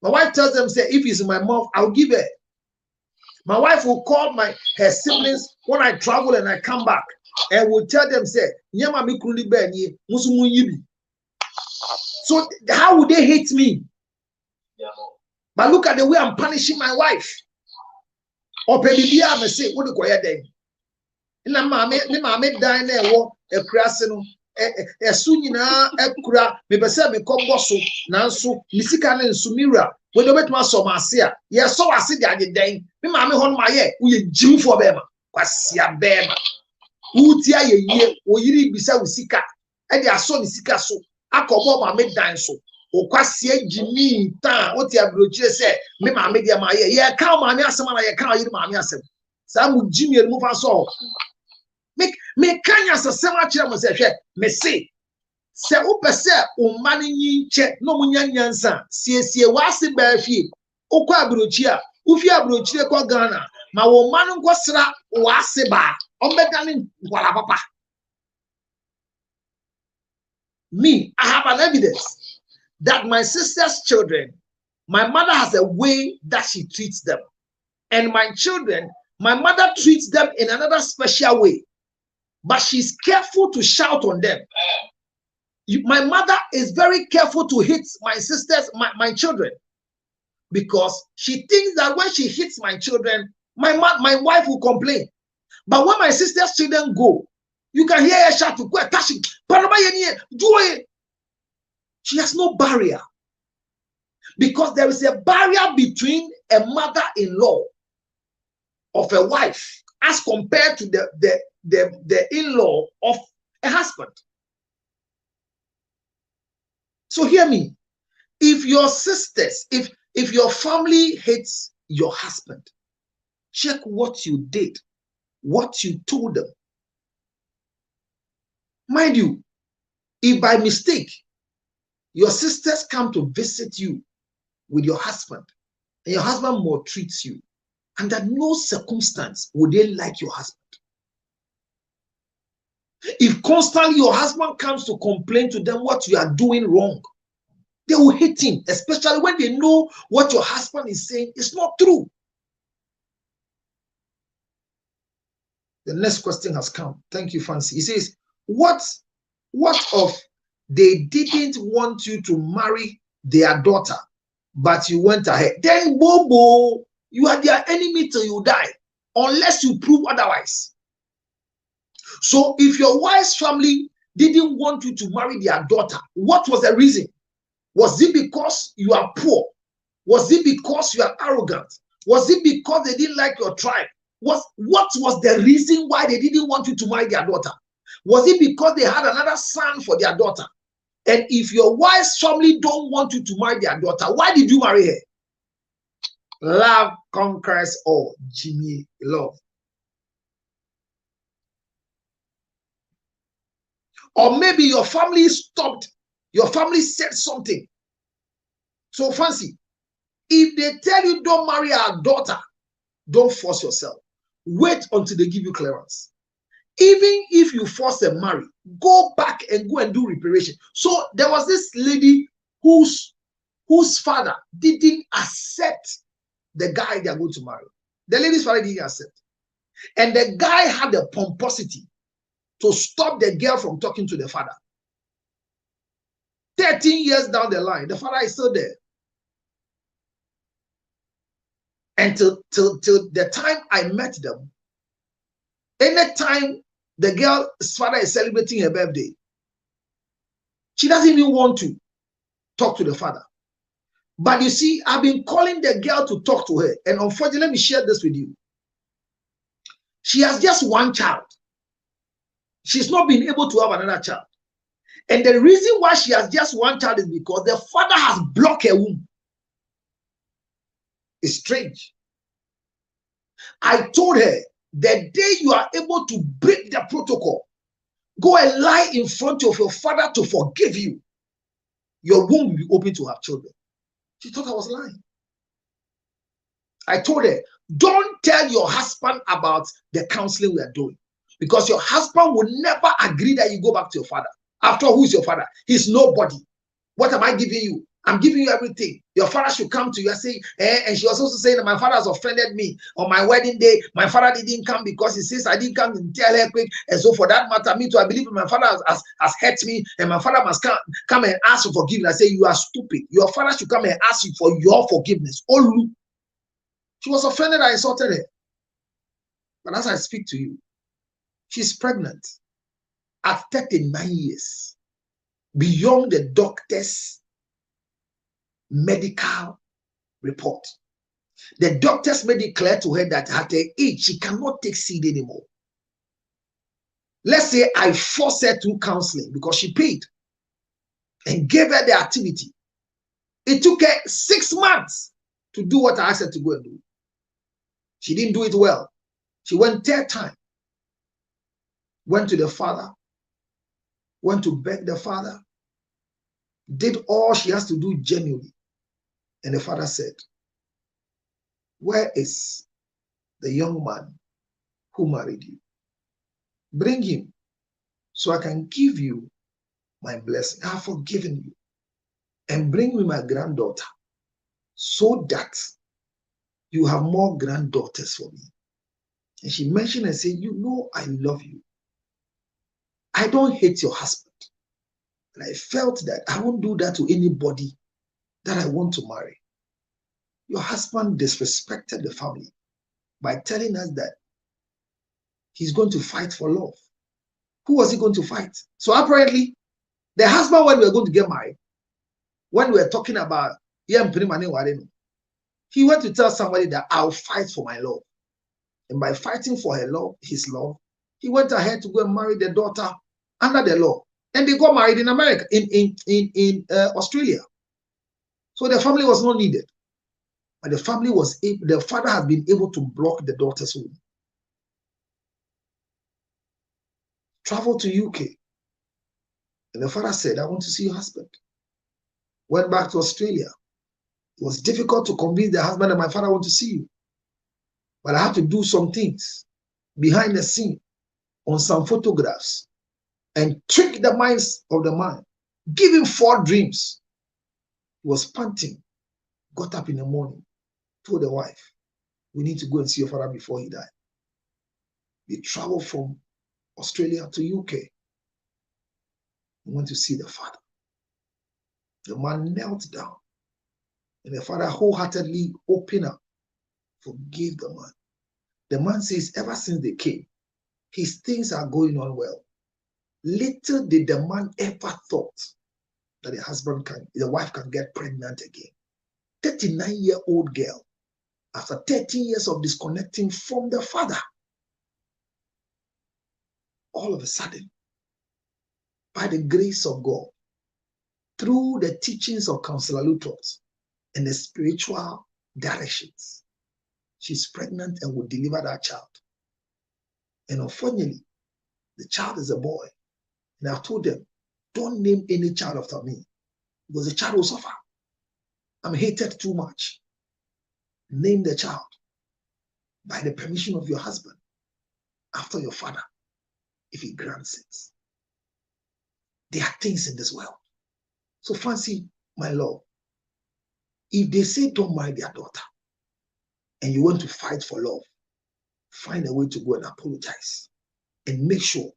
My wife tells them, say, if it's in my mouth, I'll give her. My wife will call her siblings when I travel and I come back and will tell them, say, so how would they hate me? But look at the way I'm punishing my wife. Or maybe I may say, what do you then? In a mammy dine a crassino, a sunina, a cra, maybe say me comboso, Nansu, Missican and Sumira. When you met my somasia, yes, so I see the other day. Me mammy on my ear, we Jim for them. Quasia bema. Utia ye, or you be so sika, and their son is sika so. I come up my mid dine so. O kwasie Jimmy tan what ya broche say me ma me dia ma ye ka ma me asem na ye ka yiri ma me asem sa mu Jimmy mu fa so me kanya asem a kire mo se hwe me se o pese o ma ni nche no mu nyanyansa siesie wa se ba fie o kwa brochi a o fi abrochi ko Ghana ma wo ma no nkosra wa se ba o medane ngwala papa. Me, I have an evidence that my sister's children, my mother has a way that she treats them. And my children, my mother treats them in another special way. But she's careful to shout on them. My mother is very careful to hit my sisters, my children. Because she thinks that when she hits my children, my wife will complain. But when my sister's children go, you can hear her shout, go touch it. She has no barrier because there is a barrier between a mother-in-law of a wife as compared to the in-law of a husband. So hear me. If your sisters, if your family hates your husband, Check what you did, what you told them. Mind you, if by mistake your sisters come to visit you with your husband and your husband maltreats you, under no circumstance would they like your husband. If constantly your husband comes to complain to them what you are doing wrong, they will hate him, especially when they know what your husband is saying is not true. The next question has come. Thank you, Fancy. He says, what of they didn't want you to marry their daughter, but you went ahead? Then, Bobo, you are their enemy till you die, unless you prove otherwise. So if your wife's family didn't want you to marry their daughter, what was the reason? Was it because you are poor? Was it because you are arrogant? Was it because they didn't like your tribe? What was the reason why they didn't want you to marry their daughter? Was it because they had another son for their daughter? And if your wife's family don't want you to marry their daughter, why did you marry her? Love conquers all. Jimmy Love. Or maybe your family stopped. Your family said something. So Fancy, if they tell you don't marry our daughter, don't force yourself. Wait until they give you clearance. Even if you force them marry, go back and go and do reparation. So there was this lady whose father didn't accept the guy they are going to marry. The lady's father didn't accept. And the guy had the pomposity to stop the girl from talking to the father. 13 years down the line, the father is still there. And till the time I met them, anytime the girl's father is celebrating her birthday, she doesn't even want to talk to the father. But you see, I've been calling the girl to talk to her. And unfortunately, let me share this with you. She has just one child. She's not been able to have another child. And the reason why she has just one child is because the father has blocked her womb. It's strange. I told her, the day you are able to break the protocol, go and lie in front of your father to forgive you, your womb will be open to have children. She thought I was lying. I told her, don't tell your husband about the counseling we are doing, because your husband will never agree that you go back to your father. After all, who is your father? He's nobody. What am I giving you? I'm giving you everything. Your father should come to you and say, and she was also saying that my father has offended me on my wedding day. My father didn't come because he says I didn't come and tell her quick. And so for that matter, me too, I believe my father has hurt me, and my father must come and ask for forgiveness. I say, you are stupid. Your father should come and ask you for your forgiveness. Olu. She was offended. I insulted her. But as I speak to you, she's pregnant at 39 years, beyond the doctor's medical report. The doctors may declare to her that at her age, she cannot take seed anymore. Let's say I forced her through counseling because she paid and gave her the activity. It took her 6 months to do what I asked her to go and do. She didn't do it well. She went third time, went to the father, went to beg the father, did all she has to do genuinely. And the father said, where is the young man who married you? Bring him so I can give you my blessing. I have forgiven you. And bring me my granddaughter so that you have more granddaughters for me. And she mentioned and said, you know I love you. I don't hate your husband. And I felt that I won't do that to anybody that I want to marry. Your husband disrespected the family by telling us that he's going to fight for love. Who was he going to fight? So apparently, the husband, when we were going to get married, when we were talking about, he went to tell somebody that I'll fight for my love. And by fighting for her love, his love, he went ahead to go and marry the daughter under the law. And they got married in America, in Australia. So the family was not needed. But the family was able, the father has been able to block the daughter's home. Travel to UK. And the father said, I want to see your husband. Went back to Australia. It was difficult to convince the husband that my father wants to see you. But I had to do some things behind the scene on some photographs and trick the minds of the man. Give him 4 dreams. He was panting. Got up in the morning. Told the wife, we need to go and see your father before he died. They traveled from Australia to UK. He went to see the father. The man knelt down. And the father wholeheartedly opened up, forgave the man. The man says, ever since they came, his things are going on well. Little did the man ever thought that the wife can get pregnant again. 39-year-old girl, after 13 years of disconnecting from the father, all of a sudden, by the grace of God, through the teachings of Counselor Lutos and the spiritual directions, she's pregnant and will deliver that child. And unfortunately, the child is a boy. And I've told them, don't name any child after me, because the child will suffer. I'm hated too much. Name the child by the permission of your husband, after your father, if he grants it. There are things in this world. So fancy, my love, if they say don't marry their daughter, and you want to fight for love, find a way to go and apologize and make sure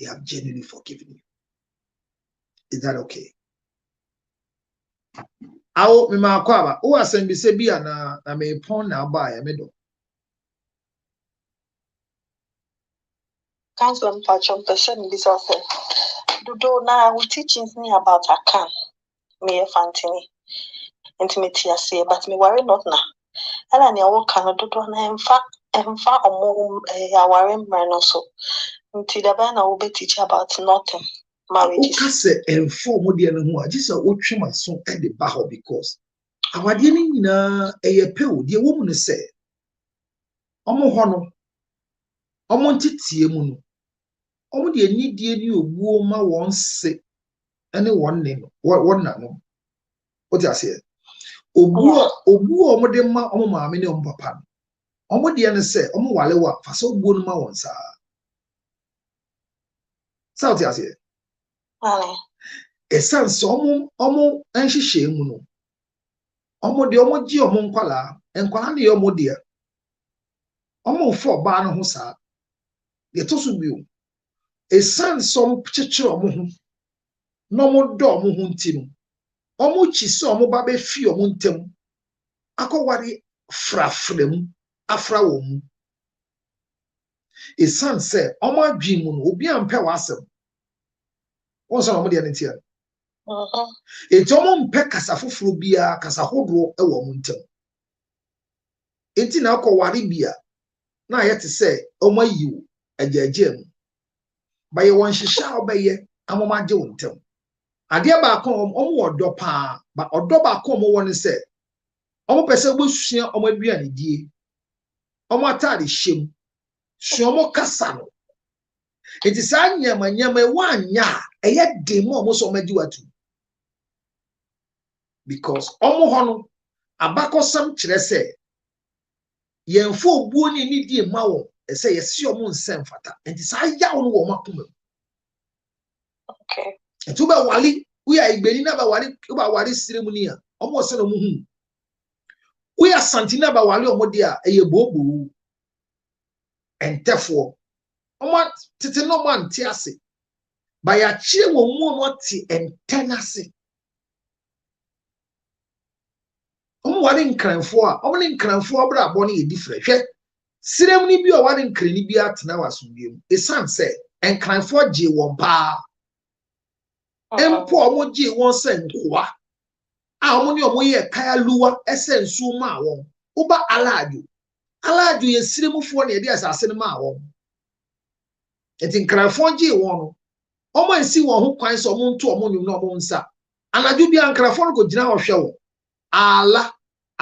they have genuinely forgiven you. Is that okay? Awo me ma kwaba o asem bi se bia na me pon na ba ya me do. Council Pachon person bisa say do na we teachings me about Akan me Fantini intimacy say but me worry not na. Ela ne wo kan do na emfa omo aware mra so. Nti da ba na wo be teach about nothing. Marriages. O ka se enfo mo de no ho a gisa o twema so e de ba ho because awade ni nyina eye pe o de wo mu ne se omo ho no omo ntitie mu no omo de anidie ni obuo ma won se ene won ne no won na no o ti ase obuo omo de ma omo maame ne omo papa no omo de ne se omo wale wa fa so obuo no ma won sa sa o ti ase esan so omo anhihye mu no omo de omo gi omo nkwala ne omo de omo fo ba no ho sa ye to so bio esan so chichire omo ho no mo do omo ho nti no omo chi so omo ba be fi omo ntem akọwari frafrem afra wo mu esan se omo adwi mu no obi ampe wasem wonso omo de ntia enti omo mpe kasa foforo bia kasa hodo e wo omo ntem enti na akọwari bia na ayete se omo ayiwo ajajem baye won hihya obeye amoma je wontem ade ba akọ omo odo pa ba odo ba akọ omo won se omo pese gbosua omo aduane die omo atade hyem hye omo kasa no enti sa nyama e wanya eye dem omo so omo agi watu because omo ho no abakosam kire se yemfo obuo ni die ma wo ese yesi omo nsem fata enti sa ya wo wo makoma okay enti ba wali we are igbeni na ba wali ceremony a omo se no mu hu we are santina ba wali omo dia eye bobo entefo omo tete no man ti ase ba ya chie wo mu no ti entenase omo wali nkranfo a omo ne nkranfo abra abo ne different hwe ceremony bi o wali nkrani bi atena wasombiam esan se enkranfo je won pa empo omo je won se nkoa a omo ne omo ye kaya luwa ese nsu ma won uba alaaju ye siremufo ne de asase ne ma won eti nkranfo je won no omo ensi won ho kwan so omo nto omo nyum na omo nsa anaju bi ankranfo no go gina ho hwe wo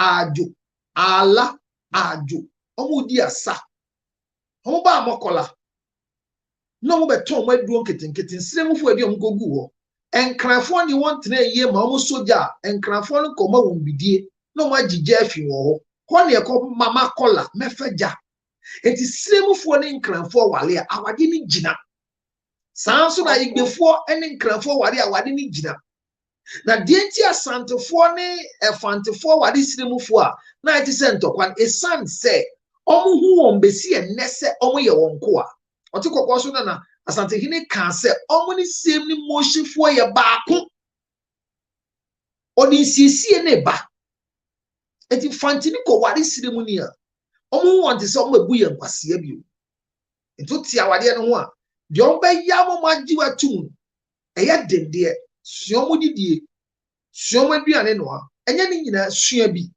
ajo ala ajo omo di asa omo ba mokola no mo beton mo aduro nketenkete nsiremufo adi omo gogu ho enkrafo ni won tena yie ma omo soja enkrafo no koma won bidie no mo agigye afi wo ho ne ekọ mama kola mefeja enti siremufo ne enkrafo wale a awade ni gina sanso na igbefo ene enkrafo wale a awade ni gina na dienti asantefo ne efantefo wade siremufo a na ati se ntokwan esan se omo hu won besi enese omo ye won ko a oti kokko so na asantehine kan se omo ni sem ni moshifo ye baako oni siesie ne ba eti fantini ko wade siremu ni a omo won te se omo ebu ye nkwase bio enti ti awade no ho a de omo ba ya mo magiwa tum eye dende suomo didie suomo aduane no a enye ni nyina sua bi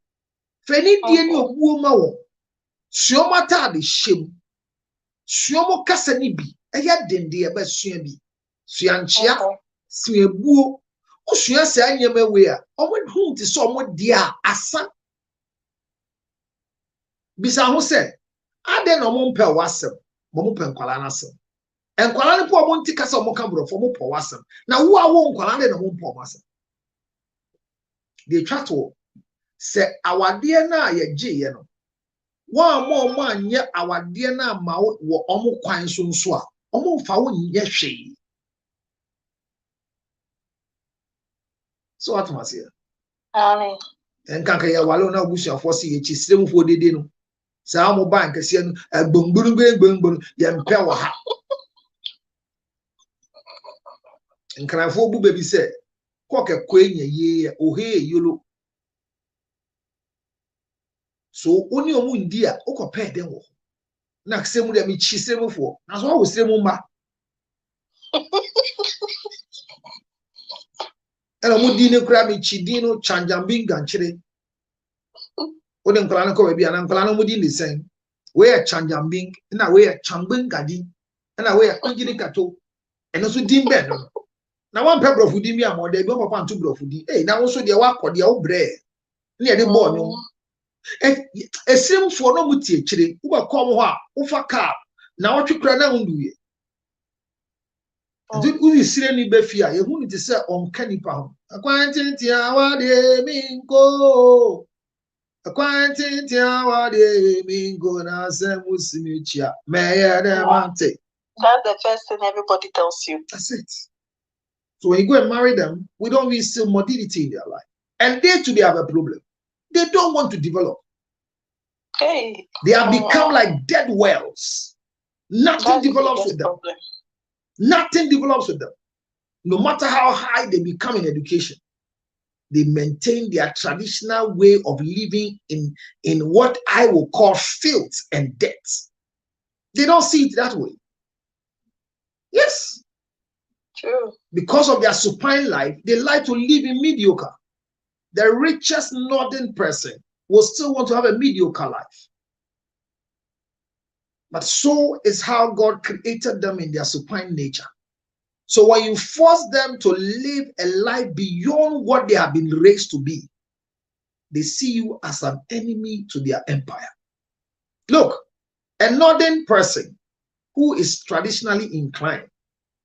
fani die ni obuo ma wo suomo atade hyem suomo kasa ni bi eye dende e ba sua bi suanchia suabuo osua se anyema we a omo hu ti so omo dia asa bisa ho se ade na omo mpe wasem mo mpe nkwala na asem enkwala ne po omo nti kasa omo ka brofo mo po wasem na wo a wo nkwala de na mo mpo wasem de twato se awade na ye gye no wa mo anye awade na ma wo omo kwan so nso a omo mfa wo nye hwe so what must here Amen. enkanka ya wale na obusuafo se ye chisiremfo dede no sa mo bank se no agbongburu ye mpe wo ha nkrafo bu bebi se koke kwenye ye ohe yolo so oni omu ndi a okope den wo na ksemu de mi chisiremfo na so wo siremu ma ela mu di ne kura mi chidi no chanjambinga nchire ode nkala ko bebi ana nkala no mu di lisen we ya chanjambing na we ya chambinga di na we ya kujini kato eno so di mbe no na wan pe brofu di mi amode bi papa ntu brofu di na wo so de wa kode wo bre ne ye de bo no esimfo no mu tie chire wo ba kom ho a wo fa ka na wo twekura na hunduye adi uzi sire ni befia ye hu ni te se onka nipa ho akwantinti awade minko akwantinti awade minko na se musimichia meye de mante. That's the first thing everybody tells you. That's it. So when you go and marry them, we don't really see modernity in their life. And they too, they have a problem. They don't want to develop. Hey. They have become like dead wells. Nothing develops with them. Problem. Nothing develops with them. No matter how high they become in education, they maintain their traditional way of living in what I will call filth and debt. They don't see it that way. Yes. True. Because of their supine life, they like to live in mediocre. The richest northern person will still want to have a mediocre life. But so is how God created them in their supine nature. So when you force them to live a life beyond what they have been raised to be, they see you as an enemy to their empire. Look, a northern person who is traditionally inclined,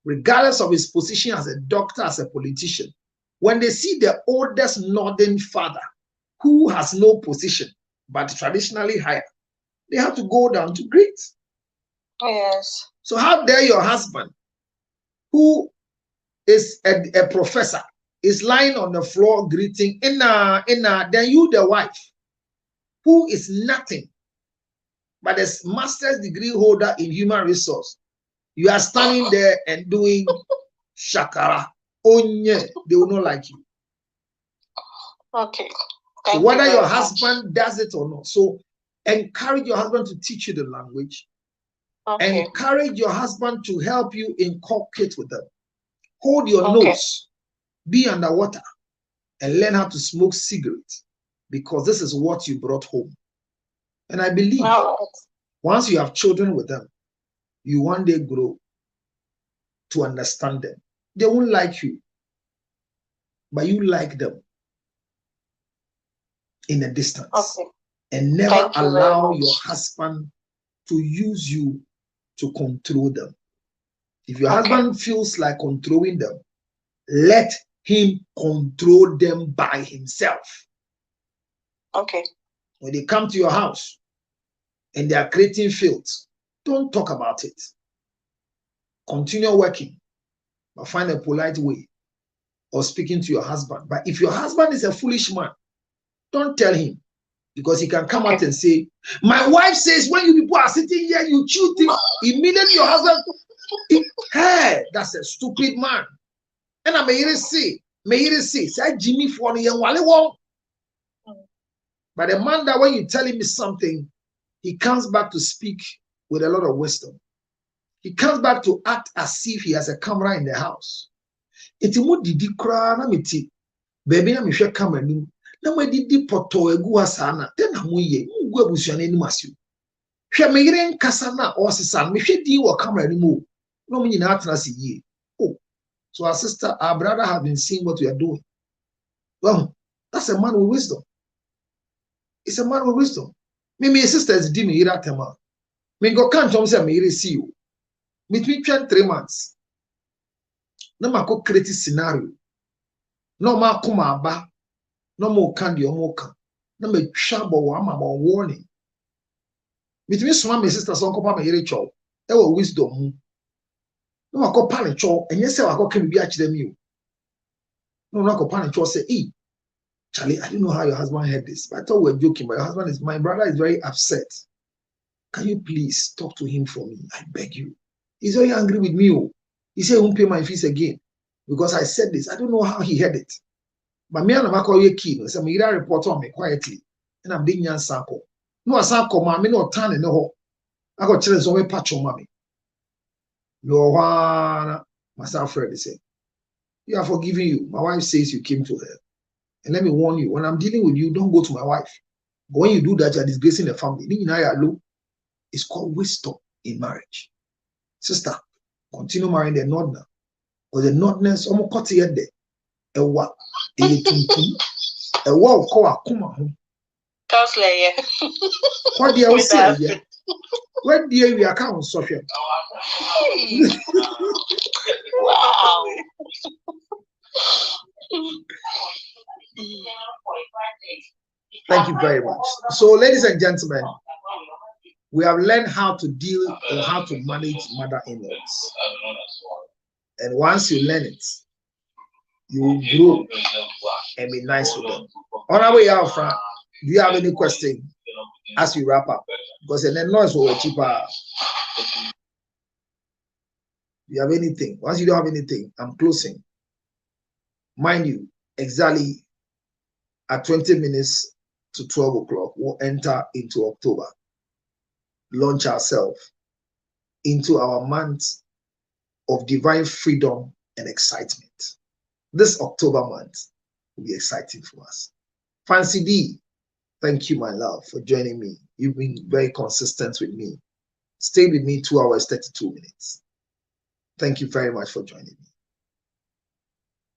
regardless of his position as a doctor, as a politician, when they see the oldest northern father who has no position but traditionally higher, they have to go down to greet. Yes. So how dare your husband, who is a professor, is lying on the floor greeting, then you, the wife, who is nothing but a master's degree holder in human resource, you are standing there and doing shakara. Onye, they will not like you. Okay. So whether your husband does it or not, so encourage your husband to teach you the language. Okay. Encourage your husband to help you inculcate with them. Hold your nose, be underwater, and learn how to smoke cigarettes, because this is what you brought home. And I believe once you have children with them, you one day grow to understand them. They won't like you, but you like them. in a distance. Okay. And never Thank you very allow much. your husband to use you to control them. If your Okay. husband feels like controlling them, let him control them by himself. Okay. When they come to your house and they are creating fields, don't talk about it. Continue working, but find a polite way of speaking to your husband. But if your husband is a foolish man, don't tell him, because he can come out and say, my wife says when you people are sitting here, you chew things. Immediately your husband, hey, that's a stupid man. And I may say, say Jimmy for the young. But the man that when you tell him something, he comes back to speak with a lot of wisdom. He comes back to act as if he has a camera in the house. It's mo didi kra na meti. Baby na me hwe camera nim. Na mo didi poto egu asana. Then na mo ye. Mo gu abusuane nim asio. Hwe me yire nkasa na o sesa. Me hwe di wo camera nim o. No mo nyina atena se ye. Oh. So our sister, our brother have been seeing what we are doing. Well, that's a man with wisdom. It's a man with wisdom. Me sisters di me yira tema. Me go kan tom say me yire see you. Between 3 months. Na mako create scenario. No ma kuma aba. No mo kan di omo kan. Na me twa bo wa ma warning. Between some my sisters on kopa me yire chow. E wo wisdom mu. No mako pan chow enye se wa ko kan bi a kire mi o. No na ko pan chow say, "Eh, Charlie, I don't know how your husband heard this. But I thought we were joking, but your husband is, my brother is very upset. Can you please talk to him for me? I beg you. He's very angry with me. Oh. He said he won't pay my fees again because I said this. I don't know how he heard it. But me and I'm call you key. So me report on me quietly. And I'm being young sample. No, a sample, mommy, no turn in the hole. I got children so we patch on mommy. No one, myself, Fred said, "You are forgiving you." My wife says you came to her. And let me warn you, when I'm dealing with you, don't go to my wife. But when you do that, you're disgracing the family. It's called wisdom in marriage. Sister, continue marrying the Nordner. Because the Nordness, almost cut here there. A what? A what call a kuma. Counselor, What do you say? Where do you account, Sophia? Wow. Thank you very much. So, ladies and gentlemen, we have learned how to deal or how to manage mother-in-laws. And once you learn it, you will grow and be nice with them. On our way out, Frank, do you have any question as we wrap up? Because the noise will be cheaper. Do you have anything? Once you don't have anything, I'm closing. Mind you, exactly at 20 minutes to 12 o'clock, we'll enter into October. Launch ourselves into our month of divine freedom and excitement. This October month will be exciting for us. Fancy D, thank you, my love, for joining me. You've been very consistent with me. Stay with me 2 hours, 32 minutes. Thank you very much for joining me.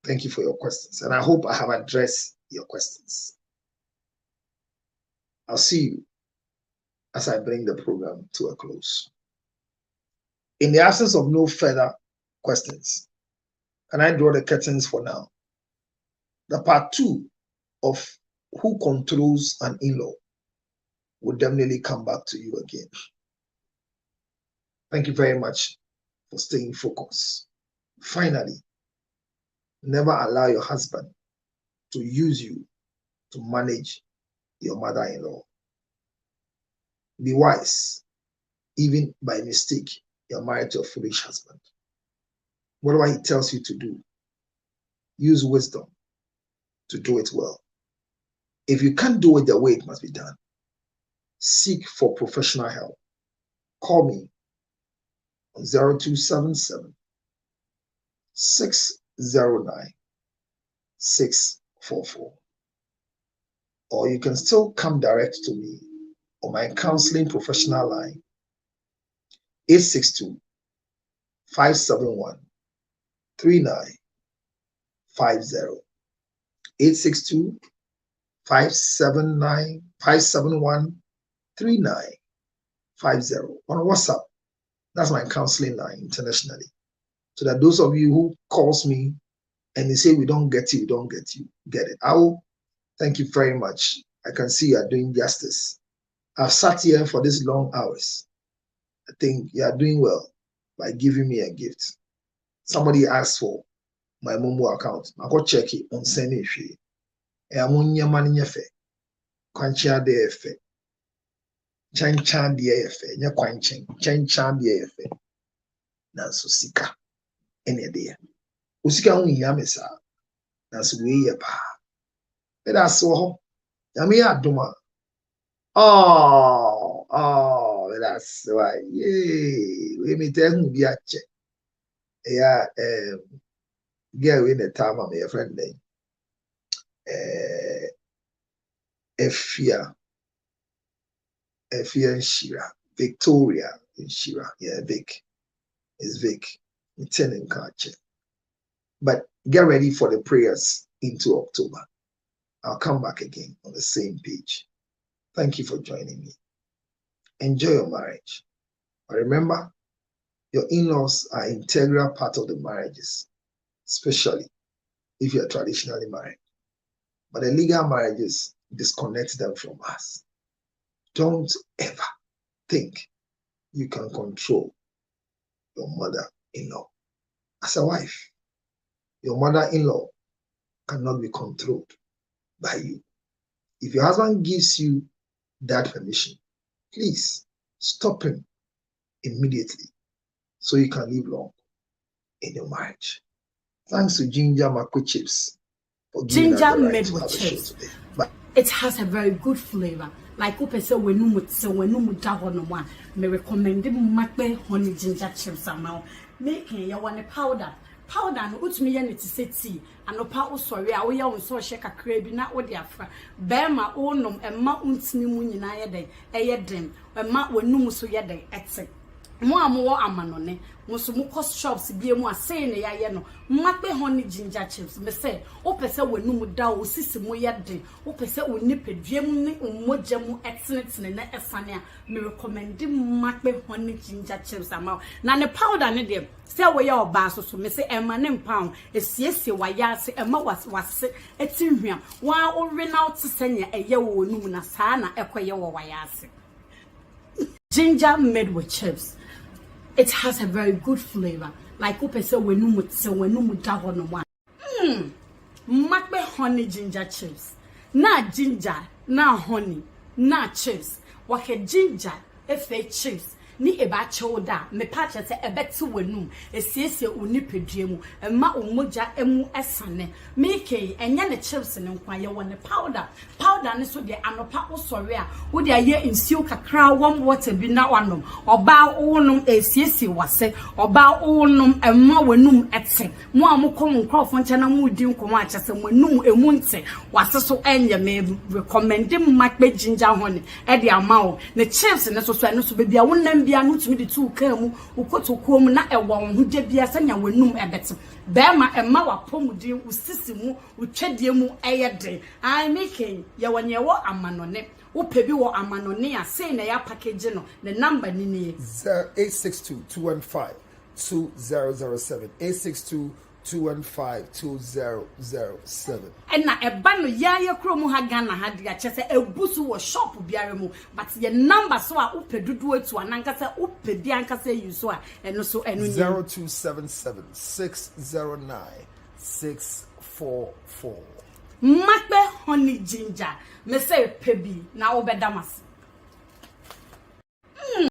Thank you for your questions. And I hope I have addressed your questions. I'll see you as I bring the program to a close. In the absence of no further questions, can I draw the curtains for now? The part 2 of who controls an in-law will definitely come back to you again. Thank you very much for staying focused. Finally, never allow your husband to use you to manage your mother-in-law. Be wise. Even by mistake, you're married to a foolish husband. Whatever he tells you to do, use wisdom to do it well. If you can't do it the way it must be done, seek for professional help. Call me on 0277 609 644. Or you can still come direct to me on my counseling professional line 862 571 3950. 862 579 571 3950 on WhatsApp. That's my counseling line internationally. So that those of you who calls me and they say we don't get you, get it. I will thank you very much. I can see you are doing justice. I've sat here for these long hours. I think you are doing well by giving me a gift. Somebody asked for my Momo account. I go check it on sending fee. Amunya money fe. Quancha de fe. Chanchan de fe. Nya quanchen. Chanchan de fe. Nanso sika. Ene de. Usika hu yamesa. Nanso we ye pa. But that's so. Yami aduma. Oh, that's why. Yay. We me tell who be a check. Yeah, girl in the time of my friend name. Efia and Shira. Victoria in Shira. Yeah, Vic. It's Vic. It's in culture. But get ready for the prayers into October. I'll come back again on the same page. Thank you for joining me. Enjoy your marriage. But remember, your in-laws are an integral part of the marriages, especially if you're traditionally married. But the legal marriages disconnect them from us. Don't ever think you can control your mother-in-law. As a wife, your mother-in-law cannot be controlled by you. If your husband gives you that permission, please stop him immediately so you can live long in your marriage. Thanks to Ginger Mako Chips for giving us the right to have a show today. But it has a very good flavor. Like upe se wenu da ho no one. Me recommend makbe honey ginger chips amount. Making ya one powder. Powder no utumi ye ne tise tea anopa usori a wo ye won so hye kakra bi na wo de afra be ma onom emma untimi mu nyina ye den eye den emma wanum so ye den etse mo amowo amanone mo so mo cost shops bi emu asay ne yaye no makbe honey ginger chips me say o pese wanum da o sisi mo ye den o pese o nipadwam ne mmojam etsenetene na efane a me recommend makbe honey ginger chips ama na ne powder ne de say we ya oba so me say emma ne pound esiesie wa ya se emma wase etinhwam wa o re na o tsenya eye wo onum na saa na ekoye wo wa ya se ginger made with chips. It has a very good flavor. Like upe se wenu da ho no one. Makbe honey ginger chips. Na ginger, na honey, na chips. Wake ginger, efe chips. Ni eba choda, me pacha se ebetu wenu, esiesie unipedwemu, emma umoja emu esane. Meke enya ne chips ne nkwa ye won powder. Powder ne so de anopa osore a, wo de aye nsuo kakra warm water bi na wanom. Oba wonum esiesie wase, oba wonum emma wenum etse. Mo amokom nkrofo nche na mu di nkomo a chese wenum emu nte. Wase so enye me recommend makbe ginger honey e de amawo. Ne chips ne so no so bebia wonam bia no tumi de tu ka mu ukotokuo mu na ewo ho de bia sanya wenum ebete bema emma wapomudin usisi mu utwedie mu eyede I making ye wonye wo amanone wo pebi wo amanone a say na ya package no the number ni ni 862-215-2007 862-215-2007 na eba no ya ye kromu ha Ghana ha dia chese ebusu wo shop biare mu but ye number so a upedudu etu ananka se upedi anka se yuso a eno so eno 0277-609-644 makbe honey ginger me say pebi na obedamas